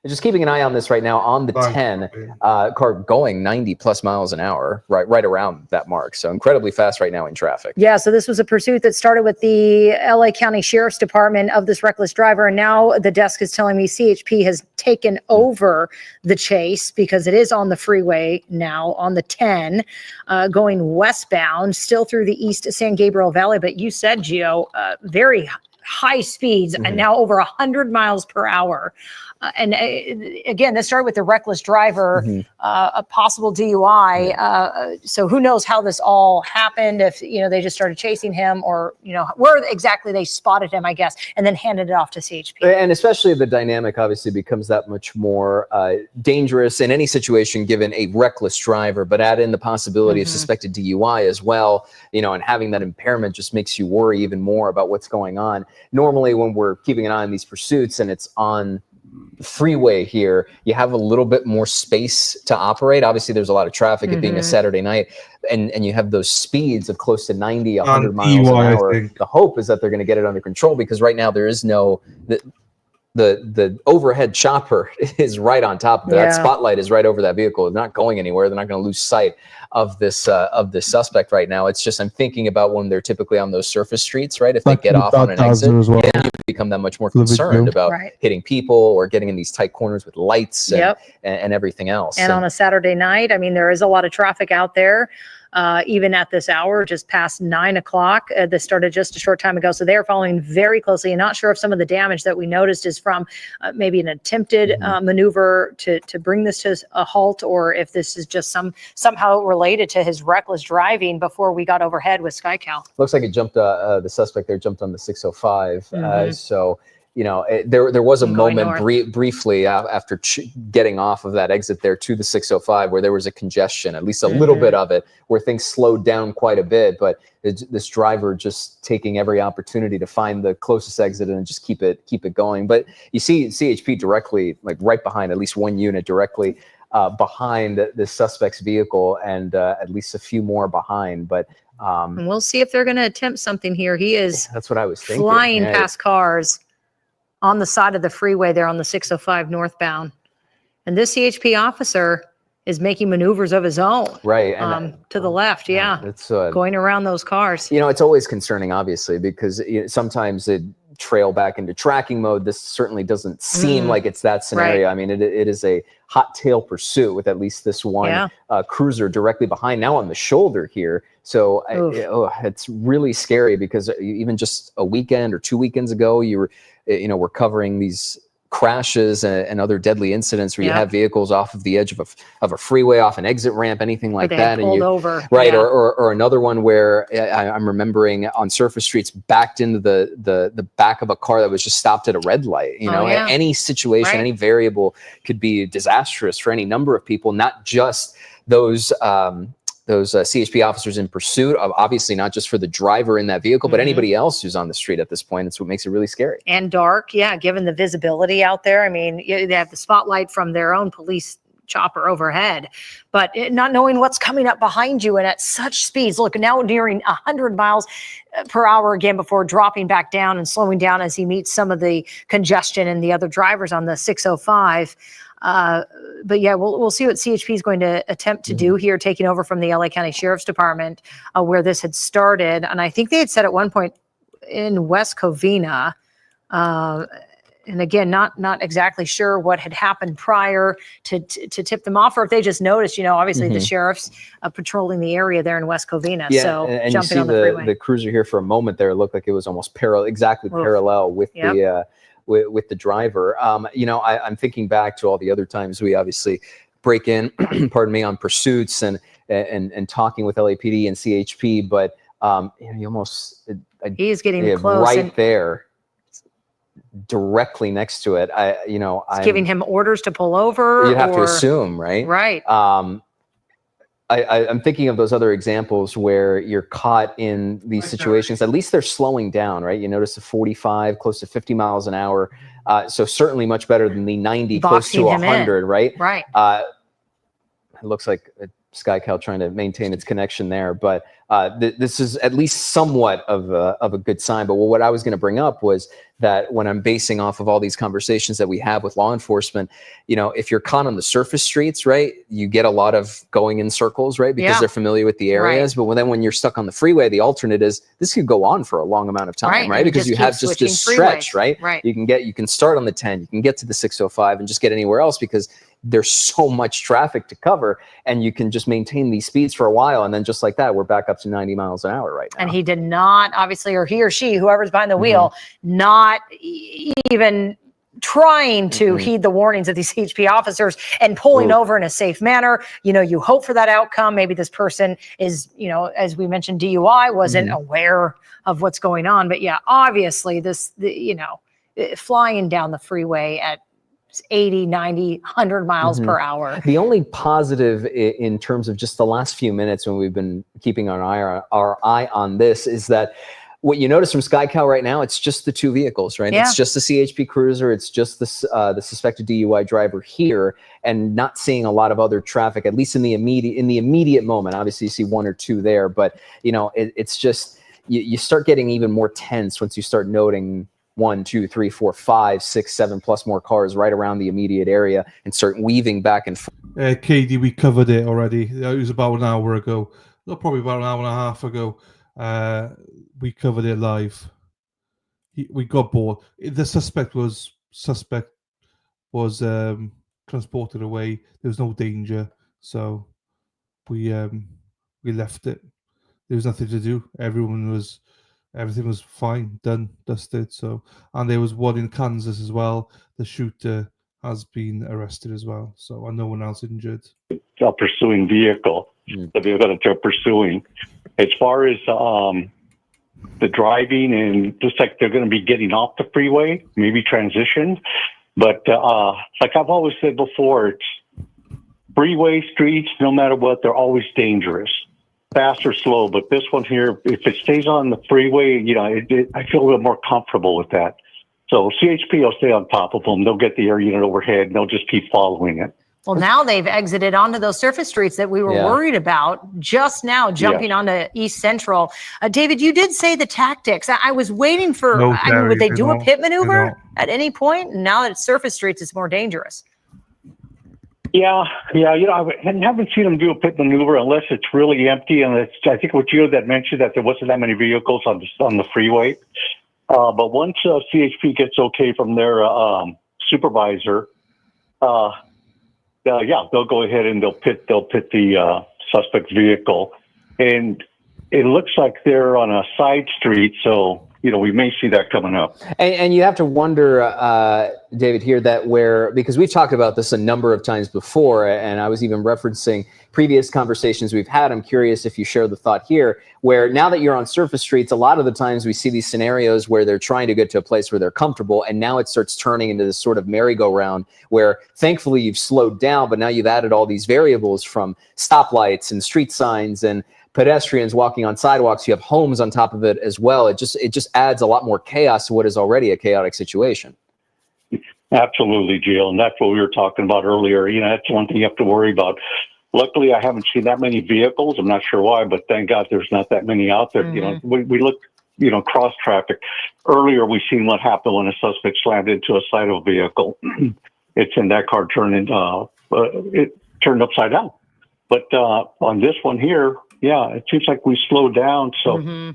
Just keeping an eye on this right now on the 10, car going 90 plus miles an hour, right around that mark. So incredibly fast right now in traffic. Yeah, so this was a pursuit that started with the LA County Sheriff's Department of this reckless driver. And now the desk is telling me CHP has taken over the chase because it is on the freeway now on the 10, going westbound, still through the East San Gabriel Valley. But you said, Gio, very high speeds, and now over 100 miles per hour. And again, this started with the reckless driver, a possible DUI. So who knows how this all happened, if, they just started chasing him, or, where exactly they spotted him, I guess, and then handed it off to CHP. And especially the dynamic obviously becomes that much more dangerous in any situation given a reckless driver, but add in the possibility of suspected DUI as well, and having that impairment just makes you worry even more about what's going on. Normally when we're keeping an eye on these pursuits and it's on freeway here, you have a little bit more space to operate. Obviously there's a lot of traffic, it being a Saturday night, and you have those speeds of close to 90, 100 miles an hour. The hope is that they're going to get it under control, because right now there is no the overhead chopper is right on top of it. That spotlight is right over that vehicle. It's not going anywhere. They're not going to lose sight of this suspect right now. It's just, I'm thinking about when they're typically on those surface streets, right? If they get off on an exit, you become that much more concerned about hitting people or getting in these tight corners with lights and everything else. And on a Saturday night, I mean, there is a lot of traffic out there. Even at this hour, just past 9 o'clock. This started just a short time ago. So they're following very closely, and not sure if some of the damage that we noticed is from maybe an attempted maneuver to bring this to a halt, or if this is just somehow related to his reckless driving before we got overhead with SkyCal. Looks like it jumped, the suspect there jumped on the 605. So, there was a moment briefly after getting off of that exit there to the 605 where there was a congestion, at least a little bit of it, where things slowed down quite a bit. But this driver just taking every opportunity to find the closest exit and just keep it going. But you see CHP directly, like right behind, at least one unit directly behind the suspect's vehicle, and at least a few more behind. But and we'll see if they're going to attempt something here. He is that's what I was thinking. Flying past cars on the side of the freeway there on the 605 northbound. And this CHP officer is making maneuvers of his own. Right. And to the left. Yeah. It's going around those cars. It's always concerning, obviously, because sometimes it trail back into tracking mode. This certainly doesn't seem like it's that scenario. Right. I mean, it is a hot tail pursuit with at least this one cruiser directly behind, now on the shoulder here. So it's really scary, because even just a weekend or 2 weekends ago, we're covering these crashes and other deadly incidents where you have vehicles off of the edge of a freeway, off an exit ramp, anything like that, and or another one where I'm remembering on surface streets backed into the back of a car that was just stopped at a red light. Any situation, any variable could be disastrous for any number of people, not just those CHP officers in pursuit of, obviously not just for the driver in that vehicle, but anybody else who's on the street at this point. It's what makes it really scary. And dark, given the visibility out there. I mean, they have the spotlight from their own police chopper overhead, but not knowing what's coming up behind you and at such speeds. Look, now nearing 100 miles per hour again before dropping back down and slowing down as he meets some of the congestion and the other drivers on the 605. But we'll see what CHP is going to attempt to do here, taking over from the LA County Sheriff's Department, where this had started. And I think they had said at one point in West Covina, and again, not exactly sure what had happened prior to tip them off, or if they just noticed, obviously the sheriff's patrolling the area there in West Covina. Yeah, so and jumping you see on the freeway. The cruiser here for a moment there, it looked like it was almost parallel with with the driver. I'm thinking back to all the other times we obviously break in, pardon me, on pursuits and talking with LAPD and CHP, but you almost he's getting close right there, directly next to it. I'm giving him orders to pull over. You'd have to assume, right? Right. I'm thinking of those other examples where you're caught in these situations. At least they're slowing down, right? You notice the 45, close to 50 miles an hour. So certainly much better than the 90, close to 100, right? Right. It looks like SkyCal trying to maintain its connection there, but this is at least somewhat of a good sign. But what I was going to bring up was that when I'm basing off of all these conversations that we have with law enforcement, if you're caught on the surface streets, right, you get a lot of going in circles, right, because they're familiar with the areas. But then when you're stuck on the freeway, the alternate is this could go on for a long amount of time, right? Because you have just this stretch, right? You can start on the 10, you can get to the 605 and just get anywhere else because there's so much traffic to cover, and you can just maintain these speeds for a while, and then just like that, we're back up up to 90 miles an hour right now. And he did not, obviously, or he or she, whoever's behind the wheel, not even trying to heed the warnings of these CHP officers and pulling over in a safe manner. You know, you hope for that outcome. Maybe this person is, you know, as we mentioned, DUI, wasn't aware of what's going on. But yeah, obviously you know, flying down the freeway at 80, 90, 100 miles per hour. The only positive in terms of just the last few minutes when we've been keeping our eye on this is that what you notice from SkyCal right now, it's just the two vehicles, right? Yeah. It's just the CHP cruiser. It's just the suspected DUI driver here, and not seeing a lot of other traffic, at least in the immediate moment. Obviously, you see one or two there, but you know, it's just you start getting even more tense once you start noting 1, 2, 3, 4, 5, 6, 7 plus more cars right around the immediate area and start weaving back and forth. Katie, we covered it already. It was about an hour ago. No, probably about an hour and a half ago. We covered it live. We got bored. The suspect was transported away. There was no danger, so we left it. There was nothing to do. Everything was fine, done, dusted. So, and there was one in Kansas as well. The shooter has been arrested as well. So, and no one else injured. A pursuing vehicle, the vehicle that they're pursuing. As far as the driving, and looks like they're going to be getting off the freeway, maybe transitioned. But like I've always said before, it's freeway streets, no matter what, they're always dangerous, fast or slow. But this one here, if it stays on the freeway, you know, I feel a little more comfortable with that. So CHP will stay on top of them. They'll get the air unit overhead, and they'll just keep following it. Well, now they've exited onto those surface streets that we were worried about just now, jumping onto East Central. David, you did say the tactics. I was waiting for, I mean, would they do a pit maneuver at any point? And now that it's surface streets, it's more dangerous. Yeah. You know, I haven't seen them do a pit maneuver unless it's really empty. And I think what you had mentioned that there wasn't that many vehicles on the freeway. But once CHP gets okay from their supervisor, they'll go ahead and they'll pit the suspect's vehicle, and it looks like they're on a side street, so you know we may see that coming up. And you have to wonder, David, here because we've talked about this a number of times before, and I was even referencing previous conversations we've had. I'm curious if you share the thought here, where now that you're on surface streets, a lot of the times we see these scenarios where they're trying to get to a place where they're comfortable, and now it starts turning into this sort of merry-go-round where thankfully you've slowed down, but now you've added all these variables from stoplights and street signs and pedestrians walking on sidewalks. You have homes on top of it as well. It just adds a lot more chaos to what is already a chaotic situation. Absolutely, Jill, and that's what we were talking about earlier. You know, that's one thing you have to worry about. Luckily, I haven't seen that many vehicles. I'm not sure why, but thank God there's not that many out there. You know, we look, you know, cross traffic. Earlier, we seen what happened when a suspect slammed into a side of a vehicle. It's in that car it turned upside down. But on this one here, yeah, it seems like we slowed down. So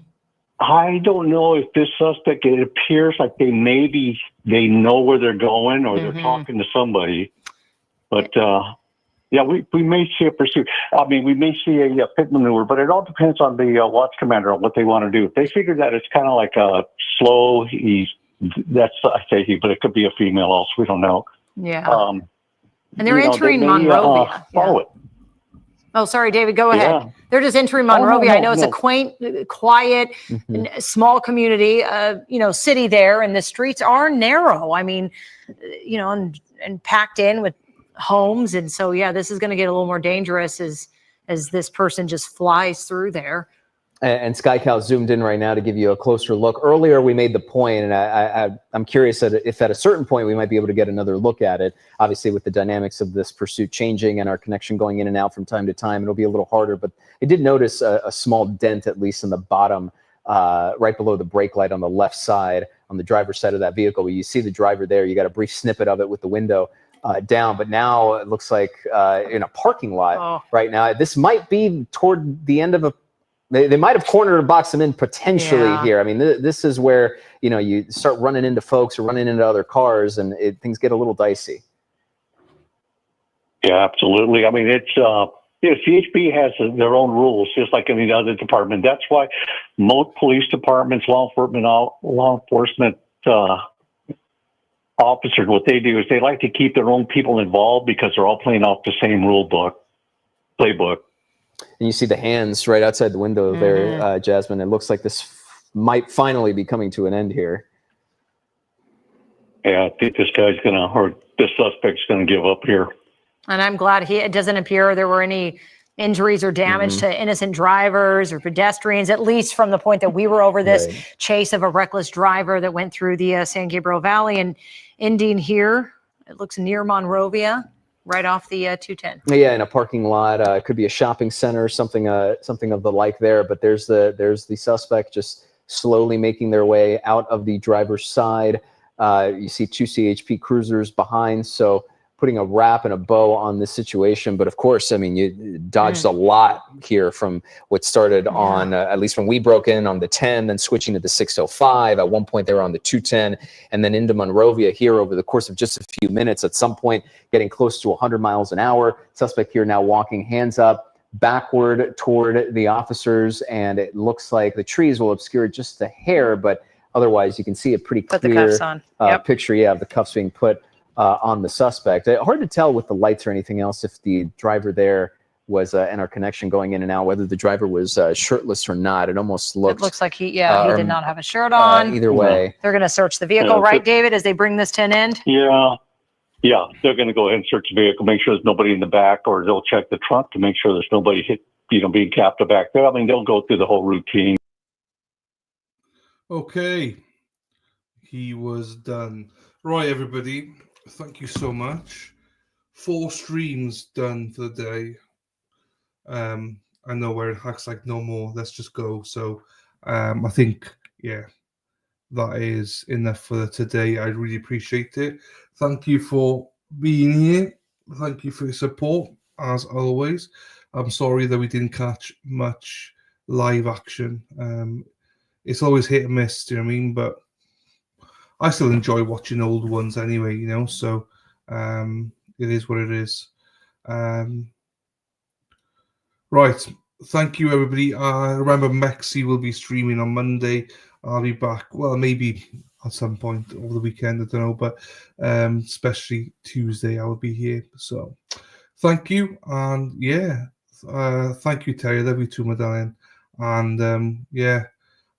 I don't know if this suspect, it appears like they know where they're going or they're talking to somebody. But yeah, we may see a pursuit. I mean, we may see a pit maneuver, but it all depends on the watch commander on what they want to do. If they figure that it's kind of like a slow, I say he, but it could be a female also. We don't know. Yeah. And they're entering Monrovia. Follow it. Oh, sorry, David, go ahead. Yeah. They're just entering Monrovia. I know it's a quaint, quiet, small community, you know, city there, and the streets are narrow. I mean, you know, and packed in with homes. And so, yeah, this is going to get a little more dangerous as this person just flies through there. And SkyCal zoomed in right now to give you a closer look. Earlier, we made the point, and I'm curious if at a certain point we might be able to get another look at it. Obviously, with the dynamics of this pursuit changing and our connection going in and out from time to time, it'll be a little harder. But I did notice a small dent, at least in the bottom, right below the brake light on the left side, on the driver's side of that vehicle. Where you see the driver there, you got a brief snippet of it with the window down. But now it looks like in a parking lot right now. This might be toward the end of a. They might have cornered or boxed them in potentially here. I mean, this is where, you know, you start running into folks or running into other cars, and things get a little dicey. Yeah, absolutely. I mean, it's CHP has their own rules, just like any other department. That's why most police departments, law enforcement officers, what they do is they like to keep their own people involved because they're all playing off the same playbook. And you see the hands right outside the window there, Jasmine. It looks like this might finally be coming to an end here. Yeah, I think this suspect's gonna give up here. And I'm glad it doesn't appear there were any injuries or damage to innocent drivers or pedestrians, at least from the point that we were over this chase of a reckless driver that went through the San Gabriel Valley and ending here. It looks near Monrovia, right off the 210. Yeah, in a parking lot. It could be a shopping center, something of the like there. But there's the suspect just slowly making their way out of the driver's side. You see 2 CHP cruisers behind, so putting a wrap and a bow on this situation. But of course, I mean, you dodged a lot here from what started on, at least when we broke in on the 10, then switching to the 605. At one point, they were on the 210, and then into Monrovia here over the course of just a few minutes. At some point, getting close to 100 miles an hour. Suspect here now walking hands up, backward toward the officers, and it looks like the trees will obscure just a hair, but otherwise, you can see a pretty clear picture, of the cuffs being put on the suspect. Hard to tell with the lights or anything else if the driver there was in our connection going in and out, whether the driver was shirtless or not. It almost looked. It looks like he did not have a shirt on. Either way. They're going to search the vehicle, right, David, as they bring this to an end? Yeah, they're going to go ahead and search the vehicle, make sure there's nobody in the back, or they'll check the trunk to make sure there's nobody being captive back there. I mean, they'll go through the whole routine. Okay. He was done. Right, everybody. Thank you so much. 4 streams done for the day. I know where it hacks like no more. Let's just go. So I think, that is enough for today. I really appreciate it. Thank you for being here. Thank you for your support, as always. I'm sorry that we didn't catch much live action. It's always hit and miss, do you know what I mean? But I still enjoy watching old ones anyway, so it is what it is. Right. Thank you, everybody. Remember, Mexi will be streaming on Monday. I'll be back. Well, maybe at some point over the weekend. I don't know. But especially Tuesday, I will be here. So thank you. And thank you, Terry. Love you too, my darling. And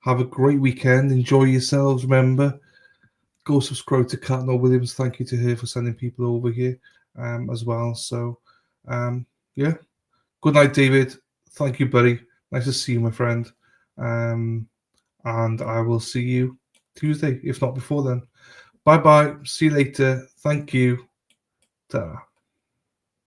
have a great weekend. Enjoy yourselves. Remember, go subscribe to Katno Williams. Thank you to her for sending people over here as well. So, good night, David. Thank you, buddy. Nice to see you, my friend. And I will see you Tuesday, if not before then. Bye-bye. See you later. Thank you. Ta-ra.